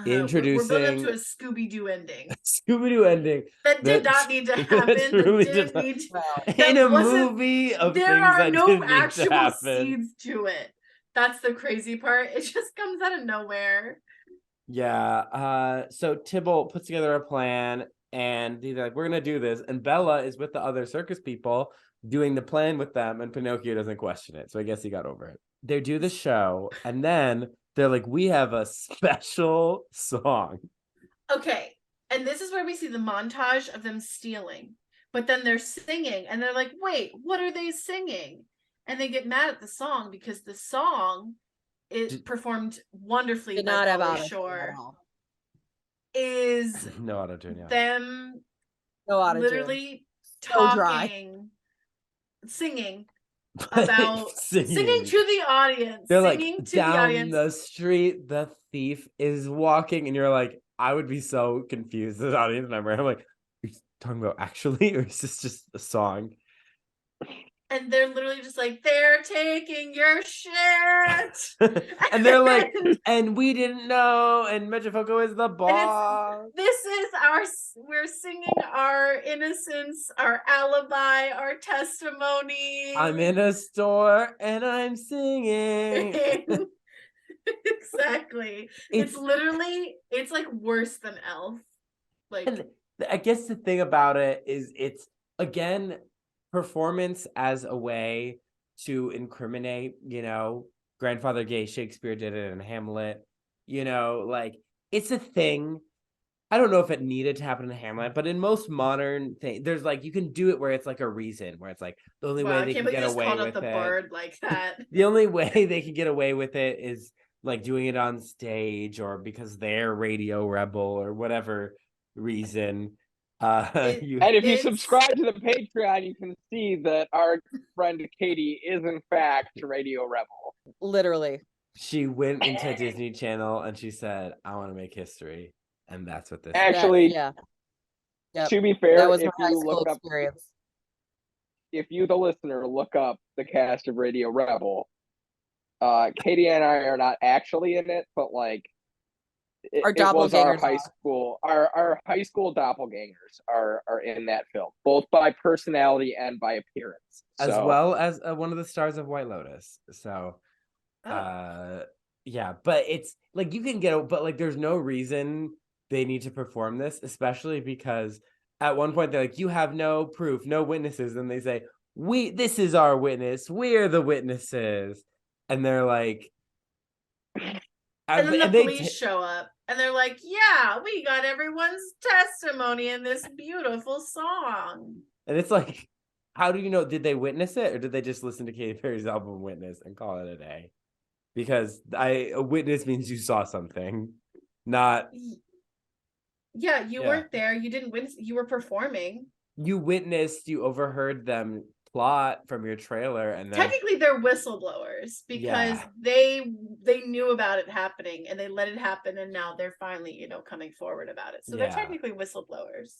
[SPEAKER 2] Introducing,
[SPEAKER 3] we're building up to a Scooby-Doo ending.
[SPEAKER 2] Scooby-Doo ending
[SPEAKER 3] that did not need to happen.
[SPEAKER 2] Really
[SPEAKER 3] didn't need to,
[SPEAKER 2] in a movie of
[SPEAKER 3] there
[SPEAKER 2] things
[SPEAKER 3] are
[SPEAKER 2] that
[SPEAKER 3] no
[SPEAKER 2] didn't
[SPEAKER 3] actual
[SPEAKER 2] need to happen.
[SPEAKER 3] seeds to it. That's the crazy part. It just comes out of nowhere.
[SPEAKER 2] Yeah. So Tybalt puts together a plan, and he's like, "We're gonna do this." And Bella is with the other circus people doing the plan with them, and Pinocchio doesn't question it. So I guess he got over it. They do the show, and then they're like, "We have a special song."
[SPEAKER 3] Okay, and this is where we see the montage of them stealing, but then they're singing, and they're like, "Wait, what are they singing?" And they get mad at the song because the song is performed wonderfully by Pauly Shore. Is
[SPEAKER 2] no auto-tune,
[SPEAKER 3] them literally talking, singing about singing to the audience.
[SPEAKER 2] They're like, down the street, the thief is walking, and you're like, I would be so confused as an audience member. I'm like, are you talking about actually, or is this just a song?
[SPEAKER 3] And they're literally just like, they're taking your shit.
[SPEAKER 2] And they're like, and we didn't know, and Metrofoco is the boss.
[SPEAKER 3] This is we're singing our innocence, our alibi, our testimony.
[SPEAKER 2] I'm in a store and I'm singing.
[SPEAKER 3] Exactly. It's literally, it's like worse than Elf. Like,
[SPEAKER 2] and I guess the thing about it is it's, again, performance as a way to incriminate, grandfather gay. Shakespeare did it in Hamlet, like, it's a thing. I don't know if it needed to happen in Hamlet, but in most modern things, there's like, you can do it where it's like a reason, where it's like the only way they can get away with it.
[SPEAKER 3] Bird like that.
[SPEAKER 2] The only way they can get away with it is like doing it on stage, or because they're Radio Rebel or whatever reason.
[SPEAKER 1] And if you subscribe to the Patreon, you can see that our friend Katie is in fact Radio Rebel.
[SPEAKER 4] Literally.
[SPEAKER 2] She went into Disney Channel and she said, I want to make history. And that's what this
[SPEAKER 1] actually
[SPEAKER 2] is.
[SPEAKER 1] Yeah. Yep. To be fair,
[SPEAKER 4] that was my high school experience.
[SPEAKER 1] If you, the listener, look up the cast of Radio Rebel, Katie and I are not actually in it, but like it was our high school, our high school doppelgangers are in that film, both by personality and by appearance,
[SPEAKER 2] as well as one of the stars of White Lotus. So, yeah, but it's like you can get, but like there's no reason they need to perform this, especially because at one point they're like, you have no proof, no witnesses, and they say, this is our witness, we're the witnesses, and they're like,
[SPEAKER 3] and then the police show up and they're like, yeah, we got everyone's testimony in this beautiful song.
[SPEAKER 2] And it's like, how do you know? Did they witness it, or did they just listen to Katy Perry's album Witness and call it a day? Because a witness means you saw something, not.
[SPEAKER 3] Yeah, you weren't there. You didn't witness. You were performing.
[SPEAKER 2] You witnessed. You overheard them plot from your trailer, and then...
[SPEAKER 3] technically they're whistleblowers because they knew about it happening and they let it happen, and now they're finally coming forward about it. So they're technically whistleblowers.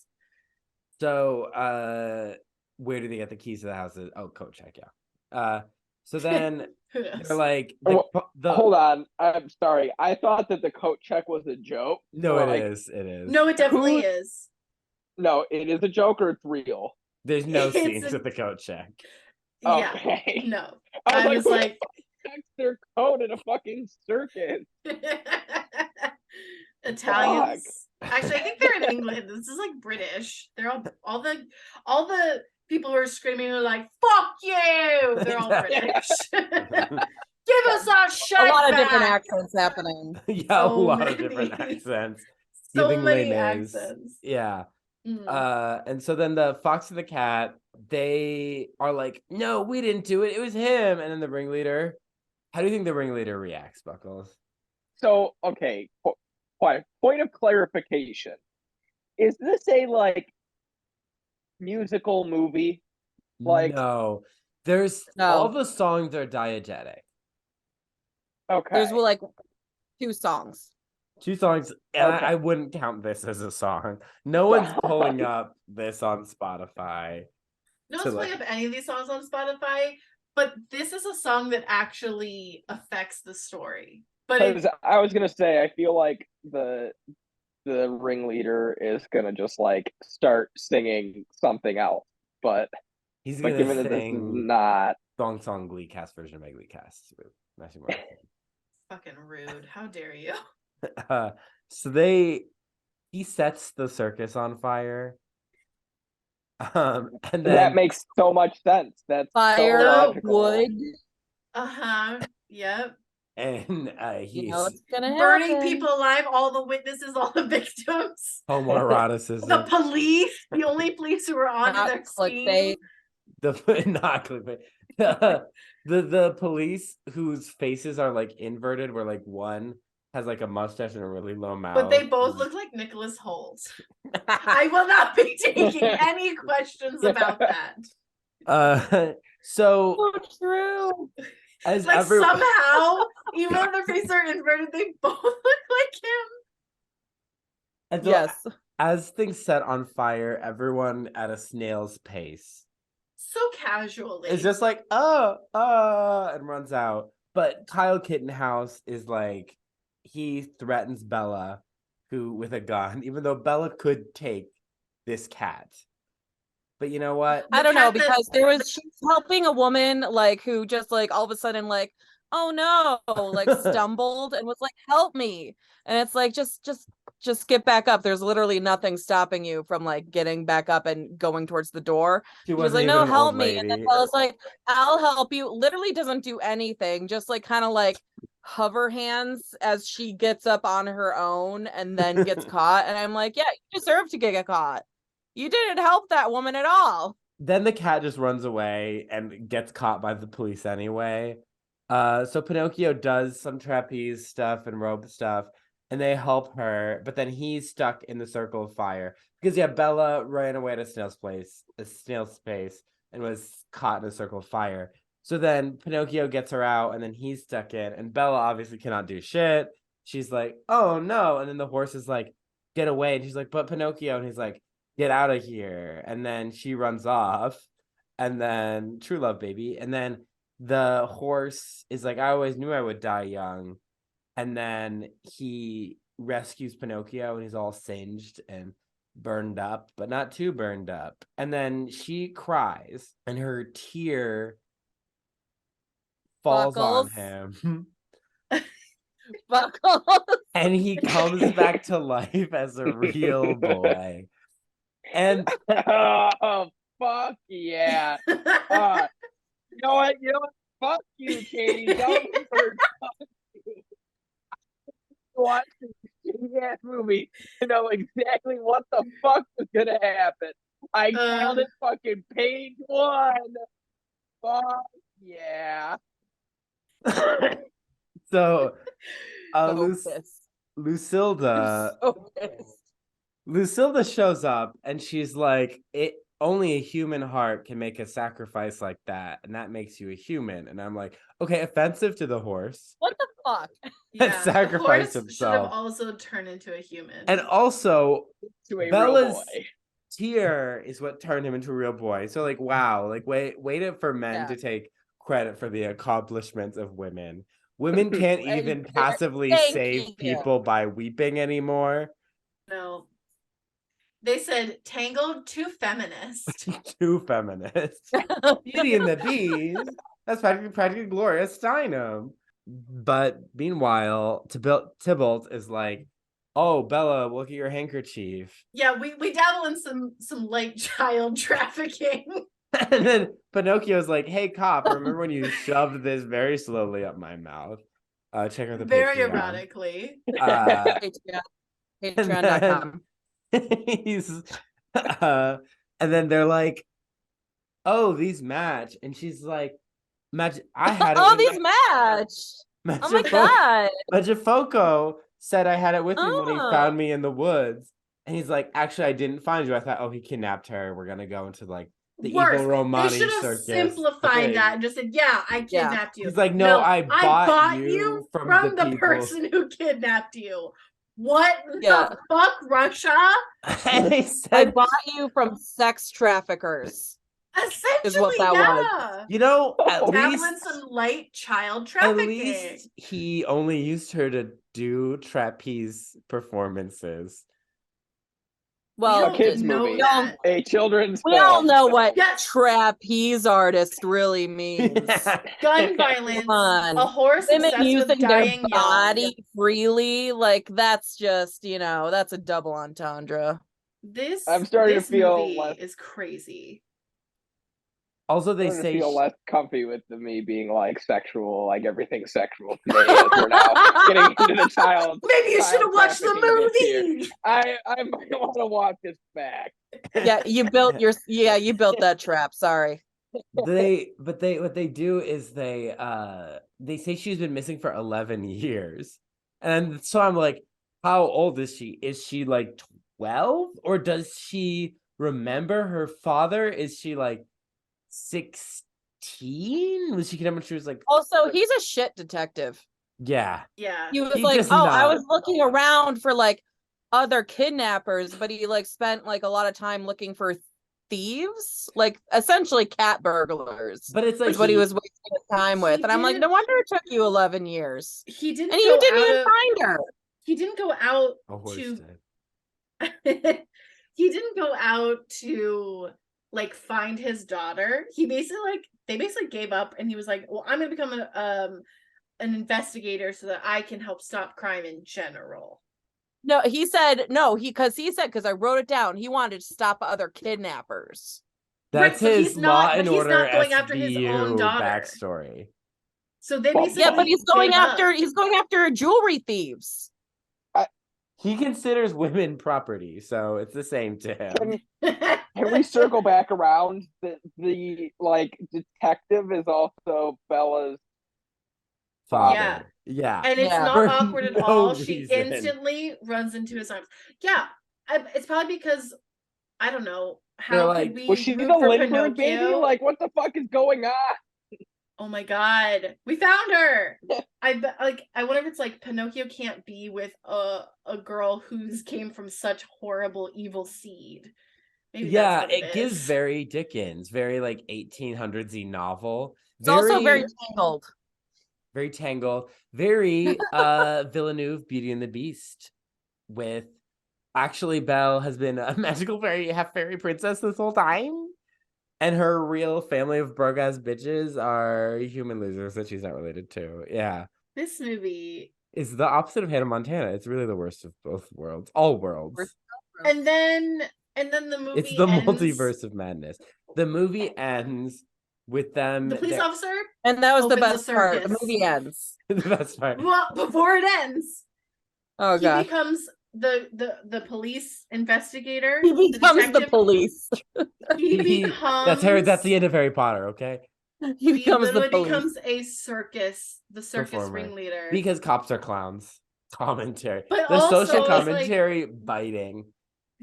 [SPEAKER 2] So where do they get the keys to the houses? Oh, coat check. So then
[SPEAKER 3] Who knows?
[SPEAKER 2] they're like,
[SPEAKER 1] hold on. I'm sorry. I thought that the coat check was a joke.
[SPEAKER 2] No,
[SPEAKER 1] So,
[SPEAKER 2] it
[SPEAKER 1] like,
[SPEAKER 2] is. It is.
[SPEAKER 3] No, it definitely is.
[SPEAKER 1] No, it is a joke or it's real.
[SPEAKER 2] There's no
[SPEAKER 3] It's
[SPEAKER 2] scenes with the coat check.
[SPEAKER 3] Yeah.
[SPEAKER 1] Okay.
[SPEAKER 3] No.
[SPEAKER 1] I
[SPEAKER 3] was like,
[SPEAKER 1] checks their coat at a fucking circus.
[SPEAKER 3] Italians. Actually, I think they're in England. This is like British. They're all the people who are screaming are like, "Fuck you!" They're all British. Give us our shit
[SPEAKER 4] A lot
[SPEAKER 3] back.
[SPEAKER 4] of different accents happening.
[SPEAKER 2] Yeah,
[SPEAKER 3] So
[SPEAKER 2] a lot
[SPEAKER 3] many.
[SPEAKER 2] of different accents.
[SPEAKER 3] So
[SPEAKER 2] Giving
[SPEAKER 3] many
[SPEAKER 2] Les Mis.
[SPEAKER 3] accents.
[SPEAKER 2] Yeah.
[SPEAKER 3] Mm.
[SPEAKER 2] And so then the Fox and the Cat, they are like, no, we didn't do it. It was him. And then the ringleader. How do you think the ringleader reacts, Buckles?
[SPEAKER 1] So, okay, point of clarification. Is this a like musical movie? Like,
[SPEAKER 2] no, there's all the songs are diegetic.
[SPEAKER 1] Okay.
[SPEAKER 4] There's like 2 songs.
[SPEAKER 2] 2 songs, and
[SPEAKER 1] Okay.
[SPEAKER 2] I wouldn't count this as a song. No one's pulling up this on Spotify.
[SPEAKER 3] No one's pulling up any of these songs on Spotify, but this is a song that actually affects the story. But
[SPEAKER 1] I was gonna say, I feel like the ringleader is gonna just like start singing something else, but
[SPEAKER 2] he's gonna
[SPEAKER 1] given that this is not
[SPEAKER 2] song Glee Cast version of my Glee Cast with Matthew Morgan.
[SPEAKER 3] Fucking rude! How dare you?
[SPEAKER 2] So he sets the circus on fire. And then
[SPEAKER 1] that makes so much sense. That's
[SPEAKER 4] fire,
[SPEAKER 1] so logical.
[SPEAKER 4] wood.
[SPEAKER 3] Yep.
[SPEAKER 2] And he's
[SPEAKER 4] it's gonna
[SPEAKER 3] burning
[SPEAKER 4] happen.
[SPEAKER 3] people alive, all the witnesses, all the victims,
[SPEAKER 2] homoeroticism.
[SPEAKER 3] the police, the only police who were on their scene.
[SPEAKER 2] Not clickbait. The police whose faces are like inverted, where like one has like a mustache and a really low mouth.
[SPEAKER 3] But they both look like Nicholas Hoult. I will not be taking any questions about that.
[SPEAKER 2] So
[SPEAKER 4] true.
[SPEAKER 2] As
[SPEAKER 3] like somehow, even though their faces are inverted, they both look like him.
[SPEAKER 2] And so
[SPEAKER 4] yes.
[SPEAKER 2] As things set on fire, everyone at a snail's pace.
[SPEAKER 3] So casually.
[SPEAKER 2] It's just like, and runs out. But Kyle Kittenhouse is like, he threatens Bella, who with a gun, even though Bella could take this cat. But you know what?
[SPEAKER 4] I don't know, because she's helping a woman like who just like all of a sudden like, oh no, like stumbled and was like, help me. And it's like just get back up. There's literally nothing stopping you from like getting back up and going towards the door. She was like, no, help me. And then Bella's like, I'll help you. Literally doesn't do anything, just like kind of like hover hands as she gets up on her own and then gets caught. And I'm like, yeah, you deserve to get caught. You didn't help that woman at all.
[SPEAKER 2] Then the cat just runs away and gets caught by the police anyway. So Pinocchio does some trapeze stuff and rope stuff, and they help her, but then he's stuck in the circle of fire. Because Bella ran away to Snail's space, and was caught in a circle of fire. So then Pinocchio gets her out, and then he's stuck in, and Bella obviously cannot do shit. She's like, oh no, and then the horse is like, get away, and she's like, but Pinocchio, and he's like, get out of here. And then she runs off, and then true love, baby. And then the horse is like, I always knew I would die young. And then he rescues Pinocchio, and he's all singed and burned up, but not too burned up. And then she cries, and her tear falls on him.
[SPEAKER 4] Buckles.
[SPEAKER 2] And he comes back to life as a real boy. And
[SPEAKER 1] oh fuck yeah! You know what? Fuck you, Katie. Don't watch this shitty ass movie to know exactly what the fuck was gonna happen. I counted fucking page 1. Fuck yeah!
[SPEAKER 2] So,
[SPEAKER 4] Lucinda.
[SPEAKER 2] Lucilda shows up, and she's like, only a human heart can make a sacrifice like that, and that makes you a human. And I'm like, okay, offensive to the horse.
[SPEAKER 4] What the fuck?
[SPEAKER 3] Yeah,
[SPEAKER 2] sacrificed
[SPEAKER 3] the horse should have also turned into a human.
[SPEAKER 2] And also,
[SPEAKER 1] to a
[SPEAKER 2] Bella's
[SPEAKER 1] real boy.
[SPEAKER 2] tear is what turned him into a real boy. So like, wow, like wait for men to take credit for the accomplishments of women. Women can't even
[SPEAKER 4] And
[SPEAKER 2] passively
[SPEAKER 4] thank
[SPEAKER 2] save
[SPEAKER 4] you.
[SPEAKER 2] people by weeping anymore.
[SPEAKER 3] No. They said Tangled too feminist.
[SPEAKER 2] Too feminist. Beauty and the Beast. That's practically Gloria Steinem. But meanwhile, Tybalt is like, oh, Bella, look at your handkerchief.
[SPEAKER 3] Yeah, we dabble in some light child trafficking.
[SPEAKER 2] And then Pinocchio's like, hey, cop, remember when you shoved this very slowly up my mouth? Check out the
[SPEAKER 3] Very
[SPEAKER 2] Patreon.
[SPEAKER 3] erotically.
[SPEAKER 4] Patreon.com.
[SPEAKER 2] He's and then they're like, oh, these match. And she's like, match, I had it.
[SPEAKER 4] Oh, these match. Oh my god.
[SPEAKER 2] Majifoco said I had it with me when he found me in the woods. And he's like, actually, I didn't find you. I thought, oh, he kidnapped her. We're gonna go into like the evil Romani
[SPEAKER 3] They should have
[SPEAKER 2] circus.
[SPEAKER 3] simplified that and just said, yeah, I kidnapped you.
[SPEAKER 2] He's like, no, I bought you from the
[SPEAKER 3] person who kidnapped you. What the fuck, Russia?
[SPEAKER 2] And he said,
[SPEAKER 4] I bought you from sex traffickers.
[SPEAKER 3] Essentially,
[SPEAKER 4] is what that was.
[SPEAKER 2] You know, at
[SPEAKER 3] dabbling
[SPEAKER 2] least
[SPEAKER 3] some light child trafficking.
[SPEAKER 2] At least he only used her to do trapeze performances.
[SPEAKER 4] Well,
[SPEAKER 1] a kids movie, a children's.
[SPEAKER 4] We all know what trapeze artist really means.
[SPEAKER 3] Gun violence, a horse
[SPEAKER 4] women using their
[SPEAKER 3] dying
[SPEAKER 4] body freely, like that's just that's a double entendre.
[SPEAKER 1] I'm starting to feel
[SPEAKER 3] is crazy.
[SPEAKER 2] Also, they say
[SPEAKER 1] feel less comfy with me being like sexual, like everything's sexual today. As we're now getting into the child.
[SPEAKER 3] Maybe you should have watched the movie.
[SPEAKER 1] I might want to watch this back.
[SPEAKER 4] Yeah, you built that trap. Sorry.
[SPEAKER 2] what they do is they say she's been missing for 11 years, and so I'm like, how old is she? Is she like 12, or does she remember her father? Is she like 16? Was she when she was like?
[SPEAKER 4] Also, he's a shit detective.
[SPEAKER 3] Yeah.
[SPEAKER 4] He was like, I was looking around for like other kidnappers, but he like spent like a lot of time looking for thieves, like essentially cat burglars.
[SPEAKER 2] But it's like
[SPEAKER 4] what he was wasting his time with, and I'm like, no wonder it took you 11 years.
[SPEAKER 3] He didn't,
[SPEAKER 4] and you didn't even find her.
[SPEAKER 3] He didn't go out to. He didn't go out to like find his daughter. They basically gave up, and he was like, well, I'm gonna become an investigator so that I can help stop crime in general.
[SPEAKER 4] No, he said because I wrote it down. He wanted to stop other kidnappers.
[SPEAKER 2] That's his Law and Order
[SPEAKER 3] he's not going after his own daughter.
[SPEAKER 2] Backstory.
[SPEAKER 3] So they basically
[SPEAKER 4] but he's going after jewelry thieves.
[SPEAKER 2] He considers women property, so it's the same to him.
[SPEAKER 1] Can we circle back around? The like detective is also Bella's
[SPEAKER 2] father. Yeah.
[SPEAKER 3] And it's not awkward at all. She instantly runs into his arms. Yeah. It's probably because I don't know how could we
[SPEAKER 1] was she the Lindbergh baby? Like, what the fuck is going on?
[SPEAKER 3] Oh my god, we found her. I wonder if it's like Pinocchio can't be with a girl who's came from such horrible evil seed. Maybe
[SPEAKER 2] it gives very Dickens, very like 1800s-y novel.
[SPEAKER 4] It's also very tangled.
[SPEAKER 2] Very tangled. Very Villeneuve Beauty and the Beast. With actually Belle has been a magical half fairy princess this whole time. And her real family of broke-ass bitches are human losers that she's not related to. Yeah.
[SPEAKER 3] This movie
[SPEAKER 2] is the opposite of Hannah Montana. It's really the worst of both worlds. All worlds.
[SPEAKER 3] And then the movie
[SPEAKER 2] It's the multiverse of madness. The movie ends with them.
[SPEAKER 3] The police officer?
[SPEAKER 4] And that was the best part. The movie ends.
[SPEAKER 2] The best part.
[SPEAKER 3] Well, before it ends.
[SPEAKER 4] Oh, God.
[SPEAKER 3] He becomes the police investigator.
[SPEAKER 4] He becomes the police.
[SPEAKER 3] He becomes
[SPEAKER 2] that's the end of Harry Potter, okay?
[SPEAKER 4] He becomes
[SPEAKER 3] becomes a circus
[SPEAKER 2] performer.
[SPEAKER 3] ringleader.
[SPEAKER 2] Because cops are clowns. Commentary.
[SPEAKER 3] But
[SPEAKER 2] the
[SPEAKER 3] also,
[SPEAKER 2] social commentary biting.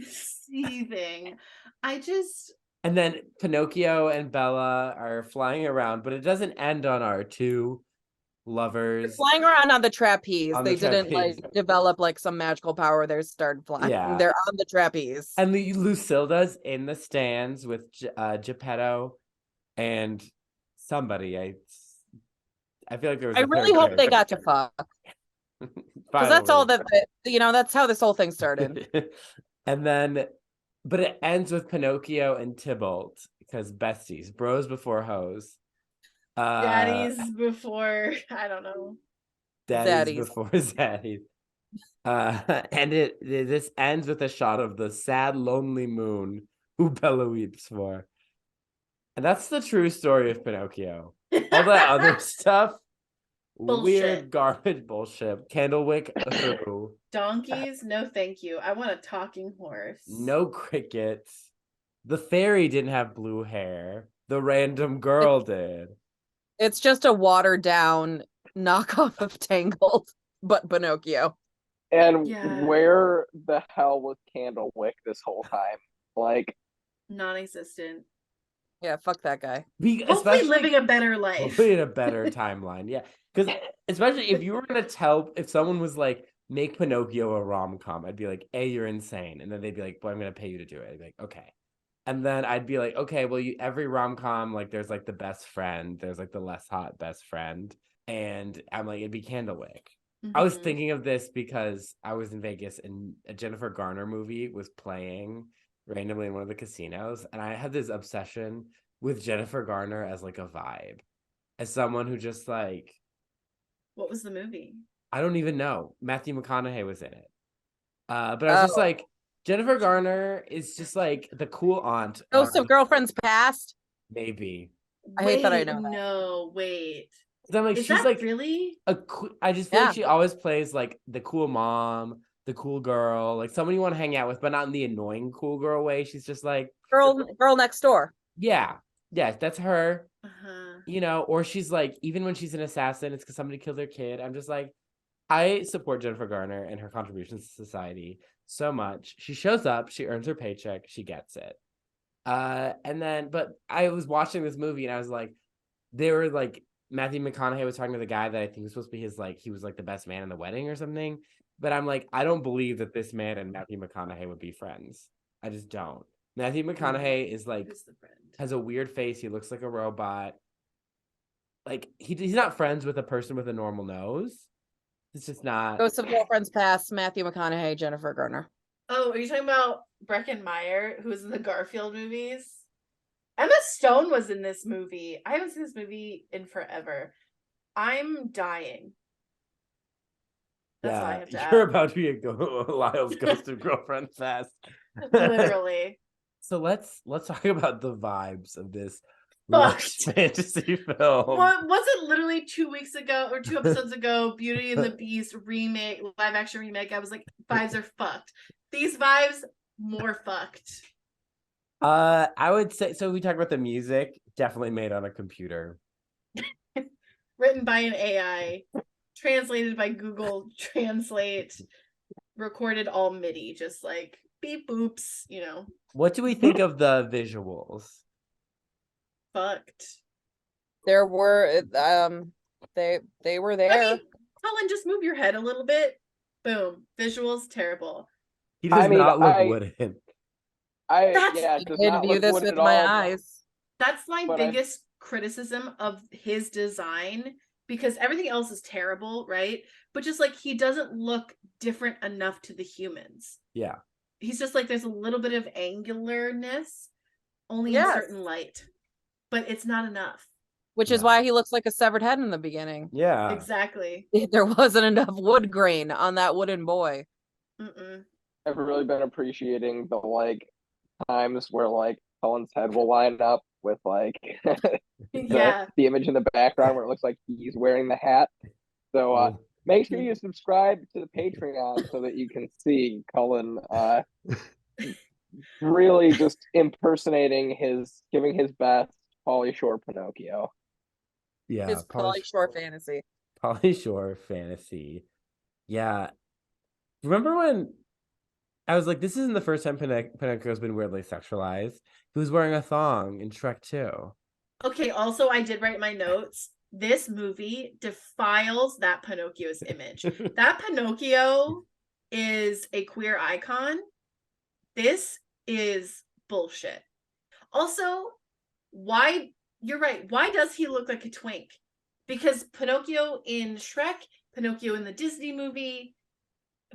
[SPEAKER 3] Seething.
[SPEAKER 2] And then Pinocchio and Bella are flying around, but it doesn't end on our two lovers.
[SPEAKER 4] They're flying around on the trapeze. They didn't like develop like some magical power. They started flying.
[SPEAKER 2] Yeah.
[SPEAKER 4] They're on the trapeze.
[SPEAKER 2] And Lucilda's in the stands with Geppetto and somebody. I feel like there was.
[SPEAKER 4] I
[SPEAKER 2] a
[SPEAKER 4] really
[SPEAKER 2] third
[SPEAKER 4] hope they
[SPEAKER 2] character.
[SPEAKER 4] got to fuck. Because that's all that's how this whole thing started.
[SPEAKER 2] And then, but it ends with Pinocchio and Tybalt because besties, bros before hoes.
[SPEAKER 3] Daddies before, I don't know.
[SPEAKER 2] Daddies
[SPEAKER 4] Zaddies.
[SPEAKER 2] before zaddies. And this ends with a shot of the sad, lonely moon who Bella weeps for. And that's the true story of Pinocchio. All that other stuff, weird garbage bullshit. Candlewick, who?
[SPEAKER 3] Donkeys, no thank you. I want a talking horse.
[SPEAKER 2] No crickets. The fairy didn't have blue hair. The random girl did.
[SPEAKER 4] It's just a watered down knockoff of Tangled, but Pinocchio.
[SPEAKER 1] And
[SPEAKER 3] Yeah.
[SPEAKER 1] where the hell was Candlewick this whole time? Like,
[SPEAKER 3] non-existent.
[SPEAKER 4] Yeah, fuck that guy.
[SPEAKER 3] Hopefully living a better life.
[SPEAKER 2] Hopefully in a better timeline. Yeah. Because especially if you were going to if someone was like, make Pinocchio a rom-com, I'd be like, A, you're insane. And then they'd be like, well, I'm going to pay you to do it. I'd be like, okay. And then I'd be like, okay, well, every rom-com, like, there's like the best friend. There's like the less hot best friend. And I'm like, it'd be Candlewick. I was thinking of this because I was in Vegas and a Jennifer Garner movie was playing randomly in one of the casinos. And I had this obsession with Jennifer Garner as like a vibe, as someone who just like.
[SPEAKER 3] What was the movie?
[SPEAKER 2] I don't even know. Matthew McConaughey was in it. But I was just like, Jennifer Garner is just like the cool aunt.
[SPEAKER 4] Ghost of Girlfriends Past?
[SPEAKER 2] Maybe.
[SPEAKER 4] I hate that I know that.
[SPEAKER 3] No, wait.
[SPEAKER 2] I'm like, she's like
[SPEAKER 3] really?
[SPEAKER 2] I just feel like she always plays like the cool mom, the cool girl, like someone you want to hang out with, but not in the annoying cool girl way. She's just like
[SPEAKER 4] girl next door.
[SPEAKER 2] Yeah, that's her.
[SPEAKER 3] Uh-huh.
[SPEAKER 2] You know, or she's like, even when she's an assassin, it's because somebody killed their kid. I'm just like, I support Jennifer Garner and her contributions to society so much. She shows up, she earns her paycheck, she gets it. And then, but I was watching this movie and I was like, they were like, Matthew McConaughey was talking to the guy that I think was supposed to be his, like, he was like the best man in the wedding or something. But I'm like, I don't believe that this man and Matthew McConaughey would be friends. I just don't. Matthew McConaughey is like, has a weird face. He looks like a robot. Like, he's not friends with a person with a normal nose. It's just not.
[SPEAKER 4] Ghost of Girlfriends Past, Matthew McConaughey, Jennifer Garner.
[SPEAKER 3] Oh, are you talking about Breckin Meyer, who was in the Garfield movies? Emma Stone was in this movie. I haven't seen this movie in forever. I'm dying. That's all I have to add.
[SPEAKER 2] You're about to be Lyle's Ghost of Girlfriend Fast.
[SPEAKER 3] Literally.
[SPEAKER 2] So let's talk about the vibes of this
[SPEAKER 3] Fucked
[SPEAKER 2] fantasy film.
[SPEAKER 3] Was it literally 2 weeks ago or 2 episodes ago? Beauty and the Beast remake, live action remake. I was like, vibes are fucked. These vibes more fucked.
[SPEAKER 2] I would say so. We talk about the music, definitely made on a computer,
[SPEAKER 3] written by an AI, translated by Google Translate, recorded all MIDI, just like beep boops, you know.
[SPEAKER 2] What do we think of the visuals?
[SPEAKER 3] Fucked.
[SPEAKER 4] There were they were there.
[SPEAKER 3] I mean, Cullen, just move your head a little bit. Boom. Visuals terrible.
[SPEAKER 2] He does not look wooden.
[SPEAKER 4] I did view this with my eyes.
[SPEAKER 3] That's my biggest criticism of his design, because everything else is terrible, right? But just like, he doesn't look different enough to the humans.
[SPEAKER 2] Yeah.
[SPEAKER 3] He's just like, there's a little bit of angularness only in certain light, but it's not enough.
[SPEAKER 4] Which is why he looks like a severed head in the beginning.
[SPEAKER 2] Yeah.
[SPEAKER 3] Exactly.
[SPEAKER 4] There wasn't enough wood grain on that wooden boy.
[SPEAKER 1] I've really been appreciating the like times where like Cullen's head will line up with like the image in the background where it looks like he's wearing the hat. So make sure you subscribe to the Patreon so that you can see Cullen really just impersonating giving his best Pauly Shore Pinocchio.
[SPEAKER 2] Yeah,
[SPEAKER 4] his Pauly Shore fantasy.
[SPEAKER 2] Pauly Shore fantasy. Yeah. Remember when I was like, this isn't the first time Pinocchio's been weirdly sexualized. He was wearing a thong in Shrek 2.
[SPEAKER 3] Okay, also, I did write my notes. This movie defiles that Pinocchio's image. That Pinocchio is a queer icon. This is bullshit. Also, why you're right. Why does he look like a twink? Because Pinocchio in Shrek, Pinocchio in the Disney movie,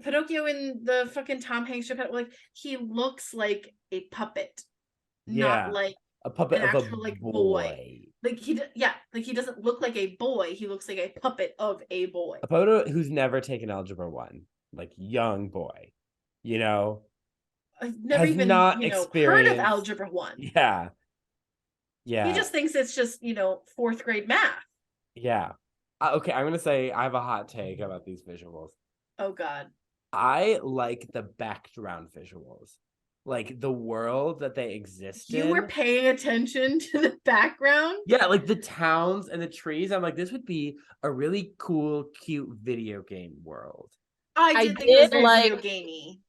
[SPEAKER 3] Pinocchio in the fucking Tom Hanks show, like he looks like a puppet, not like
[SPEAKER 2] a puppet
[SPEAKER 3] an
[SPEAKER 2] of
[SPEAKER 3] actual
[SPEAKER 2] a
[SPEAKER 3] like
[SPEAKER 2] boy.
[SPEAKER 3] Like he doesn't look like a boy. He looks like a puppet of a boy.
[SPEAKER 2] A puppet who's never taken Algebra 1, like young boy, you know.
[SPEAKER 3] I've never
[SPEAKER 2] has
[SPEAKER 3] even
[SPEAKER 2] not
[SPEAKER 3] heard of
[SPEAKER 2] experienced
[SPEAKER 3] Algebra 1.
[SPEAKER 2] Yeah.
[SPEAKER 3] He just thinks it's just, fourth grade math.
[SPEAKER 2] Yeah. Okay, I'm gonna say I have a hot take about these visuals.
[SPEAKER 3] Oh God.
[SPEAKER 2] I like the background visuals, like the world that they exist in.
[SPEAKER 3] You were paying attention to the background?
[SPEAKER 2] Yeah, like the towns and the trees. I'm like, this would be a really cool, cute video game world.
[SPEAKER 3] I did think it was very video gamey.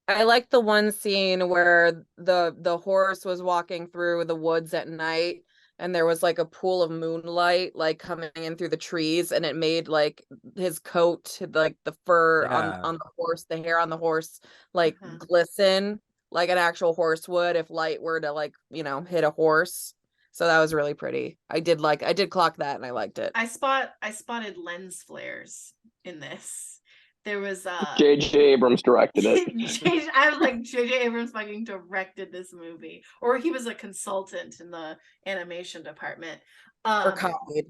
[SPEAKER 4] I like the one scene where the horse was walking through the woods at night, and there was like a pool of moonlight like coming in through the trees, and it made like his coat, like the fur on the horse, the hair on the horse, like glisten like an actual horse would if light were to like, hit a horse. So that was really pretty. I did clock that, and I liked it.
[SPEAKER 3] I spotted lens flares in this. There was
[SPEAKER 1] J.J. Abrams directed it.
[SPEAKER 3] I was like, J.J. Abrams fucking directed this movie, or he was a consultant in the animation department.
[SPEAKER 4] Or copied.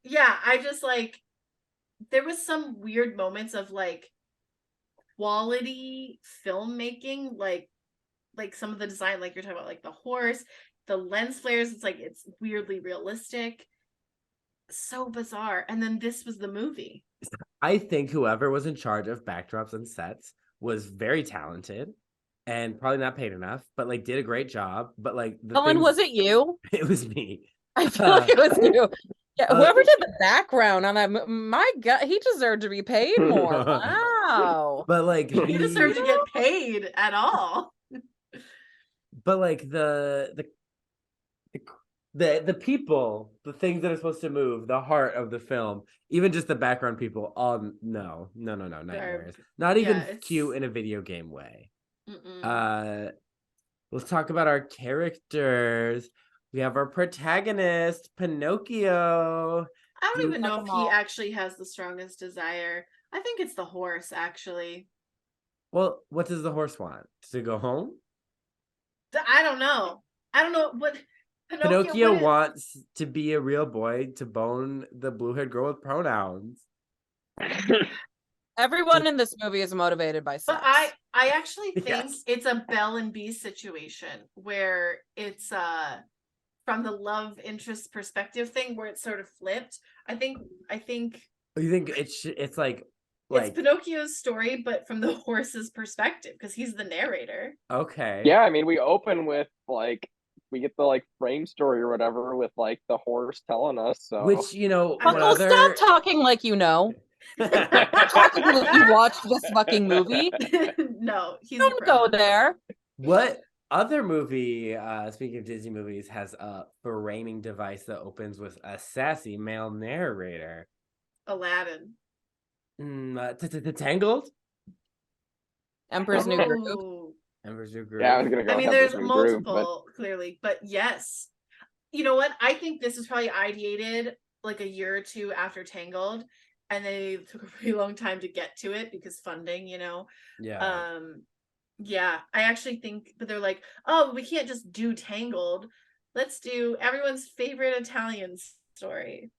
[SPEAKER 3] Yeah, I just like, there was some weird moments of like quality filmmaking, like some of the design, like you're talking about, like the horse, the lens flares. It's like it's weirdly realistic, so bizarre. And then this was the movie.
[SPEAKER 2] I think whoever was in charge of backdrops and sets was very talented and probably not paid enough, but like did a great job. But like,
[SPEAKER 4] Cullen, was it you?
[SPEAKER 2] It was me.
[SPEAKER 4] I feel like it was you. Yeah, whoever did the background on that, my God, he deserved to be paid more. Wow.
[SPEAKER 2] But like,
[SPEAKER 3] he deserved to get paid at all.
[SPEAKER 2] But like the people, the things that are supposed to move, the heart of the film, even just the background people, all no, nightmares. Not even cute in a video game way. Let's talk about our characters. We have our protagonist, Pinocchio.
[SPEAKER 3] I don't even know if he actually has the strongest desire. I think it's the horse, actually.
[SPEAKER 2] Well, what does the horse want? To go home?
[SPEAKER 3] I don't know what
[SPEAKER 2] Pinocchio wants to be a real boy, to bone the blue-haired girl with pronouns.
[SPEAKER 4] Everyone in this movie is motivated by sex.
[SPEAKER 3] But I actually think it's a Belle and Bee situation where it's from the love interest perspective thing, where it's sort of flipped. I think
[SPEAKER 2] you think it's like
[SPEAKER 3] it's Pinocchio's story, but from the horse's perspective, because he's the narrator.
[SPEAKER 2] Okay.
[SPEAKER 1] Yeah, I mean, we open with like, we get the like frame story or whatever with like the horse telling us. So,
[SPEAKER 2] which
[SPEAKER 4] Uncle, stop talking like you know. Talking like you watched this fucking movie.
[SPEAKER 3] No,
[SPEAKER 4] don't go there.
[SPEAKER 2] What other movie, speaking of Disney movies, has a framing device that opens with a sassy male narrator?
[SPEAKER 3] Aladdin.
[SPEAKER 2] Tangled?
[SPEAKER 4] Emperor's New Groove.
[SPEAKER 2] Emperor's New Groove.
[SPEAKER 1] Yeah, I was gonna go.
[SPEAKER 3] I mean, there's multiple, clearly, but yes. You know what? I think this was probably ideated like a year or two after Tangled, and they took a pretty long time to get to it because funding,
[SPEAKER 2] Yeah.
[SPEAKER 3] Yeah, I actually think, but they're like, oh, we can't just do Tangled. Let's do everyone's favorite Italian story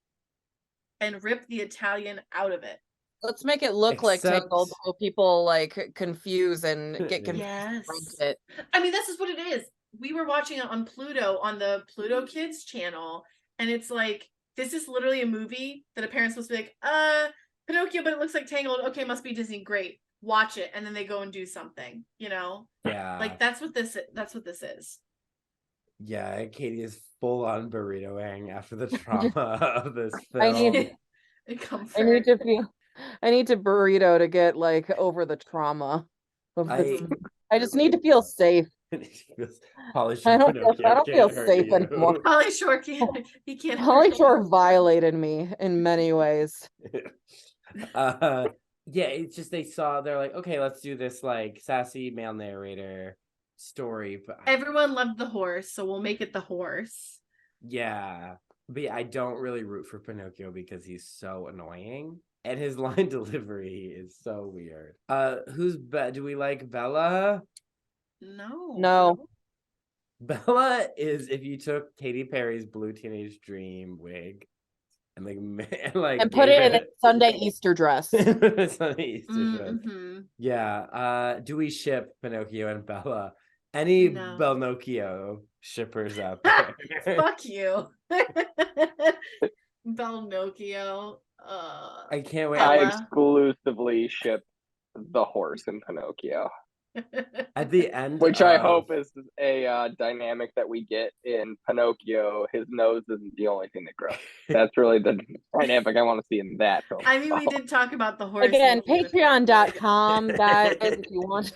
[SPEAKER 3] and rip the Italian out of it.
[SPEAKER 4] Let's make it look like Tangled, so people like confuse and get confused.
[SPEAKER 3] Yes. I mean, this is what it is. We were watching it on Pluto, on the Pluto Kids channel, and it's like, this is literally a movie that a parent's supposed to be like, Pinocchio, but it looks like Tangled. Okay, must be Disney. Great. Watch it. And then they go and do something,
[SPEAKER 2] Yeah.
[SPEAKER 3] Like that's what this is.
[SPEAKER 2] Yeah, Katie is full on burritoing after the trauma of this film.
[SPEAKER 4] I need to burrito to get like over the trauma of this. I just need to feel safe. I don't feel safe anymore.
[SPEAKER 3] Pauly Shore can't. He can't.
[SPEAKER 4] Pauly Shore violated me in many ways.
[SPEAKER 2] Yeah, it's just they're like, okay, let's do this like sassy male narrator. story, but
[SPEAKER 3] everyone loved the horse, so we'll make it the horse.
[SPEAKER 2] Yeah. But I don't really root for Pinocchio because he's so annoying. And his line delivery is so weird. Do we like Bella?
[SPEAKER 3] No.
[SPEAKER 2] Bella is if you took Katy Perry's Blue Teenage Dream wig and
[SPEAKER 4] and put it in a Sunday Easter dress.
[SPEAKER 2] Sunday Easter dress.
[SPEAKER 3] Mm-hmm.
[SPEAKER 2] Yeah. Do we ship Pinocchio and Bella? Any Belnocchio shippers out there?
[SPEAKER 3] Fuck you. Belnocchio.
[SPEAKER 2] I can't wait.
[SPEAKER 1] I exclusively ship the horse in Pinocchio.
[SPEAKER 2] At the end,
[SPEAKER 1] which I hope is a dynamic that we get in Pinocchio. His nose isn't the only thing that grows. That's really the dynamic I want to see in that film.
[SPEAKER 3] I mean, we did talk about the horse.
[SPEAKER 4] Again, patreon.com, guys, if you want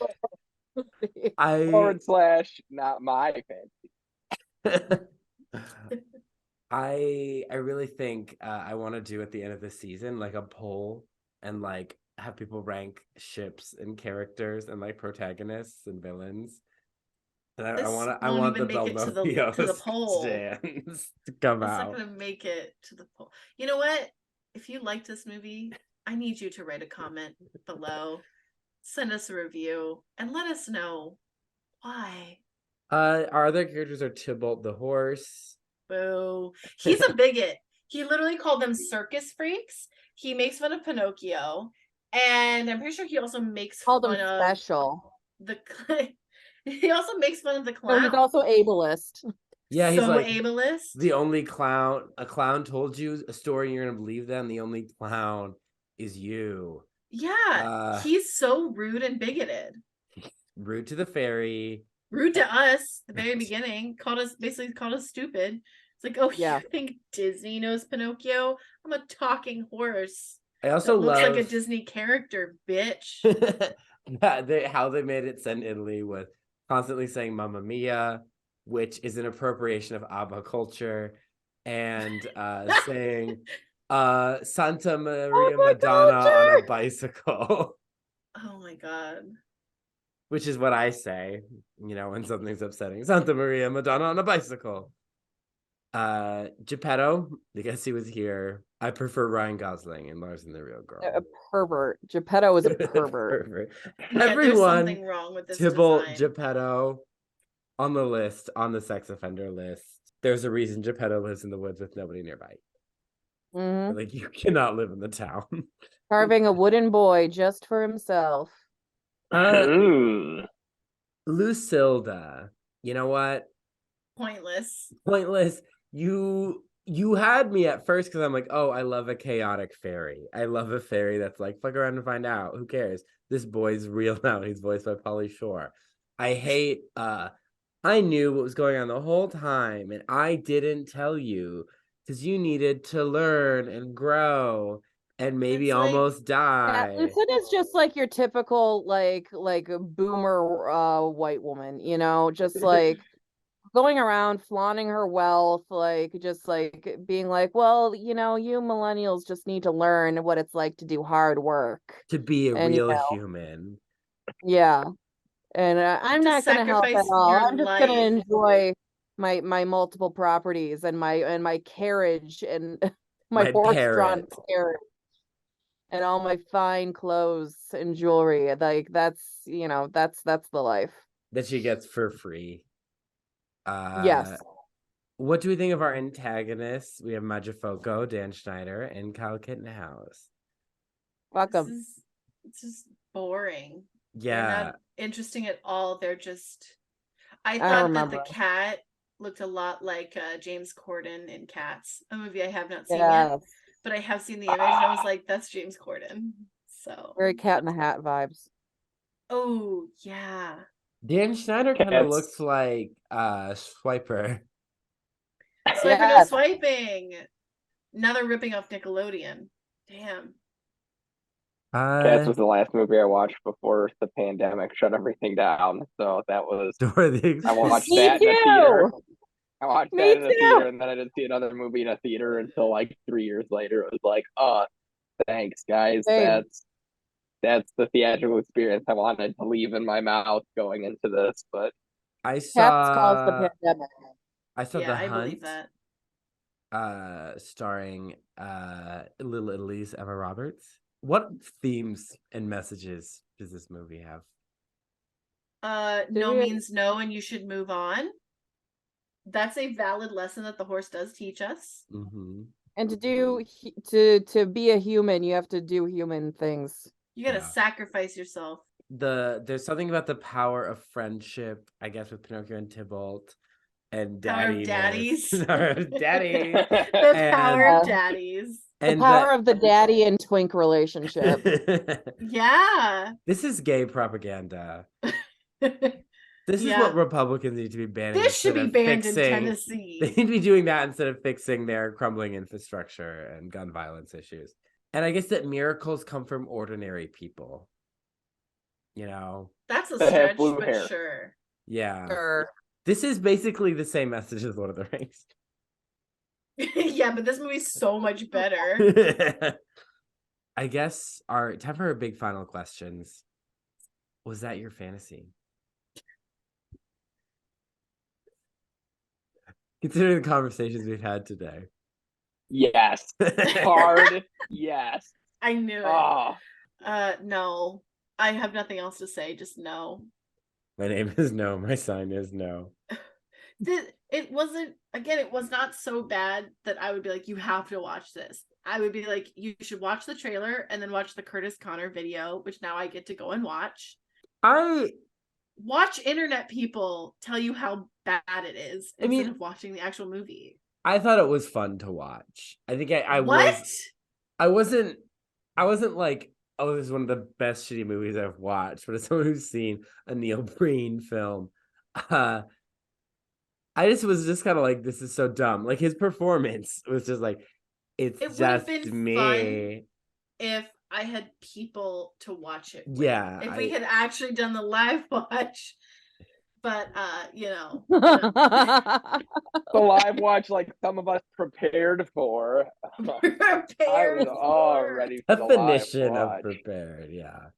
[SPEAKER 1] / not my fancy.
[SPEAKER 2] I really think I want to do at the end of the season like a poll and like have people rank ships and characters and like protagonists and villains. And I want the Belnocchio
[SPEAKER 3] to the poll
[SPEAKER 2] stands to come out.
[SPEAKER 3] It's not gonna make it to the poll. You know what? If you like this movie, I need you to write a comment below, send us a review, and let us know why.
[SPEAKER 2] Our other characters are Tybalt the horse.
[SPEAKER 3] Boo. He's a bigot. He literally called them circus freaks. He makes fun of Pinocchio. And I'm pretty sure he also makes
[SPEAKER 4] fun
[SPEAKER 3] of
[SPEAKER 4] special.
[SPEAKER 3] He also makes fun of the clown.
[SPEAKER 4] He's also ableist.
[SPEAKER 2] Yeah, he's like
[SPEAKER 3] ableist.
[SPEAKER 2] The only clown, a clown told you a story, you're gonna believe them. The only clown is you.
[SPEAKER 3] Yeah, he's so rude and bigoted.
[SPEAKER 2] Rude to the fairy.
[SPEAKER 3] Rude to us. The very beginning, basically called us stupid. It's like, oh, yeah. You think Disney knows Pinocchio? I'm a talking horse.
[SPEAKER 2] I also
[SPEAKER 3] looks like a Disney character, bitch.
[SPEAKER 2] How they made it set in Italy with constantly saying "Mamma Mia," which is an appropriation of ABBA culture, and saying Santa Maria Madonna on a bicycle.
[SPEAKER 3] Oh my god.
[SPEAKER 2] Which is what I say, when something's upsetting. Santa Maria Madonna on a bicycle. Geppetto, I guess he was here. I prefer Ryan Gosling and Lars and the Real Girl.
[SPEAKER 4] A pervert. Geppetto is a pervert.
[SPEAKER 2] Everyone,
[SPEAKER 3] there's something wrong with this
[SPEAKER 2] Tybalt,
[SPEAKER 3] design.
[SPEAKER 2] Geppetto, on the list, on the sex offender list. There's a reason Geppetto lives in the woods with nobody nearby.
[SPEAKER 4] Mm-hmm.
[SPEAKER 2] Like, you cannot live in the town.
[SPEAKER 4] Carving a wooden boy just for himself.
[SPEAKER 2] Lucilda, you know what?
[SPEAKER 3] Pointless.
[SPEAKER 2] You had me at first because I'm like, oh, I love a chaotic fairy. I love a fairy that's like, fuck around and find out. Who cares? This boy's real now. He's voiced by Pauly Shore. I hate, I knew what was going on the whole time, and I didn't tell you because you needed to learn and grow and maybe almost die.
[SPEAKER 4] Yeah, Lucinda's just like your typical like boomer white woman, just like going around flaunting her wealth, like just like being like, well, you millennials just need to learn what it's like to do hard work,
[SPEAKER 2] to be a real human.
[SPEAKER 4] Yeah. And I'm not going to help at all. I'm just going to enjoy my multiple properties and my carriage and my horse-drawn carriage and all my fine clothes and jewelry. Like that's the life
[SPEAKER 2] that she gets for free.
[SPEAKER 3] Yes.
[SPEAKER 2] What do we think of our antagonists? We have Majafoco, Dan Schneider, and Kyle Kittenhouse.
[SPEAKER 4] Welcome.
[SPEAKER 3] It's just boring.
[SPEAKER 2] Yeah.
[SPEAKER 3] They're not interesting at all. They're just. I thought that the cat looked a lot like James Corden in Cats, a movie I have not seen yet, but I have seen the image and I was like, that's James Corden. So
[SPEAKER 4] very Cat in the Hat vibes.
[SPEAKER 3] Oh yeah.
[SPEAKER 2] Dan Schneider kind of looks like Swiper.
[SPEAKER 3] Swiper no swiping. Now they're ripping off Nickelodeon. Damn.
[SPEAKER 1] Cats was the last movie I watched before the pandemic shut everything down. So that was I watched that in a theater. I watched that in a theater, and then I didn't see another movie in a theater until like 3 years later. It was like, oh, thanks, guys.
[SPEAKER 4] Same.
[SPEAKER 1] That's the theatrical experience I wanted to leave in my mouth going into this, but
[SPEAKER 2] I
[SPEAKER 4] Cats caused the
[SPEAKER 2] saw
[SPEAKER 4] pandemic.
[SPEAKER 2] The
[SPEAKER 3] I
[SPEAKER 2] Hunt,
[SPEAKER 3] believe that.
[SPEAKER 2] starring Little Italy's Emma Roberts. What themes and messages does this movie have?
[SPEAKER 3] No means no, and you should move on. That's a valid lesson that the horse does teach us.
[SPEAKER 2] Mm-hmm.
[SPEAKER 4] And to be a human, you have to do human things.
[SPEAKER 3] You gotta sacrifice yourself.
[SPEAKER 2] There's something about the power of friendship, I guess, with Pinocchio and Tybalt, and
[SPEAKER 3] Power of daddies.
[SPEAKER 2] Daddy.
[SPEAKER 3] The power of daddies.
[SPEAKER 4] The power of the daddy and twink relationship.
[SPEAKER 3] Yeah.
[SPEAKER 2] This is gay propaganda. This is what Republicans need to be banning.
[SPEAKER 3] This should be banned in Tennessee.
[SPEAKER 2] They need to be doing that instead of fixing their crumbling infrastructure and gun violence issues. And I guess that miracles come from ordinary people. You know?
[SPEAKER 3] That's a stretch, but sure.
[SPEAKER 2] Yeah.
[SPEAKER 4] Sure.
[SPEAKER 2] This is basically the same message as Lord of the Rings.
[SPEAKER 3] Yeah, but this movie's so much better.
[SPEAKER 2] I guess time for our big final questions. Was that your fantasy? Considering the conversations we've had today.
[SPEAKER 1] Yes. Hard yes.
[SPEAKER 3] I knew it.
[SPEAKER 1] Oh.
[SPEAKER 3] No. I have nothing else to say, just no.
[SPEAKER 2] My name is No. My sign is No.
[SPEAKER 3] It was not so bad that I would be like, you have to watch this. I would be like, you should watch the trailer and then watch the Curtis Connor video, which now I get to go and watch. Watch internet people tell you how bad it is instead of watching the actual movie.
[SPEAKER 2] I thought it was fun to watch. I think I wasn't like, oh, this is one of the best shitty movies I've watched, but as someone who's seen a Neil Breen film, I was just kind of like, this is so dumb. Like his performance was just like, it just been me. Fun
[SPEAKER 3] if I had people to watch it with.
[SPEAKER 2] Yeah.
[SPEAKER 3] If we had actually done the live watch. But the
[SPEAKER 1] live watch, like some of us prepared for. I was all ready for
[SPEAKER 2] definition of prepared, yeah.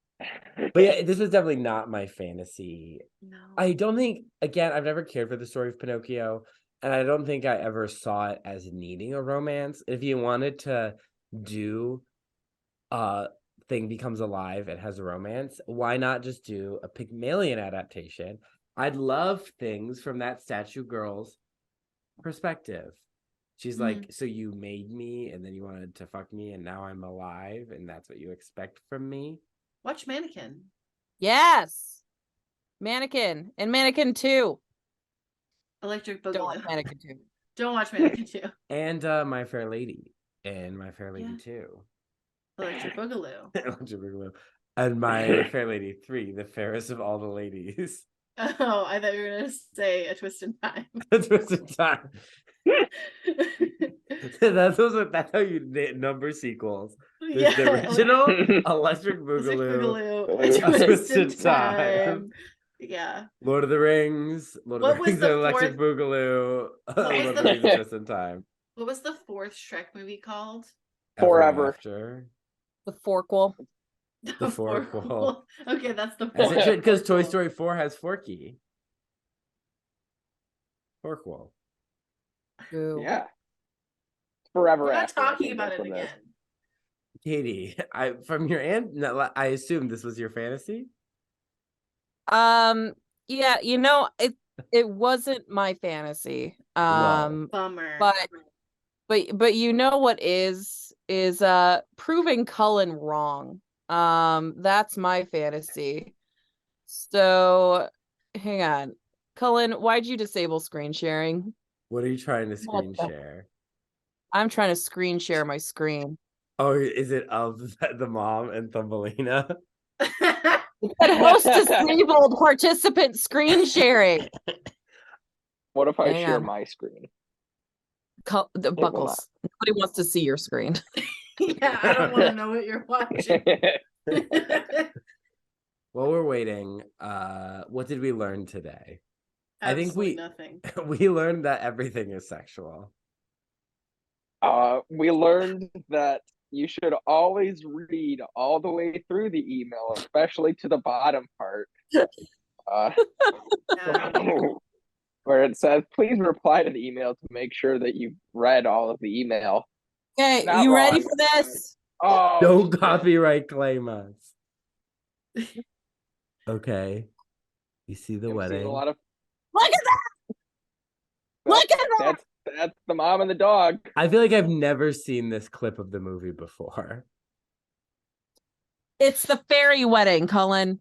[SPEAKER 2] But yeah, this was definitely not my fantasy.
[SPEAKER 3] No.
[SPEAKER 2] I don't think, again, I've never cared for the story of Pinocchio, and I don't think I ever saw it as needing a romance. If you wanted to do Thing Becomes Alive, it has a romance, why not just do a Pygmalion adaptation? I'd love things from that statue girl's perspective. She's like, so you made me and then you wanted to fuck me and now I'm alive and that's what you expect from me?
[SPEAKER 3] Watch Mannequin.
[SPEAKER 4] Yes. Mannequin and Mannequin 2.
[SPEAKER 3] Electric Boogaloo.
[SPEAKER 4] Don't watch Mannequin 2.
[SPEAKER 3] Don't watch Mannequin 2.
[SPEAKER 2] And My Fair Lady and My Fair Lady 2.
[SPEAKER 3] Electric Boogaloo.
[SPEAKER 2] Electric Boogaloo. And My Fair Lady 3, the fairest of all the ladies.
[SPEAKER 3] Oh, I thought you were going to say A Twist in Time.
[SPEAKER 2] A Twist in Time. That's how you number sequels. There's the original, Electric Boogaloo, A Twist in Time.
[SPEAKER 3] Yeah.
[SPEAKER 2] Lord of the Rings, Electric Boogaloo, Lord of the Rings, A Twist in Time.
[SPEAKER 3] What was the fourth Shrek movie called?
[SPEAKER 1] Forever.
[SPEAKER 4] The Forquel.
[SPEAKER 2] The Forquel.
[SPEAKER 3] Okay, that's the fourth.
[SPEAKER 2] Because Toy Story 4 has Forky. Forquel.
[SPEAKER 1] Yeah. Forever.
[SPEAKER 3] We're not talking about it again.
[SPEAKER 2] Katie, from your I assume this was your fantasy?
[SPEAKER 4] Yeah, it wasn't my fantasy.
[SPEAKER 3] Bummer.
[SPEAKER 4] But you know what is proving Cullen wrong. That's my fantasy. So hang on. Cullen, why'd you disable screen sharing?
[SPEAKER 2] What are you trying to screen share?
[SPEAKER 4] I'm trying to screen share my screen.
[SPEAKER 2] Oh, is it of the mom and Thumbelina?
[SPEAKER 4] But host disabled participant screen sharing.
[SPEAKER 1] What if I share my screen?
[SPEAKER 4] The Buckles. Nobody wants to see your screen.
[SPEAKER 3] Yeah, I don't want to know what you're watching.
[SPEAKER 2] While we're waiting, what did we learn today?
[SPEAKER 3] Absolutely nothing.
[SPEAKER 2] We learned that everything is sexual.
[SPEAKER 1] We learned that you should always read all the way through the email, especially to the bottom part. Uh,
[SPEAKER 3] Yeah.
[SPEAKER 1] where it says, please reply to the email to make sure that you've read all of the email.
[SPEAKER 4] Okay,
[SPEAKER 1] Not
[SPEAKER 4] you ready
[SPEAKER 1] wrong.
[SPEAKER 4] for this?
[SPEAKER 1] Oh,
[SPEAKER 2] Don't
[SPEAKER 1] shit.
[SPEAKER 2] copyright claim us. Okay. You see the
[SPEAKER 1] I've seen
[SPEAKER 2] wedding?
[SPEAKER 1] a lot of
[SPEAKER 4] Look at that! Look at that!
[SPEAKER 1] that's the mom and the dog.
[SPEAKER 2] I feel like I've never seen this clip of the movie before.
[SPEAKER 4] It's the fairy wedding, Cullen.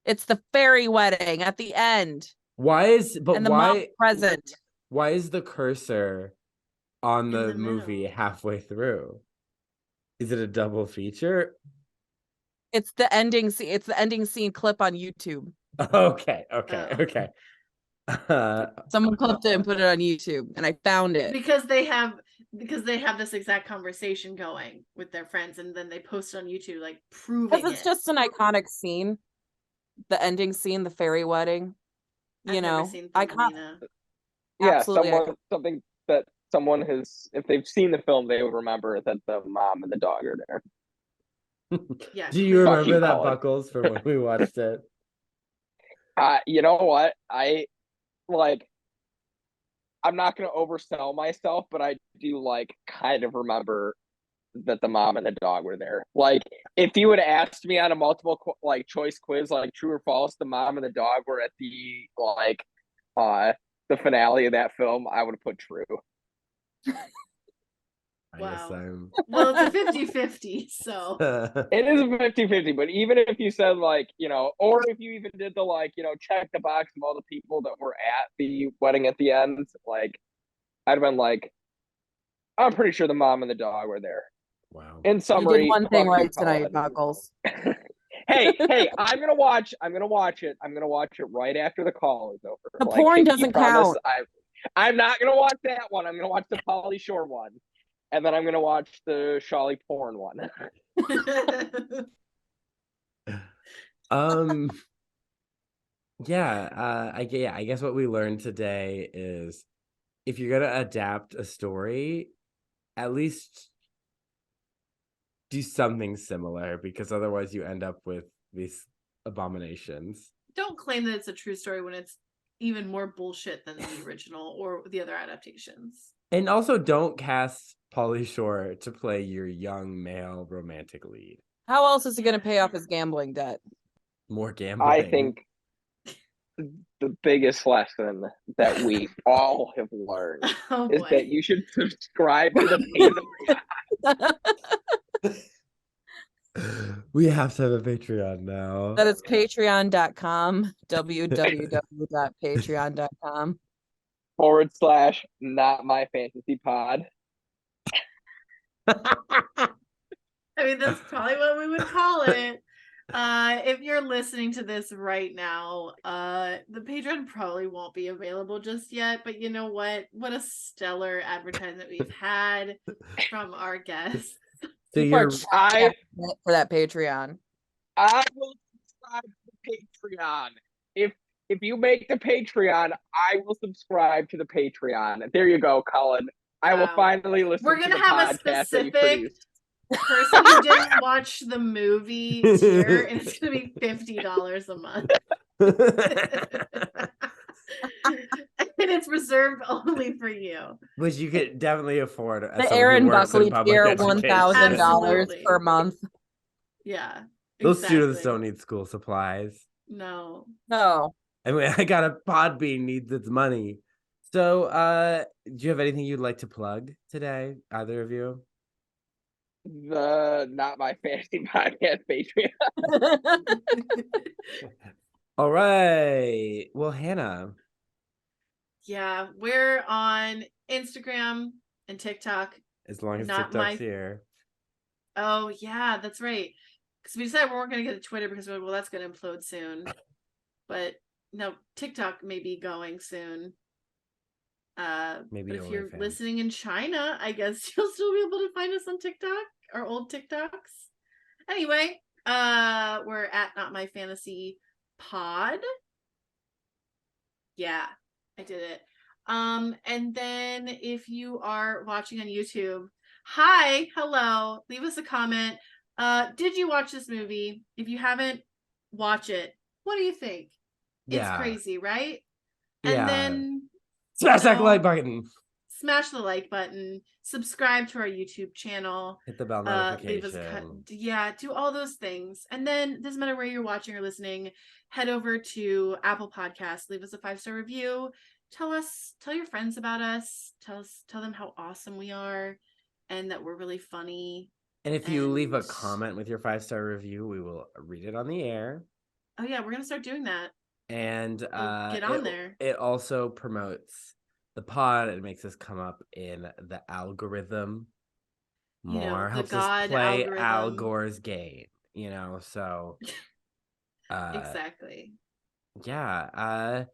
[SPEAKER 4] It's the fairy wedding at the end.
[SPEAKER 2] Why is
[SPEAKER 4] Mom present.
[SPEAKER 2] why is the cursor on
[SPEAKER 3] In
[SPEAKER 2] the
[SPEAKER 3] the
[SPEAKER 2] movie
[SPEAKER 3] middle.
[SPEAKER 2] halfway through? Is it a double feature?
[SPEAKER 4] It's the ending scene. It's the ending scene clip on YouTube.
[SPEAKER 2] Okay.
[SPEAKER 4] Someone clipped it and put it on YouTube, and I found it.
[SPEAKER 3] Because they have this exact conversation going with their friends, and then they post it on YouTube, like proving
[SPEAKER 4] Because it's
[SPEAKER 3] it.
[SPEAKER 4] just an iconic scene. The ending scene, the fairy wedding.
[SPEAKER 3] I've never seen
[SPEAKER 4] iconic.
[SPEAKER 3] Thumbelina.
[SPEAKER 1] Yeah,
[SPEAKER 4] Absolutely.
[SPEAKER 1] something that someone has, if they've seen the film, they will remember that the mom and the dog are there.
[SPEAKER 3] Yeah.
[SPEAKER 2] Do you remember
[SPEAKER 1] Fucking
[SPEAKER 2] that,
[SPEAKER 1] Cullen.
[SPEAKER 2] Buckles, from when we watched it?
[SPEAKER 1] You know what? I'm not going to oversell myself, but I do like kind of remember that the mom and the dog were there. Like, if you would have asked me on a multiple choice quiz, like true or false, the mom and the dog were at the finale of that film, I would have put true.
[SPEAKER 2] I guess
[SPEAKER 3] Wow.
[SPEAKER 2] I'm.
[SPEAKER 3] Well, it's a 50-50, so
[SPEAKER 1] It is a 50-50, but even if you said or if you even did the check the box of all the people that were at the wedding at the end, I'd have been like, I'm pretty sure the mom and the dog were there.
[SPEAKER 2] Wow.
[SPEAKER 1] In
[SPEAKER 4] You
[SPEAKER 1] summary,
[SPEAKER 4] did one thing
[SPEAKER 1] fuck you,
[SPEAKER 4] right tonight,
[SPEAKER 1] Cullen.
[SPEAKER 4] Buckles.
[SPEAKER 1] hey, I'm gonna watch it. I'm gonna watch it right after the call is over.
[SPEAKER 4] The porn doesn't count.
[SPEAKER 1] I'm not gonna watch that one. I'm gonna watch the Pauly Shore one, and then I'm gonna watch the Shawley porn one.
[SPEAKER 2] I guess what we learned today is if you're gonna adapt a story, at least do something similar, because otherwise you end up with these abominations.
[SPEAKER 3] Don't claim that it's a true story when it's even more bullshit than the original or the other adaptations.
[SPEAKER 2] And also don't cast Pauly Shore to play your young male romantic lead.
[SPEAKER 4] How else is he going to pay off his gambling debt?
[SPEAKER 2] More gambling.
[SPEAKER 1] I think the biggest lesson that we all have learned is that you should subscribe to the Patreon.
[SPEAKER 2] We have to have a Patreon now.
[SPEAKER 4] That is patreon.com, www.patreon.com.
[SPEAKER 1] /not my fantasy pod.
[SPEAKER 3] I mean, that's probably what we would call it. If you're listening to this right now, the Patreon probably won't be available just yet, but you know what? What a stellar advertisement we've had from our guests.
[SPEAKER 2] So
[SPEAKER 4] for that Patreon.
[SPEAKER 1] I will subscribe to the Patreon. If you make the Patreon, I will subscribe to the Patreon. There you go, Cullen. Wow. I will finally listen to the podcast. We're gonna have a specific
[SPEAKER 3] person who didn't watch the movie tier, and it's gonna be $50 a month. And it's reserved only for you.
[SPEAKER 2] Which you could definitely afford.
[SPEAKER 4] The Aaron Buckley tier, $1,000 per month.
[SPEAKER 3] Yeah.
[SPEAKER 2] Those students don't need school supplies.
[SPEAKER 3] No.
[SPEAKER 2] I mean, I got a Podbean needs its money. So, do you have anything you'd like to plug today, either of you?
[SPEAKER 1] The Not My Fantasy Podcast Patreon.
[SPEAKER 2] All right. Well, Hannah.
[SPEAKER 3] Yeah, we're on Instagram and TikTok.
[SPEAKER 2] As long as TikTok's here.
[SPEAKER 3] Oh, yeah, that's right. Because we decided we weren't going to get a Twitter because, well, that's going to implode soon. But no, TikTok may be going soon.
[SPEAKER 2] Maybe
[SPEAKER 3] but if you're listening in China, I guess you'll still be able to find us on TikTok, our old TikToks. Anyway, we're at Not My Fantasy Pod. Yeah, I did it. And then if you are watching on YouTube, hi, hello, leave us a comment. Did you watch this movie? If you haven't, watch it. What do you think? It's crazy, right?
[SPEAKER 2] Yeah.
[SPEAKER 3] And then
[SPEAKER 2] smash that like button.
[SPEAKER 3] Smash the like button. Subscribe to our YouTube channel.
[SPEAKER 2] Hit the bell notification.
[SPEAKER 3] Do all those things. And then doesn't matter where you're watching or listening, head over to Apple Podcasts, leave us a 5-star review. Tell your friends about us. Tell them how awesome we are and that we're really funny.
[SPEAKER 2] And if you leave a comment with your 5-star review, we will read it on the air.
[SPEAKER 3] Oh yeah, we're gonna start doing that.
[SPEAKER 2] And
[SPEAKER 3] get on there.
[SPEAKER 2] It also promotes the pod. It makes us come up in the algorithm more. Helps us play algorithm. Al Gore's game. So
[SPEAKER 3] exactly.
[SPEAKER 2] Yeah.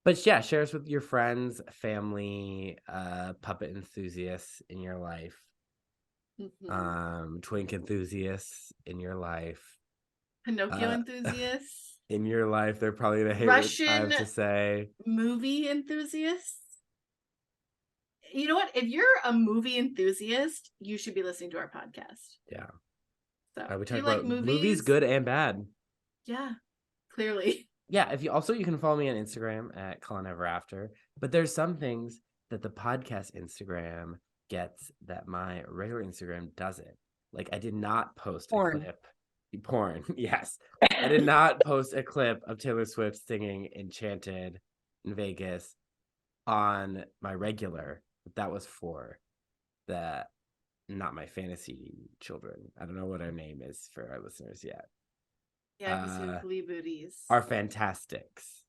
[SPEAKER 2] But yeah, share us with your friends, family, puppet enthusiasts in your life. Twink enthusiasts in your life.
[SPEAKER 3] Pinocchio enthusiasts
[SPEAKER 2] in your life. They're probably the Russian I have to say.
[SPEAKER 3] Movie enthusiasts. You know what? If you're a movie enthusiast, you should be listening to our podcast.
[SPEAKER 2] Yeah.
[SPEAKER 3] So
[SPEAKER 2] we talk about movies, good and bad.
[SPEAKER 3] Yeah, clearly.
[SPEAKER 2] Yeah. You can follow me on Instagram at Cullen Ever After. But there's some things that the podcast Instagram gets that my regular Instagram doesn't. Like, I did not post a clip. Porn, yes. I did not post a clip of Taylor Swift singing Enchanted in Vegas on my regular. That was for not my fantasy children. I don't know what our name is for our listeners yet.
[SPEAKER 3] Yeah, because your flea booties
[SPEAKER 2] are fantastics.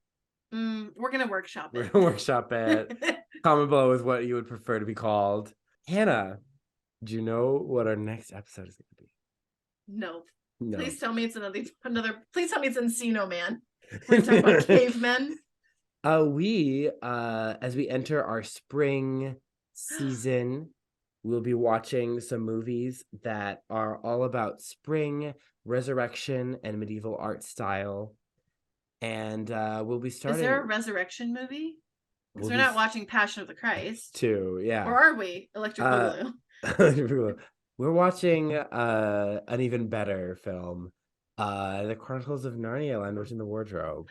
[SPEAKER 3] We're gonna workshop it.
[SPEAKER 2] We're gonna workshop it. Comment below with what you would prefer to be called. Hannah, do you know what our next episode is gonna be?
[SPEAKER 3] No. Please tell me it's another. Please tell me it's Encino Man. We're talking about cavemen.
[SPEAKER 2] We as we enter our spring season, we'll be watching some movies that are all about spring, resurrection, and medieval art style. And we'll be starting.
[SPEAKER 3] Is there a resurrection movie? Because we're not watching Passion of the Christ.
[SPEAKER 2] Too, yeah.
[SPEAKER 3] Or are we? Electric Boogaloo.
[SPEAKER 2] We're watching an even better film, The Chronicles of Narnia: Landlord in the Wardrobe.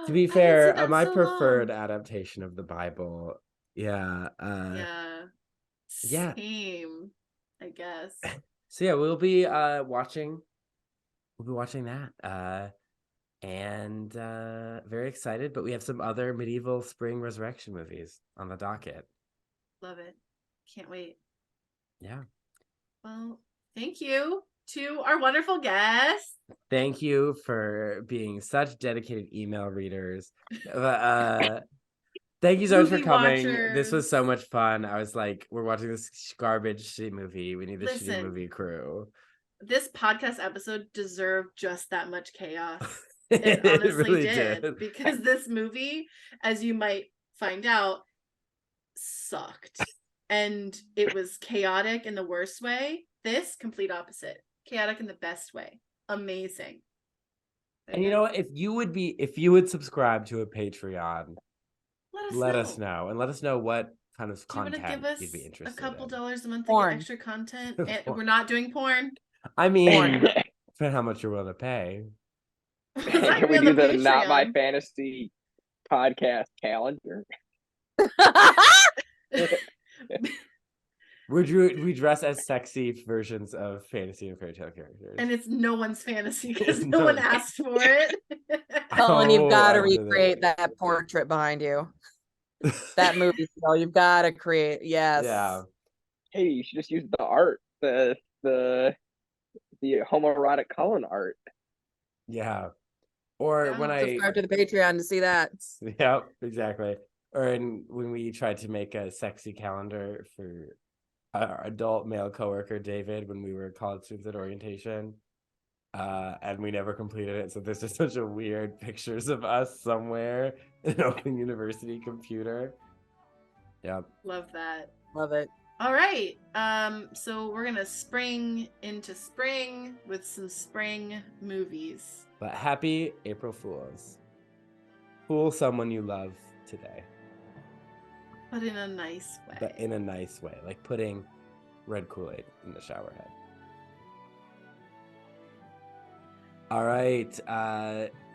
[SPEAKER 2] To be fair, my preferred adaptation of the Bible. Yeah.
[SPEAKER 3] Same, I guess.
[SPEAKER 2] So yeah, we'll be watching that. And very excited, but we have some other medieval spring resurrection movies on the docket.
[SPEAKER 3] Love it. Can't wait.
[SPEAKER 2] Yeah.
[SPEAKER 3] Well, thank you to our wonderful guests.
[SPEAKER 2] Thank you for being such dedicated email readers. Thank you so much for coming. This was so much fun. I was like, we're watching this garbage shitty movie. We need this shitty movie crew.
[SPEAKER 3] This podcast episode deserved just that much chaos. It honestly really did. Because this movie, as you might find out, sucked. And it was chaotic in the worst way. This, complete opposite. Chaotic in the best way. Amazing.
[SPEAKER 2] And you know what? If you would subscribe to a Patreon, let us know. And let us know what kind of content you'd be interested in.
[SPEAKER 3] A couple dollars a month to get extra content. And we're not doing porn.
[SPEAKER 2] I mean, for how much you're willing to pay.
[SPEAKER 1] Can we do the Not My Fantasy podcast calendar?
[SPEAKER 2] We dress as sexy versions of fantasy and fairy tale characters.
[SPEAKER 3] And it's no one's fantasy because no one asked for it.
[SPEAKER 4] Cullen, you've got to recreate that portrait behind you. That movie still, you've got to create. Yes.
[SPEAKER 2] Yeah.
[SPEAKER 1] Hey, you should just use the art, the homoerotic Cullen art.
[SPEAKER 2] Yeah. Or when I
[SPEAKER 4] subscribe to the Patreon to see that.
[SPEAKER 2] Yep, exactly. Or when we tried to make a sexy calendar for our adult male coworker David when we were college students at orientation, and we never completed it. So there's just such a weird pictures of us somewhere in an open university computer. Yep.
[SPEAKER 3] Love that.
[SPEAKER 4] Love it.
[SPEAKER 3] All right. So we're gonna spring into spring with some spring movies.
[SPEAKER 2] But happy April Fools. Fool someone you love today.
[SPEAKER 3] But in a nice way.
[SPEAKER 2] But in a nice way. Like putting red Kool-Aid in the shower head. All right.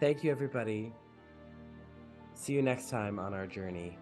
[SPEAKER 2] Thank you, everybody. See you next time on our journey.